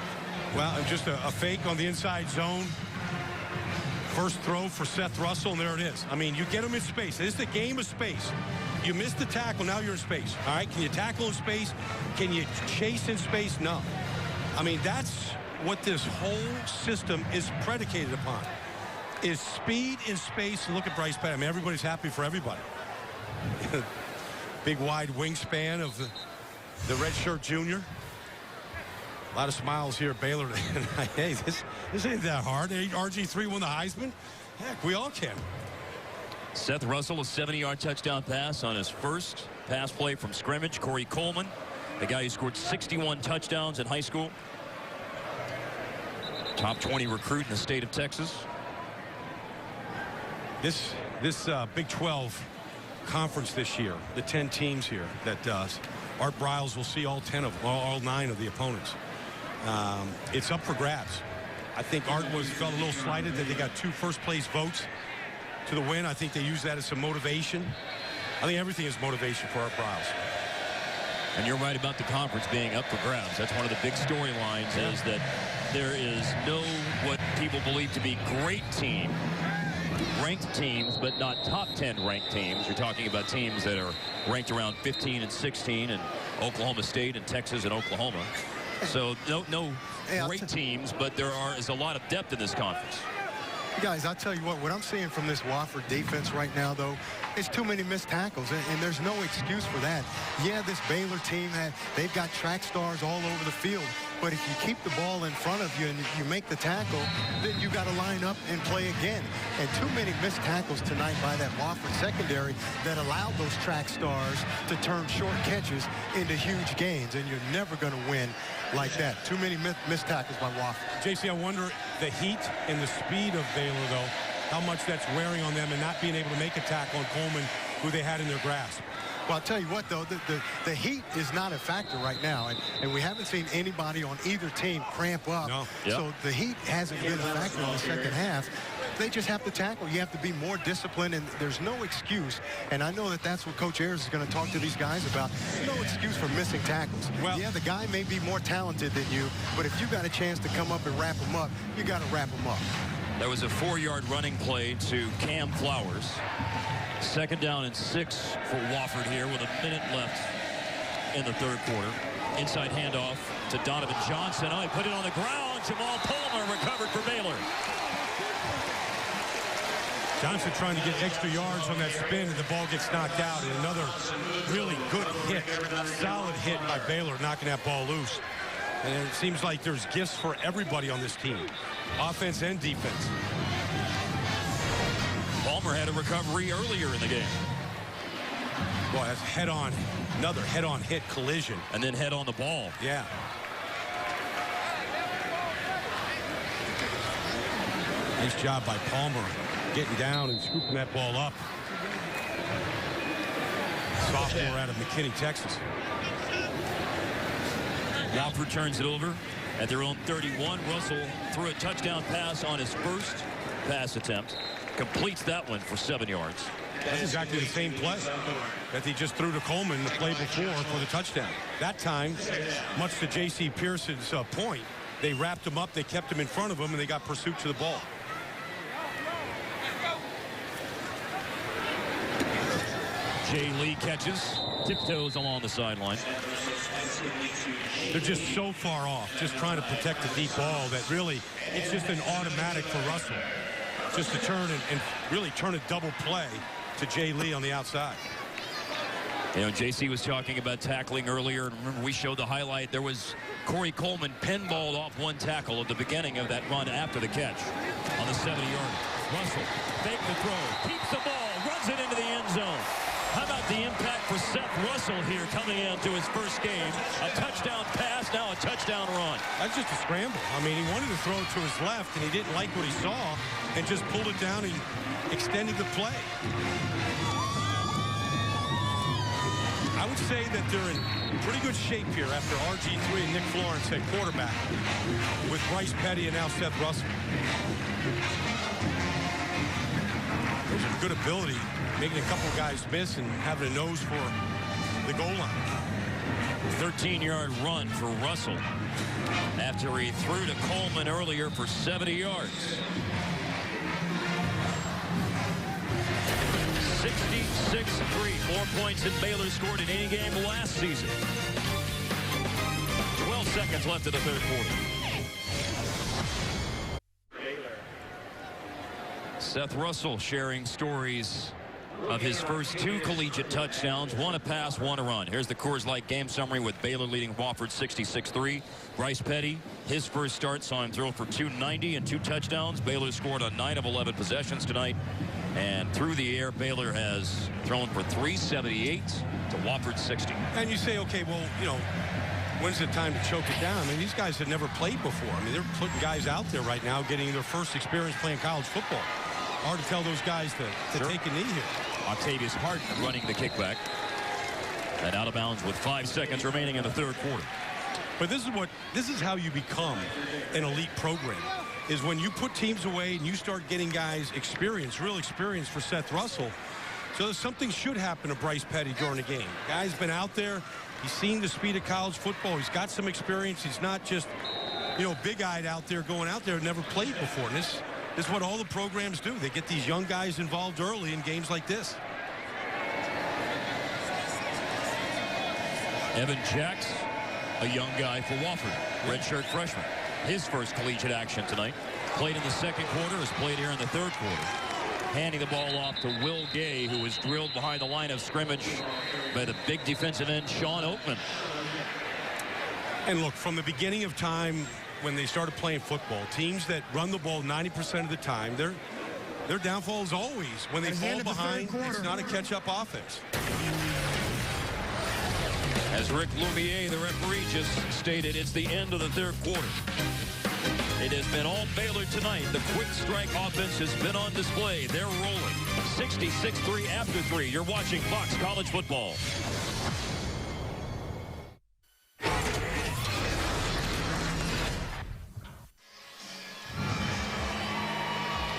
Well, just a fake on the inside zone. First throw for Seth Russell, and there it is. I mean, you get him in space. This is a game of space. You missed the tackle, now you're in space. All right, can you tackle in space? Can you chase in space? No. I mean, that's what this whole system is predicated upon. Is speed in space. Look at Bryce Petty. I mean, everybody's happy for everybody. Big wide wingspan of the redshirt junior. A lot of smiles here at Baylor. Hey, this ain't that hard. RG3 won the Heisman. Heck, we all can. Seth Russell, a 70-yard touchdown pass on his first pass play from scrimmage. Corey Coleman, the guy who scored 61 touchdowns in high school. Top 20 recruit in the state of Texas. This Big 12 conference this year, the 10 teams here that Art Briles will see all 10 of them, all 9 of the opponents. It's up for grabs. I think Art felt a little slighted that they got 2 first-place votes to the win. I think they use that as some motivation. I think everything is motivation for Art Briles. And you're right about the conference being up for grabs. That's one of the big storylines is that there is no what people believe to be great team, ranked teams, but not top 10 ranked teams. You're talking about teams that are ranked around 15 and 16 in Oklahoma State and Texas and Oklahoma. So no great teams, but there is a lot of depth in this conference. Guys, I'll tell you what I'm seeing from this Wofford defense right now, though, is too many missed tackles, and there's no excuse for that. Yeah, this Baylor team, they've got track stars all over the field, but if you keep the ball in front of you and you make the tackle, then you got to line up and play again. And too many missed tackles tonight by that Wofford secondary that allowed those track stars to turn short catches into huge gains, and you're never going to win like that. Too many missed tackles by Wofford. JC, I wonder the heat and the speed of Baylor, though, how much that's wearing on them and not being able to make a tackle on Coleman, who they had in their grasp. Well, I'll tell you what, though, the heat is not a factor right now, and we haven't seen anybody on either team cramp up. No. Yep. So the heat hasn't been a factor in the second half. They just have to tackle. You have to be more disciplined, and there's no excuse. And I know that that's what Coach Ayers is going to talk to these guys about. No excuse for missing tackles. Well, yeah, the guy may be more talented than you, but if you got a chance to come up and wrap him up, you got to wrap him up. There was a 4-yard running play to Cam Flowers. 2nd down and 6 for Wofford here with a minute left in the 3rd quarter. Inside handoff to Donovan Johnson. Oh, he put it on the ground. Jamal Palmer recovered for Baylor. Johnson trying to get extra yards on that spin, and the ball gets knocked out. And another really good hit, solid hit by Baylor, knocking that ball loose. And it seems like there's gifts for everybody on this team, offense and defense. Palmer had a recovery earlier in the game. Boy, that's head-on, another head-on hit collision. And then head on the ball. Yeah. Nice job by Palmer, getting down and scooping that ball up. Sophomore out of McKinney, Texas. Wofford turns it over at their own 31. Russell threw a touchdown pass on his first pass attempt. Completes that one for 7 yards. That's exactly the same play that he just threw to Coleman the play before for the touchdown. That time, much to J.C. Pearson's point, they wrapped him up, they kept him in front of him, and they got pursuit to the ball. Jay Lee catches, tiptoes along the sideline. They're just so far off, just trying to protect the deep ball that really, it's just an automatic for Russell. Just to turn and really turn a double play to Jay Lee on the outside. You know, JC was talking about tackling earlier, and remember we showed the highlight. There was Corey Coleman pinballed off one tackle at the beginning of that run after the catch on the 70-yard. Russell, fake the throw, keeps the ball, runs it into the end zone. How about the impact for Seth Russell here coming into his first game? A touchdown pass, now a touchdown run. That's just a scramble. I mean, he wanted to throw it to his left, and he didn't like what he saw and just pulled it down and extended the play. I would say that they're in pretty good shape here after RG3 and Nick Florence at quarterback with Bryce Petty and now Seth Russell. There's a good ability, making a couple guys miss and having a nose for the goal line. 13-yard run for Russell after he threw to Coleman earlier for 70 yards. 66-3. More points than Baylor scored in any game last season. 12 seconds left in the 3rd quarter. Seth Russell sharing stories of his first 2 collegiate touchdowns, 1 a pass, 1 a run. Here's the Coors Light game summary with Baylor leading Wofford 66-3. Bryce Petty, his first start, saw him throw for 290 and 2 touchdowns. Baylor scored on 9 of 11 possessions tonight. And through the air, Baylor has thrown for 378 to Wofford 60. And you say, okay, well, you know, when's the time to choke it down? I mean, these guys have never played before. I mean, they're putting guys out there right now getting their first experience playing college football. Hard to tell those guys to take a knee here. Octavius Hart running the kickback. And out of bounds with 5 seconds remaining in the 3rd quarter. But this is how you become an elite program, is when you put teams away and you start getting guys experience, real experience for Seth Russell. So something should happen to Bryce Petty during the game. Guy's been out there. He's seen the speed of college football. He's got some experience. He's not just, you know, big-eyed out there going out there and never played before. And this is what all the programs do. They get these young guys involved early in games like this. Evan Jacks, a young guy for Wofford, redshirt freshman. His first collegiate action tonight. Played in the second quarter, has played here in the third quarter. Handing the ball off to Will Gay, who was drilled behind the line of scrimmage by the big defensive end, Sean Oakman. And look, from the beginning of time when they started playing football, teams that run the ball 90% of the time, their downfall is always when they fall behind. It's not a catch-up offense. As Rick Lumiere, the referee, just stated, it's the end of the third quarter. It has been all Baylor tonight. The quick strike offense has been on display. They're rolling. 66-3 after 3. You're watching Fox College Football.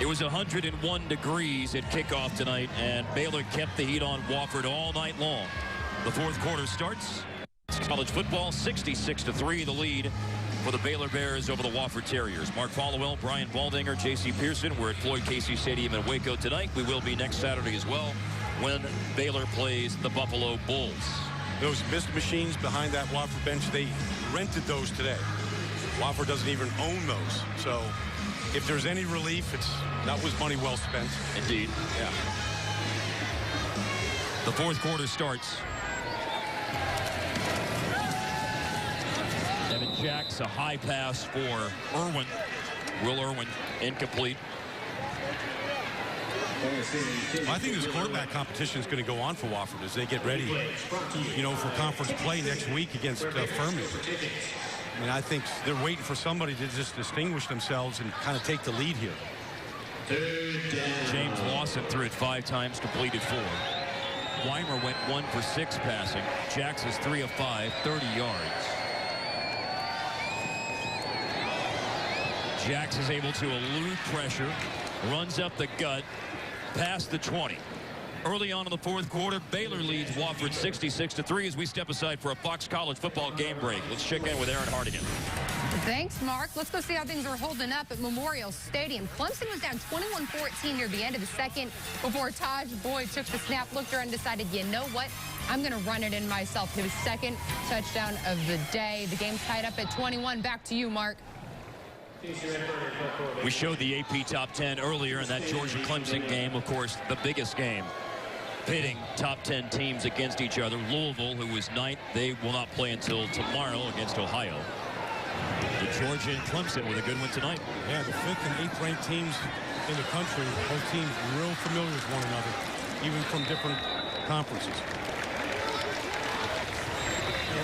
It was 101 degrees at kickoff tonight, and Baylor kept the heat on Wofford all night long. The fourth quarter starts. College football, 66-3, the lead for the Baylor Bears over the Wofford Terriers. Mark Followell, Brian Baldinger, J.C. Pearson. We're at Floyd Casey Stadium in Waco tonight. We will be next Saturday as well when Baylor plays the Buffalo Bulls. Those mist machines behind that Wofford bench, they rented those today. Wofford doesn't even own those. So if there's any relief, that was money well spent. Indeed. Yeah. The fourth quarter starts. Evan Jacks, a high pass for Irwin. Will Irwin, incomplete. I think this quarterback competition is going to go on for Wofford as they get ready, for conference play next week against Furman. I mean, I think they're waiting for somebody to just distinguish themselves and kind of take the lead here. James Lawson threw it 5 times, completed 4. Weimer went 1 for 6 passing. Jacks is 3 of 5, 30 yards. Jacks is able to elude pressure, runs up the gut, past the 20. Early on in the fourth quarter, Baylor leads Wofford 66-3 as we step aside for a Fox College Football game break. Let's check in with Aaron Hardigan. Thanks, Mark. Let's go see how things are holding up at Memorial Stadium. Clemson was down 21-14 near the end of the second before Taj Boyd took the snap, looked around and decided, you know what? I'm going to run it in myself. His second touchdown of the day. The game's tied up at 21. Back to you, Mark. We showed the AP Top 10 earlier in that Georgia-Clemson game, of course, the biggest game, pitting top 10 teams against each other. Louisville, who was 9th, they will not play until tomorrow against Ohio. The Georgia and Clemson with a good one tonight. Yeah, the 5th and 8th ranked teams in the country, both teams real familiar with one another, even from different conferences.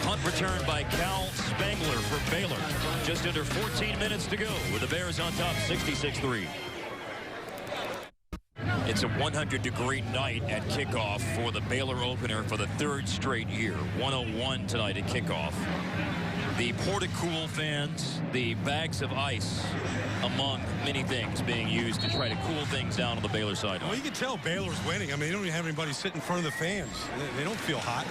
Punt return by Cal Spangler for Baylor. Just under 14 minutes to go with the Bears on top, 66-3. It's a 100-degree night at kickoff for the Baylor opener for the 3rd straight year. 101 tonight at kickoff. The Porta-Cool fans, the bags of ice, among many things being used to try to cool things down on the Baylor side. Well, you can tell Baylor's winning. I mean, they don't even have anybody sit in front of the fans. They don't feel hot.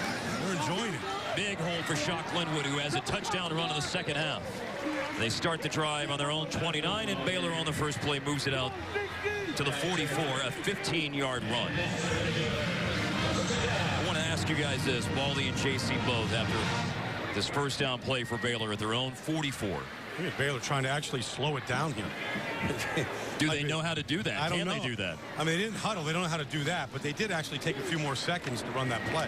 They're enjoying it. Big hole for Shock Linwood, who has a touchdown run in the second half. They start the drive on their own 29, and Baylor on the first play moves it out to the 44, a 15-yard run. I want to ask you guys this, Baldy and JC both, after this first down play for Baylor at their own 44. Look at Baylor trying to actually slow it down here. Do they know how to do that? I don't know. Can they do that? I mean, they didn't huddle. They don't know how to do that, but they did actually take a few more seconds to run that play.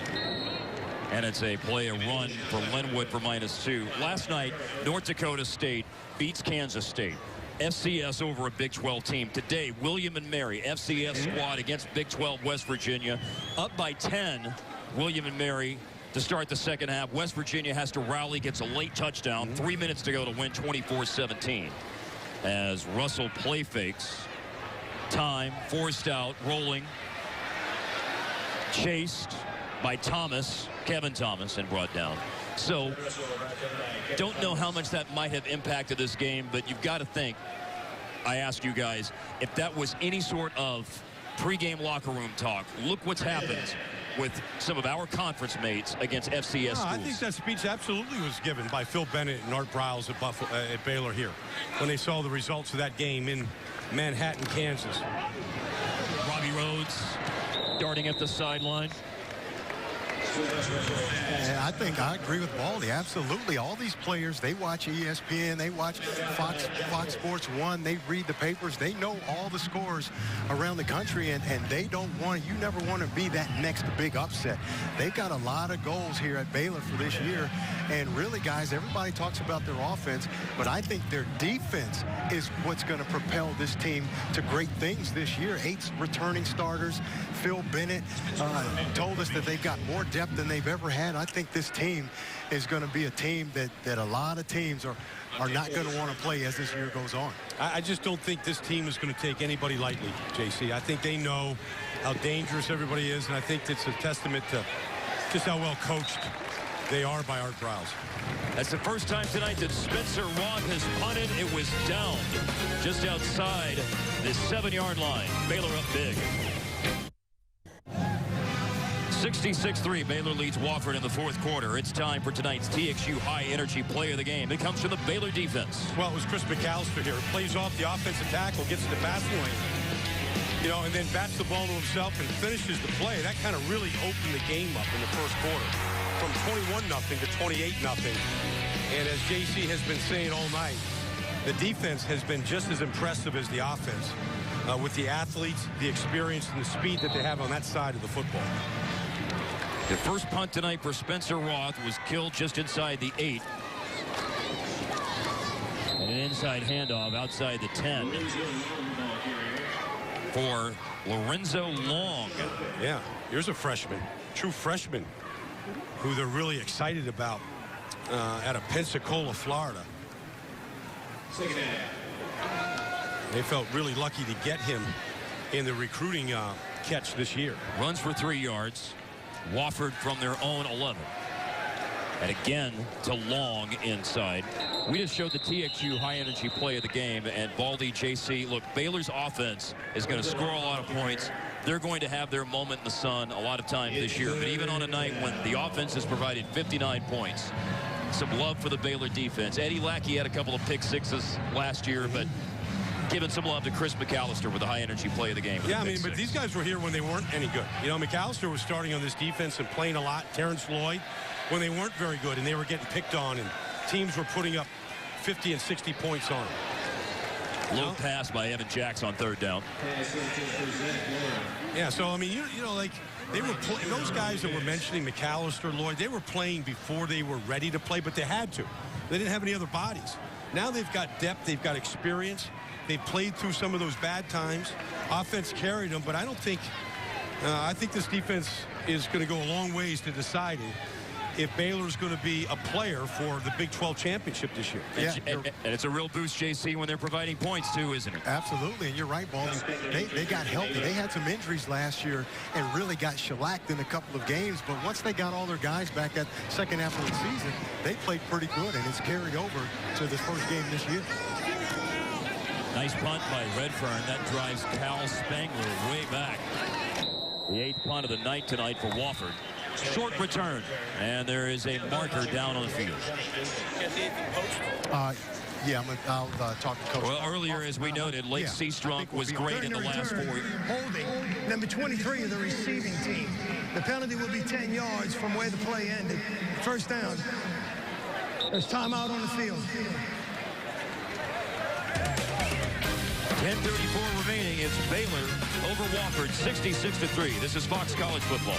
And it's a run for Linwood for -2. Last night, North Dakota State beats Kansas State. FCS over a Big 12 team. Today, William and Mary, FCS squad against Big 12 West Virginia. Up by 10, William and Mary to start the second half. West Virginia has to rally, gets a late touchdown. 3 minutes to go to win 24-17. As Russell play fakes. Time, forced out, rolling. Chased by Kevin Thomas, and brought down. So, don't know how much that might have impacted this game, but you've got to think, I ask you guys, if that was any sort of pregame locker room talk, look what's happened with some of our conference mates against FCS schools. I think that speech absolutely was given by Phil Bennett and Art Briles at Baylor here when they saw the results of that game in Manhattan, Kansas. Robbie Rhodes darting at the sideline. Yeah, I think I agree with Baldy. Absolutely. All these players, they watch ESPN, they watch Fox Sports 1, they read the papers, they know all the scores around the country, and they don't want, you never want to be that next big upset. They've got a lot of goals here at Baylor for this year, and really, guys, everybody talks about their offense, but I think their defense is what's going to propel this team to great things this year. 8 returning starters. Phil Bennett told us that they've got more depth than they've ever had. I think this team is going to be a team that a lot of teams are not going to want to play as this year goes on. I just don't think this team is going to take anybody lightly, JC. I think they know how dangerous everybody is, and I think it's a testament to just how well coached they are by Art Browse. That's the first time tonight that Spencer Roth has punted. It was down just outside the 7-yard line. Baylor up big. 66-3, Baylor leads Wofford in the 4th quarter. It's time for tonight's TXU high-energy play of the game. It comes from the Baylor defense. Well, it was Chris McAllister here. Plays off the offensive tackle, gets to the passing lane, you know, and then bats the ball to himself and finishes the play. That kind of really opened the game up in the 1st quarter from 21-0 to 28-0. And as JC has been saying all night, the defense has been just as impressive as the offense with the athletes, the experience, and the speed that they have on that side of the football. The first punt tonight for Spencer Roth was killed just inside the 8. And an inside handoff outside the 10 for Lorenzo Long. Yeah, here's a freshman, true freshman, who they're really excited about out of Pensacola, Florida. They felt really lucky to get him in the recruiting catch this year. Runs for 3 yards. Wofford from their own 11. And again to Long inside. We just showed the TXU high-energy play of the game, and Baldy, JC, look, Baylor's offense is going to score a lot of points. They're going to have their moment in the sun a lot of times this year, but even on a night when the offense has provided 59 points, some love for the Baylor defense. Eddie Lackey had a couple of pick sixes last year, but giving some love to Chris McAllister with the high-energy play of the game. Yeah, I mean, but these guys were here when they weren't any good. You know, McAllister was starting on this defense and playing a lot. Terrence Lloyd, when they weren't very good and they were getting picked on, and teams were putting up 50 and 60 points on them. Low pass by Evan Jacks on 3rd down. Yeah, so, I mean, you know, like, they were those guys that were mentioning, McAllister, Lloyd, they were playing before they were ready to play, but they had to. They didn't have any other bodies. Now they've got depth, they've got experience. They've played through some of those bad times. Offense carried them, but I don't think, I think this defense is going to go a long ways to deciding if Baylor's going to be a player for the Big 12 championship this year. Yeah, and it's a real boost, JC, when they're providing points too, isn't it? Absolutely, and you're right, Baldy. They got healthy. They had some injuries last year and really got shellacked in a couple of games, but once they got all their guys back that second half of the season, they played pretty good, and it's carried over to the first game this year. Nice punt by Redfern. That drives Cal Spangler way back. The 8th punt of the night tonight for Wofford. Short return. And there is a marker down on the field. Yeah, I'll talk to Coach. Well, earlier, as we noted, Lake Seastrunk was great in the last 4 years. Holding number 23 of the receiving team. The penalty will be 10 yards from where the play ended. First down. There's timeout on the field. 10:34 remaining. It's Baylor over Wofford, 66-3. This is Fox College Football.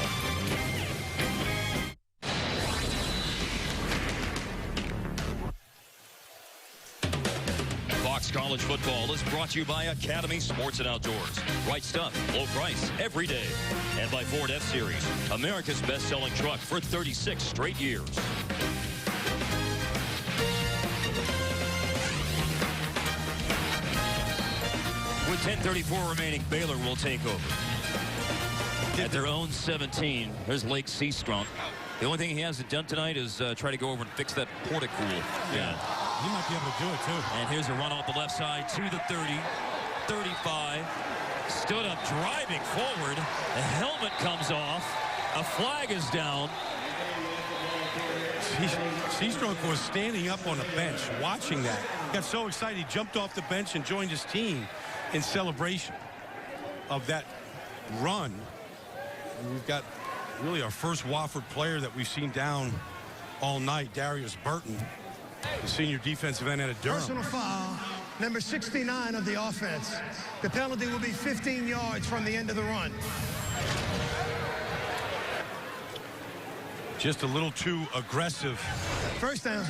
Fox College Football is brought to you by Academy Sports and Outdoors. Right stuff, low price, every day. And by Ford F-Series, America's best-selling truck for 36 straight years. With 10:34 remaining, Baylor will take over. At their own 17, there's Lake Seastrunk. The only thing he hasn't done tonight is try to go over and fix that portico. Yeah. He might be able to do it, too. And here's a run off the left side to the 30, 35. Stood up, driving forward. The helmet comes off. A flag is down. Seastrunk was standing up on the bench watching that. Got so excited, he jumped off the bench and joined his team in celebration of that run. And we've got really our first Wofford player that we've seen down all night, Darius Burton, the senior defensive end out of Durham. Personal foul, number 69 of the offense. The penalty will be 15 yards from the end of the run. Just a little too aggressive. First down.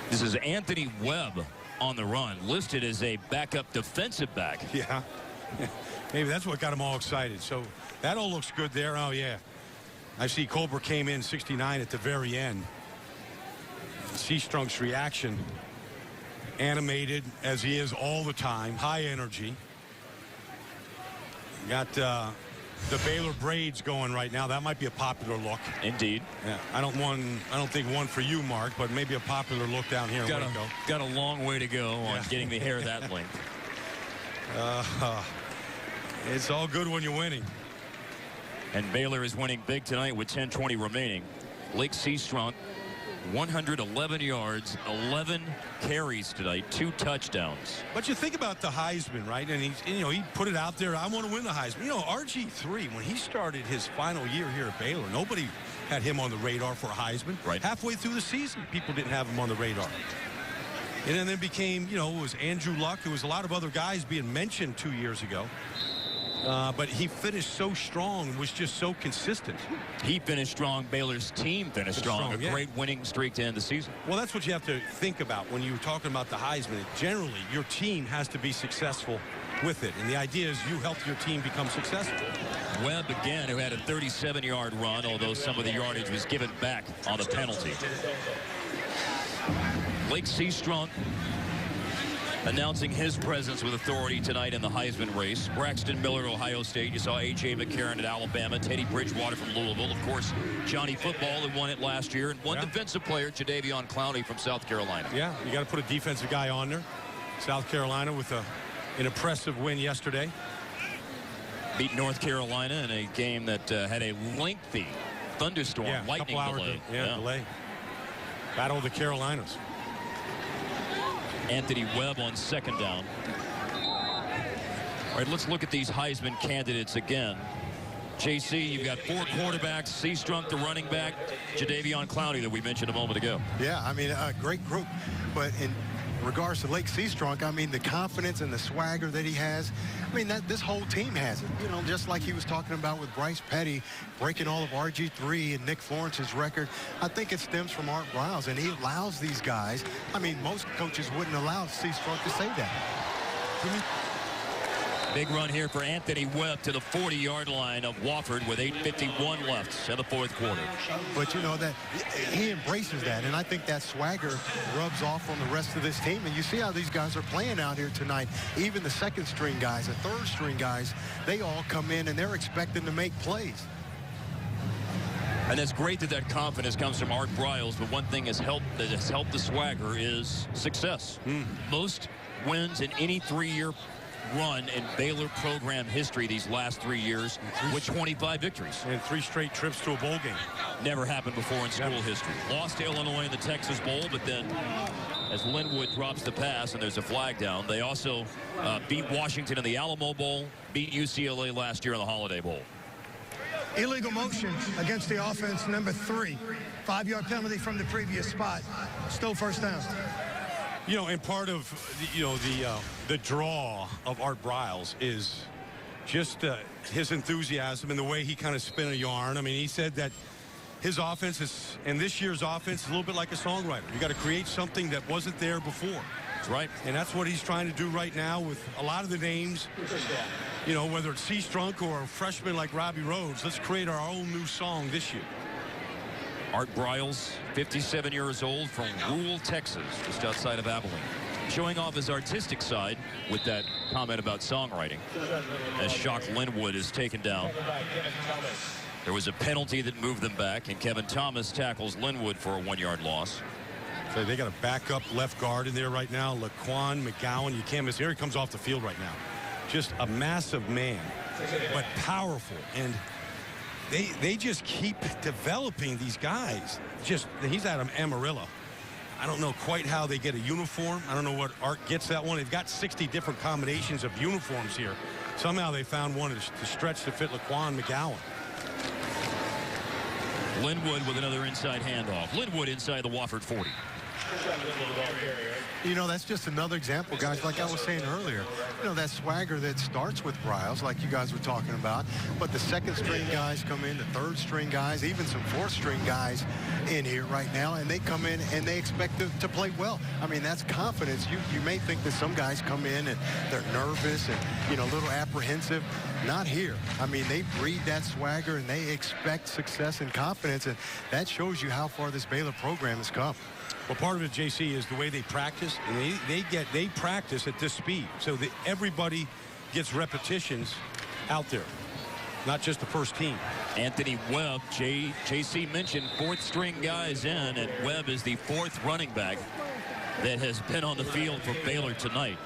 This is Anthony Webb on the run, listed as a backup defensive back. Yeah. Maybe that's what got them all excited. So that all looks good there. Oh, yeah. I see Colbert came in 69 at the very end. Seastrunk's reaction, animated as he is all the time, high energy. Got the Baylor braids going right now. That might be a popular look. Indeed. Yeah, I don't think one for you, Mark, but maybe a popular look down here. Got a long way to go on getting the hair that length. It's all good when you're winning. And Baylor is winning big tonight with 10:20 remaining. Lake Seastrunk, 111 yards, 11 carries tonight, 2 touchdowns. But you think about the Heisman, right? And he put it out there. I want to win the Heisman. You know, RG3, when he started his final year here at Baylor, nobody had him on the radar for a Heisman. Right. Halfway through the season, people didn't have him on the radar. And then it became, it was Andrew Luck. It was a lot of other guys being mentioned 2 years ago. But he finished so strong and was just so consistent. He finished strong. Baylor's team finished strong. A great winning streak to end the season. Well, that's what you have to think about when you're talking about the Heisman. Generally, your team has to be successful with it. And the idea is you help your team become successful. Webb, again, who had a 37-yard run, although some of the yardage was given back on the penalty. Lake Seastrunk announcing his presence with authority tonight in the Heisman race. Braxton Miller, Ohio State. You saw A.J. McCarron at Alabama. Teddy Bridgewater from Louisville. Of course, Johnny Football, who won it last year. And one defensive player, Jadeveon Clowney from South Carolina. Yeah, you got to put a defensive guy on there. South Carolina with an impressive win yesterday. Beat North Carolina in a game that had a lengthy thunderstorm, lightning delay. Delay. Battle of the Carolinas. Anthony Webb on second down. All right, let's look at these Heisman candidates again. JC, you've got 4 quarterbacks, Seastrunk, the running back, Jadeveon Clowney that we mentioned a moment ago. Yeah, I mean, a great group. But in regards to Lake Seastrunk, I mean, the confidence and the swagger that he has, I mean, this whole team has it. You know, just like he was talking about with Bryce Petty breaking all of RG3 and Nick Florence's record, I think it stems from Art Briles, and he allows these guys. I mean, most coaches wouldn't allow Seastrunk to say that. Big run here for Anthony Webb to the 40-yard line of Wofford with 8:51 left in the fourth quarter. But you know that he embraces that, and I think that swagger rubs off on the rest of this team. And you see how these guys are playing out here tonight. Even the second-string guys, the third-string guys, they all come in and they're expecting to make plays. And it's great that confidence comes from Art Briles, but one thing that has helped the swagger is success. Most wins in any 3-year run in Baylor program history these last 3 years with 25 victories. And 3 straight trips to a bowl game. Never happened before in school history. Lost to Illinois in the Texas Bowl, but then as Linwood drops the pass and there's a flag down, they also beat Washington in the Alamo Bowl, beat UCLA last year in the Holiday Bowl. Illegal motion against the offense, number 3. 5-yard penalty from the previous spot. Still first down. You know, and part of, the draw of Art Briles is just his enthusiasm and the way he kind of spin a yarn. I mean, he said that his offense is, and this year's offense is a little bit like a songwriter. You got to create something that wasn't there before. That's right. And that's what he's trying to do right now with a lot of the names. You know, whether it's Seastrunk or a freshman like Robbie Rhodes, let's create our own new song this year. Art Briles, 57 years old, from rural Texas, just outside of Abilene. Showing off his artistic side with that comment about songwriting. As Shock Linwood is taken down. There was a penalty that moved them back, and Kevin Thomas tackles Linwood for a 1-yard loss. So they got a backup left guard in there right now. Laquan McGowan, you can't miss. Here he comes off the field right now. Just a massive man, but powerful. And they just keep developing these guys. He's out of Amarillo. I don't know quite how they get a uniform. I don't know what Art gets that one. They've got 60 different combinations of uniforms here somehow they found one to stretch to fit Laquan McGowan. Linwood with another inside handoff. Linwood inside the Wofford 40. You know, that's just another example, guys, like I was saying earlier. You know, that swagger that starts with Bryles, like you guys were talking about, but the second string guys come in, the third string guys, even some fourth string guys in here right now, and they come in and they expect to play well. I mean, that's confidence. You may think that some guys come in and they're nervous and, you know, a little apprehensive. Not here. I mean, they breed that swagger and they expect success and confidence, and that shows you how far this Baylor program has come. Well, part of it, JC, is the way they practice, and they practice at this speed, so that everybody gets repetitions out there, not just the first team. Anthony Webb, JC mentioned fourth string guys in, and Webb is the fourth running back that has been on the field for Baylor tonight.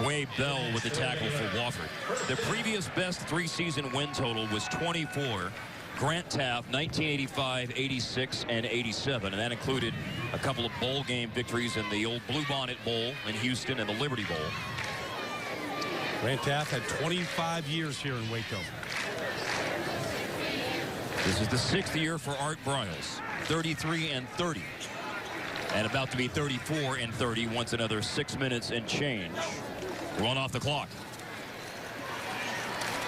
Quay Bell with the tackle for Wofford. The previous best three-season win total was 24. Grant Taft, 1985, 86, and 87. And that included a couple of bowl game victories in the old Bluebonnet Bowl in Houston and the Liberty Bowl. Grant Taft had 25 years here in Waco. This is the 6th year for Art Bryles, 33 and 30. And about to be 34 and 30 once another 6 minutes and change. Run off the clock.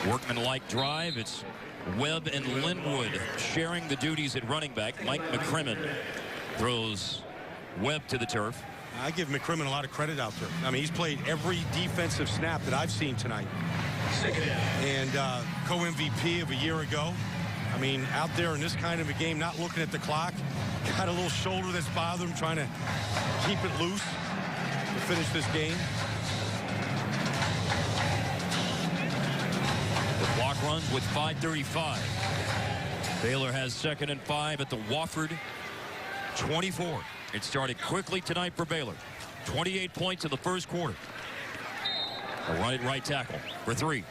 Workmanlike drive. It's Webb and Linwood sharing the duties at running back. Mike McCrimmon throws Webb to the turf. I give McCrimmon a lot of credit out there. I mean, he's played every defensive snap that I've seen tonight. And co-MVP of a year ago. I mean, out there in this kind of a game, not looking at the clock. Got a little shoulder that's bothering him, trying to keep it loose to finish this game. The clock runs with 5:35. Baylor has 2nd and 5 at the Wofford 24. It started quickly tonight for Baylor. 28 points in the first quarter. A run at right tackle for 3.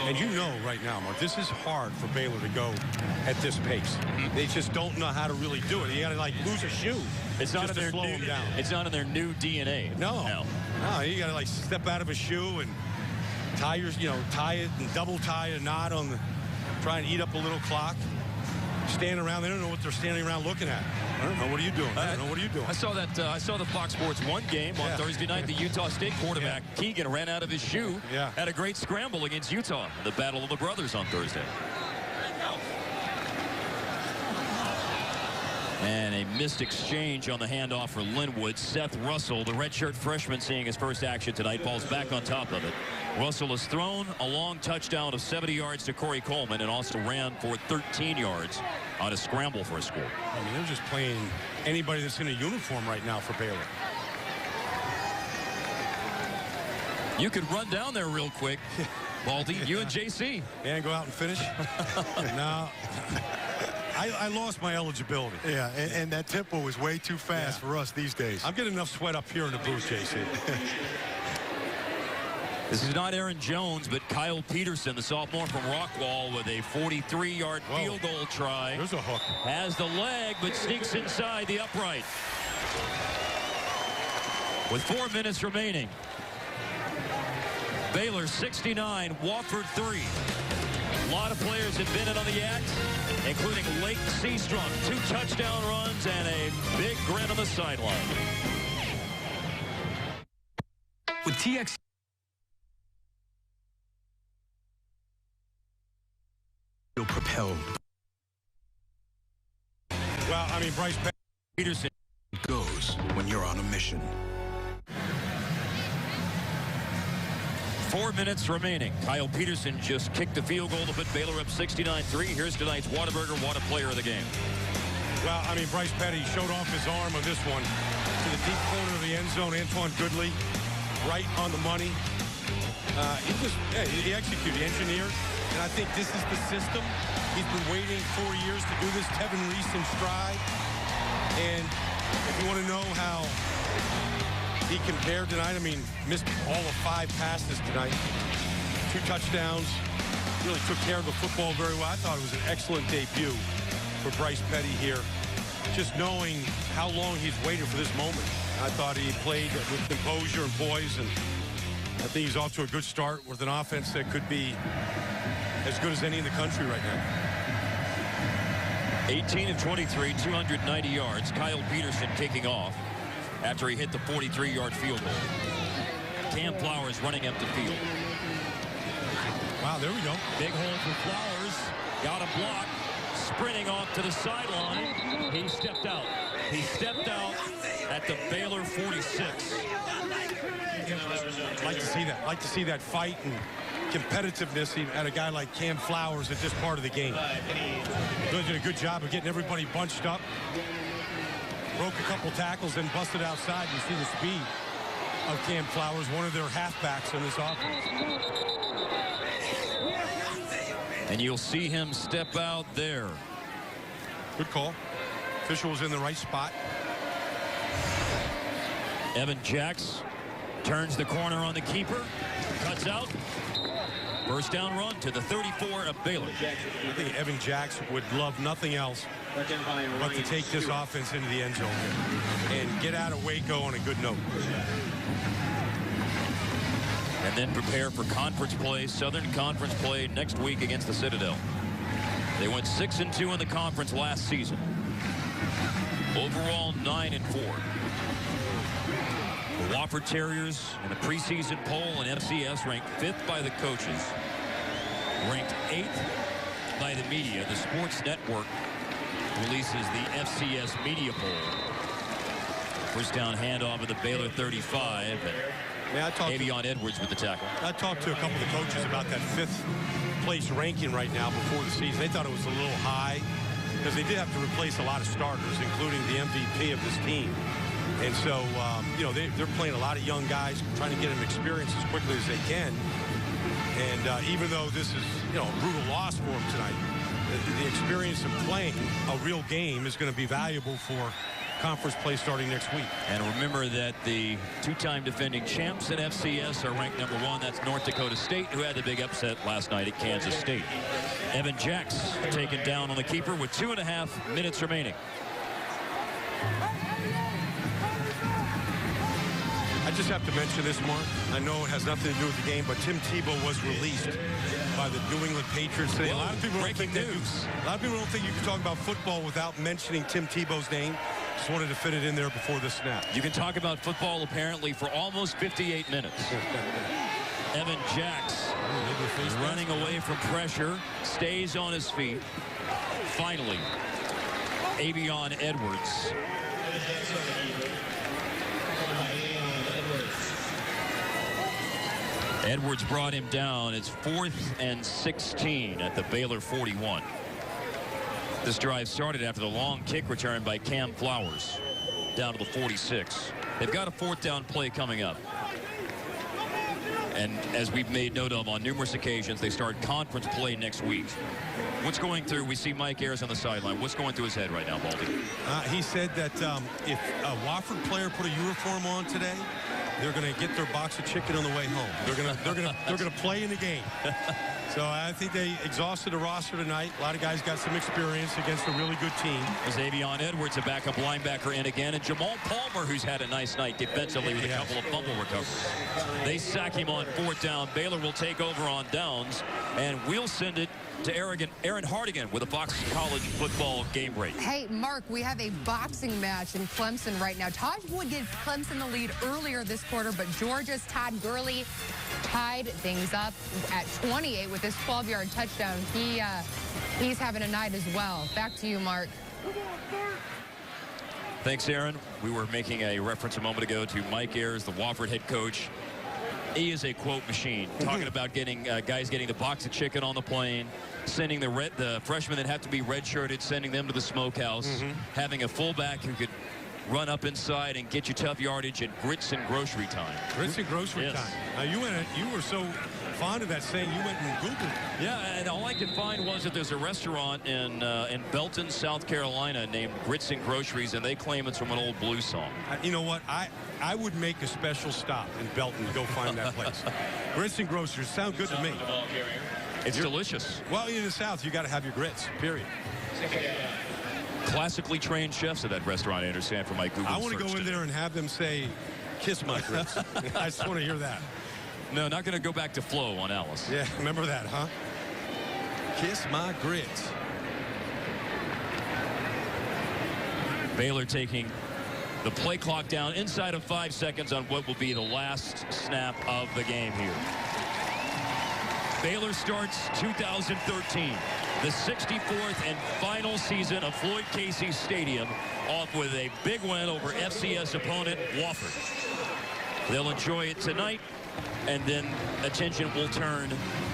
And you know right now, Mark, this is hard for Baylor to go at this pace. They just don't know how to really do it. You got to like lose a shoe. It's not in their slow them down. It's not in their new DNA. No, you got to like step out of a shoe and tie it and double tie a knot on the, try and eat up a little clock. Stand around. They don't know what they're standing around looking at. I don't know. What are you doing? I don't know. What are you doing? I saw that. I saw the Fox Sports 1 game on Thursday night. The Utah State quarterback Keegan ran out of his shoe. Had a great scramble against Utah in the Battle of the Brothers on Thursday. And a missed exchange on the handoff for Linwood. Seth Russell, the redshirt freshman, seeing his first action tonight, falls back on top of it. Russell has thrown a long touchdown of 70 yards to Corey Coleman and also ran for 13 yards on a scramble for a score. I mean, they're just playing anybody that's in a uniform right now for Baylor. You could run down there real quick, Baldy. You and JC. And go out and finish? No. I lost my eligibility. Yeah, and that tempo was way too fast for us these days. I'm getting enough sweat up here in the booth, JC. This is not Aaron Jones, but Kyle Peterson, the sophomore from Rockwall, with a 43-yard field goal try. There's a hook. Has the leg, but sneaks inside the upright. With 4 minutes remaining. Baylor 69, Wofford 3. A lot of players have been in on the act, including Lake Seastrunk, 2 touchdown runs and a big grin on the sideline. With TX. Feel propelled. Well, I mean, Bryce Peterson goes when you're on a mission. 4 minutes remaining. Kyle Peterson just kicked the field goal to put Baylor up 69-3. Here's tonight's Whataburger Player of the game. Well, I mean, Bryce Petty showed off his arm on this one to the deep corner of the end zone. Antoine Goodley, right on the money. He executed, he engineered, and I think this is the system. He's been waiting 4 years to do this. Tevin Reese in stride. And if you want to know how he compared tonight, I mean, missed all of 5 passes tonight. 2 touchdowns. Really took care of the football very well. I thought it was an excellent debut for Bryce Petty here. Just knowing how long he's waited for this moment. I thought he played with composure and poise, and I think he's off to a good start with an offense that could be as good as any in the country right now. 18 of 23, 290 yards. Kyle Peterson kicking off after he hit the 43-yard field goal. Cam Flowers running up the field. Wow, there we go. Big hole for Flowers. Got a block. Sprinting off to the sideline. He stepped out. He stepped out at the Baylor 46. Like to see that. Like to see that fight and competitiveness at a guy like Cam Flowers at this part of the game. Really did a good job of getting everybody bunched up. Broke a couple tackles and busted outside. You see the speed of Cam Flowers, one of their halfbacks in this offense. And you'll see him step out there. Good call. Official was in the right spot. Evan Jacks turns the corner on the keeper. Cuts out. First down run to the 34 of Baylor. I think Evan Jacks would love nothing else but to take this offense into the end zone and get out of Waco on a good note. And then prepare for conference play, Southern Conference play next week against the Citadel. They went 6-2 in the conference last season. Overall 9-4. The Wofford Terriers in the preseason poll in FCS ranked 5th by the coaches, ranked 8th by the media. The Sports Network releases the FCS media poll. First down handoff of the Baylor 35. Yeah, Avion Edwards with the tackle. I talked to a couple of the coaches about that 5th place ranking right now before the season. They thought it was a little high because they did have to replace a lot of starters, including the MVP of this team. And so, you know, they're playing a lot of young guys, trying to get them experience as quickly as they can. And even though this is, you know, a brutal loss for them tonight, the experience of playing a real game is going to be valuable for conference play starting next week. And remember that the two-time defending champs in FCS are ranked number 1. That's North Dakota State, who had the big upset last night at Kansas State. Evan Jacks taken down on the keeper with 2.5 minutes remaining. I just have to mention this, Mark. I know it has nothing to do with the game, but Tim Tebow was released by the New England Patriots today. A lot of people don't think that a lot of people don't think you can talk about football without mentioning Tim Tebow's name. Just wanted to fit it in there before the snap. You can talk about football apparently for almost 58 minutes. Evan Jacks running away from pressure, stays on his feet. Finally, Avion Edwards. Edwards brought him down. It's 4th and 16 at the Baylor 41. This drive started after the long kick return by Cam Flowers down to the 46. They've got a 4th down play coming up. And as we've made note of on numerous occasions, they start conference play next week. What's going through? We see Mike Ayers on the sideline. What's going through his head right now, Baldy? He said that if a Wofford player put a uniform on today, they're going to get their box of chicken on the way home. They're going to play in the game. So I think they exhausted the roster tonight. A lot of guys got some experience against a really good team. There's Avion Edwards, a backup linebacker, in again, and Jamal Palmer, who's had a nice night defensively with a couple of fumble recoveries. They sack him on 4th down. Baylor will take over on downs, and we'll send it to Aaron Hardigan with a Fox College football game break. Hey, Mark, we have a boxing match in Clemson right now. Taj Wood gave Clemson the lead earlier this quarter, but Georgia's Todd Gurley tied things up at 28 with this 12-yard touchdown. He's having a night as well. Back to you, Mark. Thanks, Aaron. We were making a reference a moment ago to Mike Ayers, the Wofford head coach. He is a quote machine, talking about getting guys getting the box of chicken on the plane, sending the freshmen that have to be redshirted, sending them to the smokehouse, having a fullback who could run up inside and get you tough yardage and grits and grocery time. Grits and grocery time. Now you were so fond of that saying you went and Googled it. Yeah, and all I could find was that there's a restaurant in Belton, South Carolina named Grits and Groceries, and they claim it's from an old blues song. You know what? I would make a special stop in Belton to go find that place. Grits and Groceries sound good to me. It's delicious. Well, in the South, you got to have your grits, period. Classically trained chefs at that restaurant, I understand, from my Google search. I want to go in there and have them say, "Kiss my grits." I just want to hear that. No, not going to go back to flow on Alice. Yeah, remember that, huh? Kiss my grits. Baylor taking the play clock down inside of 5 seconds on what will be the last snap of the game here. Baylor starts 2013, the 64th and final season of Floyd Casey Stadium, off with a big win over FCS opponent Wofford. They'll enjoy it tonight, and then attention will turn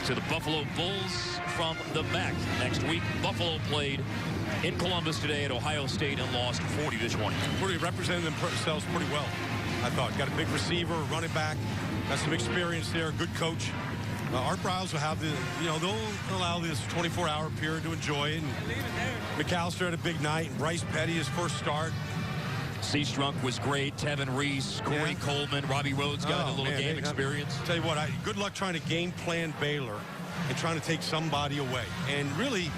to the Buffalo Bulls from the MAC next week. Buffalo played in Columbus today at Ohio State and lost 40-20. Pretty represented themselves pretty well, I thought. Got a big receiver, running back, got some experience there, good coach. Art Briles will have the, they'll allow this 24-hour period to enjoy it. And McAllister had a big night. And Bryce Petty, his first start. Seastrunk was great. Tevin Reese, Corey Coleman, Robbie Rhodes got a little game experience. Tell you what, good luck trying to game plan Baylor and trying to take somebody away. And really,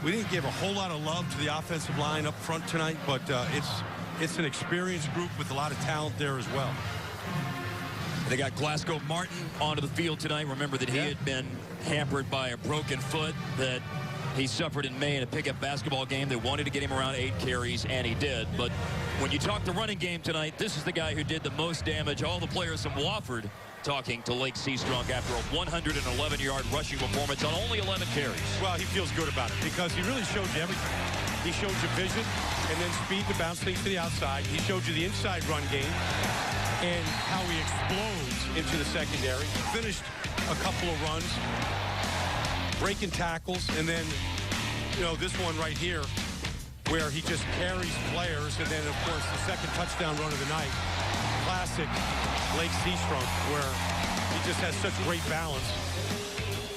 we didn't give a whole lot of love to the offensive line up front tonight, but it's an experienced group with a lot of talent there as well. They got Glasgow Martin onto the field tonight. Remember that he had been hampered by a broken foot that he suffered in May in a pickup basketball game. They wanted to get him around 8 carries, and he did. But when you talk the running game tonight, this is the guy who did the most damage. All the players from Wofford talking to Lake Seastrunk after a 111-yard rushing performance on only 11 carries. Well, he feels good about it because he really showed you everything. He showed you vision and then speed to bounce things to the outside. He showed you the inside run game and how he explodes into the secondary. He finished a couple of runs, breaking tackles, and then, this one right here where he just carries players, and then, of course, the second touchdown run of the night. Classic Lake Seastrunk, where he just has such great balance.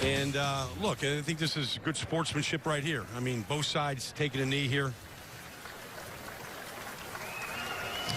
And, look, I think this is good sportsmanship right here. I mean, both sides taking a knee here.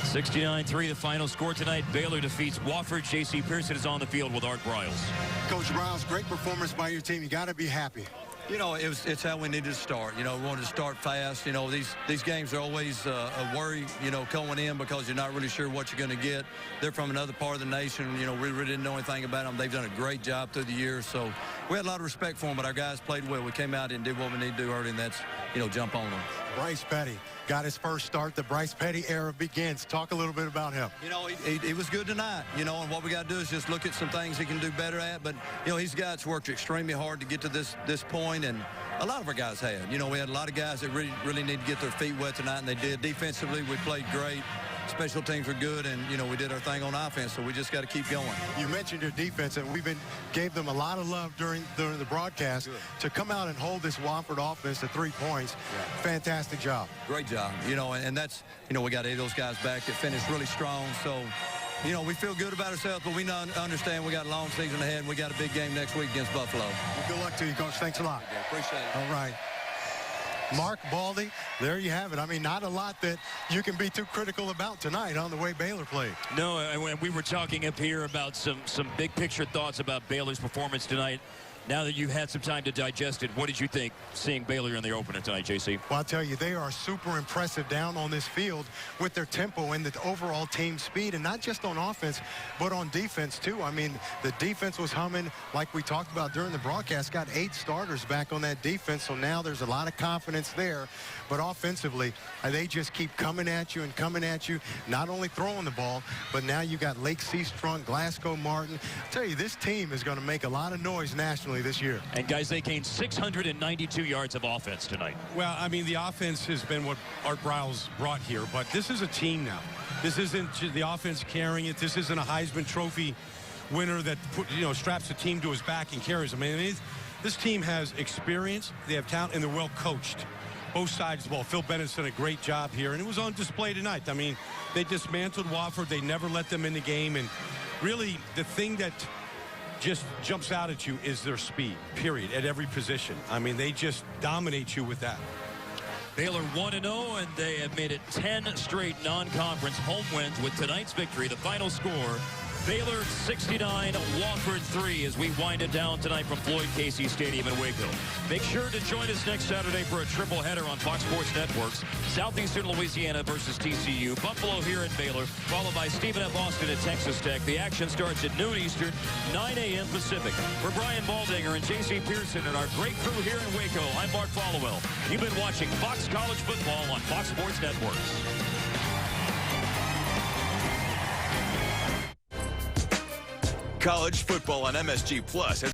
69-3 the final score tonight. Baylor defeats Wofford. J.C. Pearson is on the field with Art Briles. Coach Briles, great performance by your team. You got to be happy. It's how we needed to start. We wanted to start fast. These games are always a worry, going in because you're not really sure what you're going to get. They're from another part of the nation. We really didn't know anything about them. They've done a great job through the years. So we had a lot of respect for them, but our guys played well. We came out and did what we need to do early, and that's, jump on them. Bryce Petty got his first start. The Bryce Petty era begins. Talk a little bit about him. He was good tonight, and what we got to do is just look at some things he can do better at. But, he's guys worked extremely hard to get to this point, and a lot of our guys had. We had a lot of guys that really need to get their feet wet tonight, and they did. Defensively, we played great. Special teams were good, and, we did our thing on offense, so we just got to keep going. You mentioned your defense, and gave them a lot of love during the broadcast. Good. To come out and hold this Wofford offense to 3 points. Yeah. Fantastic job. Great job. And that's, we got 8 of those guys back that finished really strong, so we feel good about ourselves, but we understand we got a long season ahead, and we got a big game next week against Buffalo. Well, good luck to you, Coach. Thanks a lot. Yeah, appreciate it. All right. Mark Baldy, there you have it. I mean, not a lot that you can be too critical about tonight on the way Baylor played. No, and we were talking up here about some big picture thoughts about Baylor's performance tonight. Now that you've had some time to digest it, what did you think seeing Baylor in the opener tonight, JC? Well, I'll tell you, they are super impressive down on this field with their tempo and the overall team speed, and not just on offense, but on defense, too. I mean, the defense was humming like we talked about during the broadcast. Got 8 starters back on that defense, so now there's a lot of confidence there. But offensively, they just keep coming at you and coming at you, not only throwing the ball, but now you got Lake Seastrunk, Glasgow Martin. I'll tell you, this team is going to make a lot of noise nationally this year. And guys, they gained 692 yards of offense tonight. Well, I mean, the offense has been what Art Briles brought here, but this is a team now. This isn't the offense carrying it. This isn't a Heisman Trophy winner that straps the team to his back and carries them. I mean, this team has experience, they have talent, and they're well coached. Both sides of the ball. Phil Bennett's done a great job here, and it was on display tonight. I mean, they dismantled Wofford. They never let them in the game, and really the thing that just jumps out at you is their speed, period, at every position. I mean, they just dominate you with that. Baylor 1-0, and they have made it 10 straight non-conference home wins with tonight's victory. The final score, Baylor 69, Wofford 3 as we wind it down tonight from Floyd Casey Stadium in Waco. Make sure to join us next Saturday for a triple header on Fox Sports Networks. Southeastern Louisiana versus TCU. Buffalo here at Baylor, followed by Stephen F. Austin at Texas Tech. The action starts at noon Eastern, 9 a.m. Pacific. For Brian Baldinger and J.C. Pearson and our great crew here in Waco, I'm Mark Followell. You've been watching Fox College Football on Fox Sports Networks. College football on MSG Plus.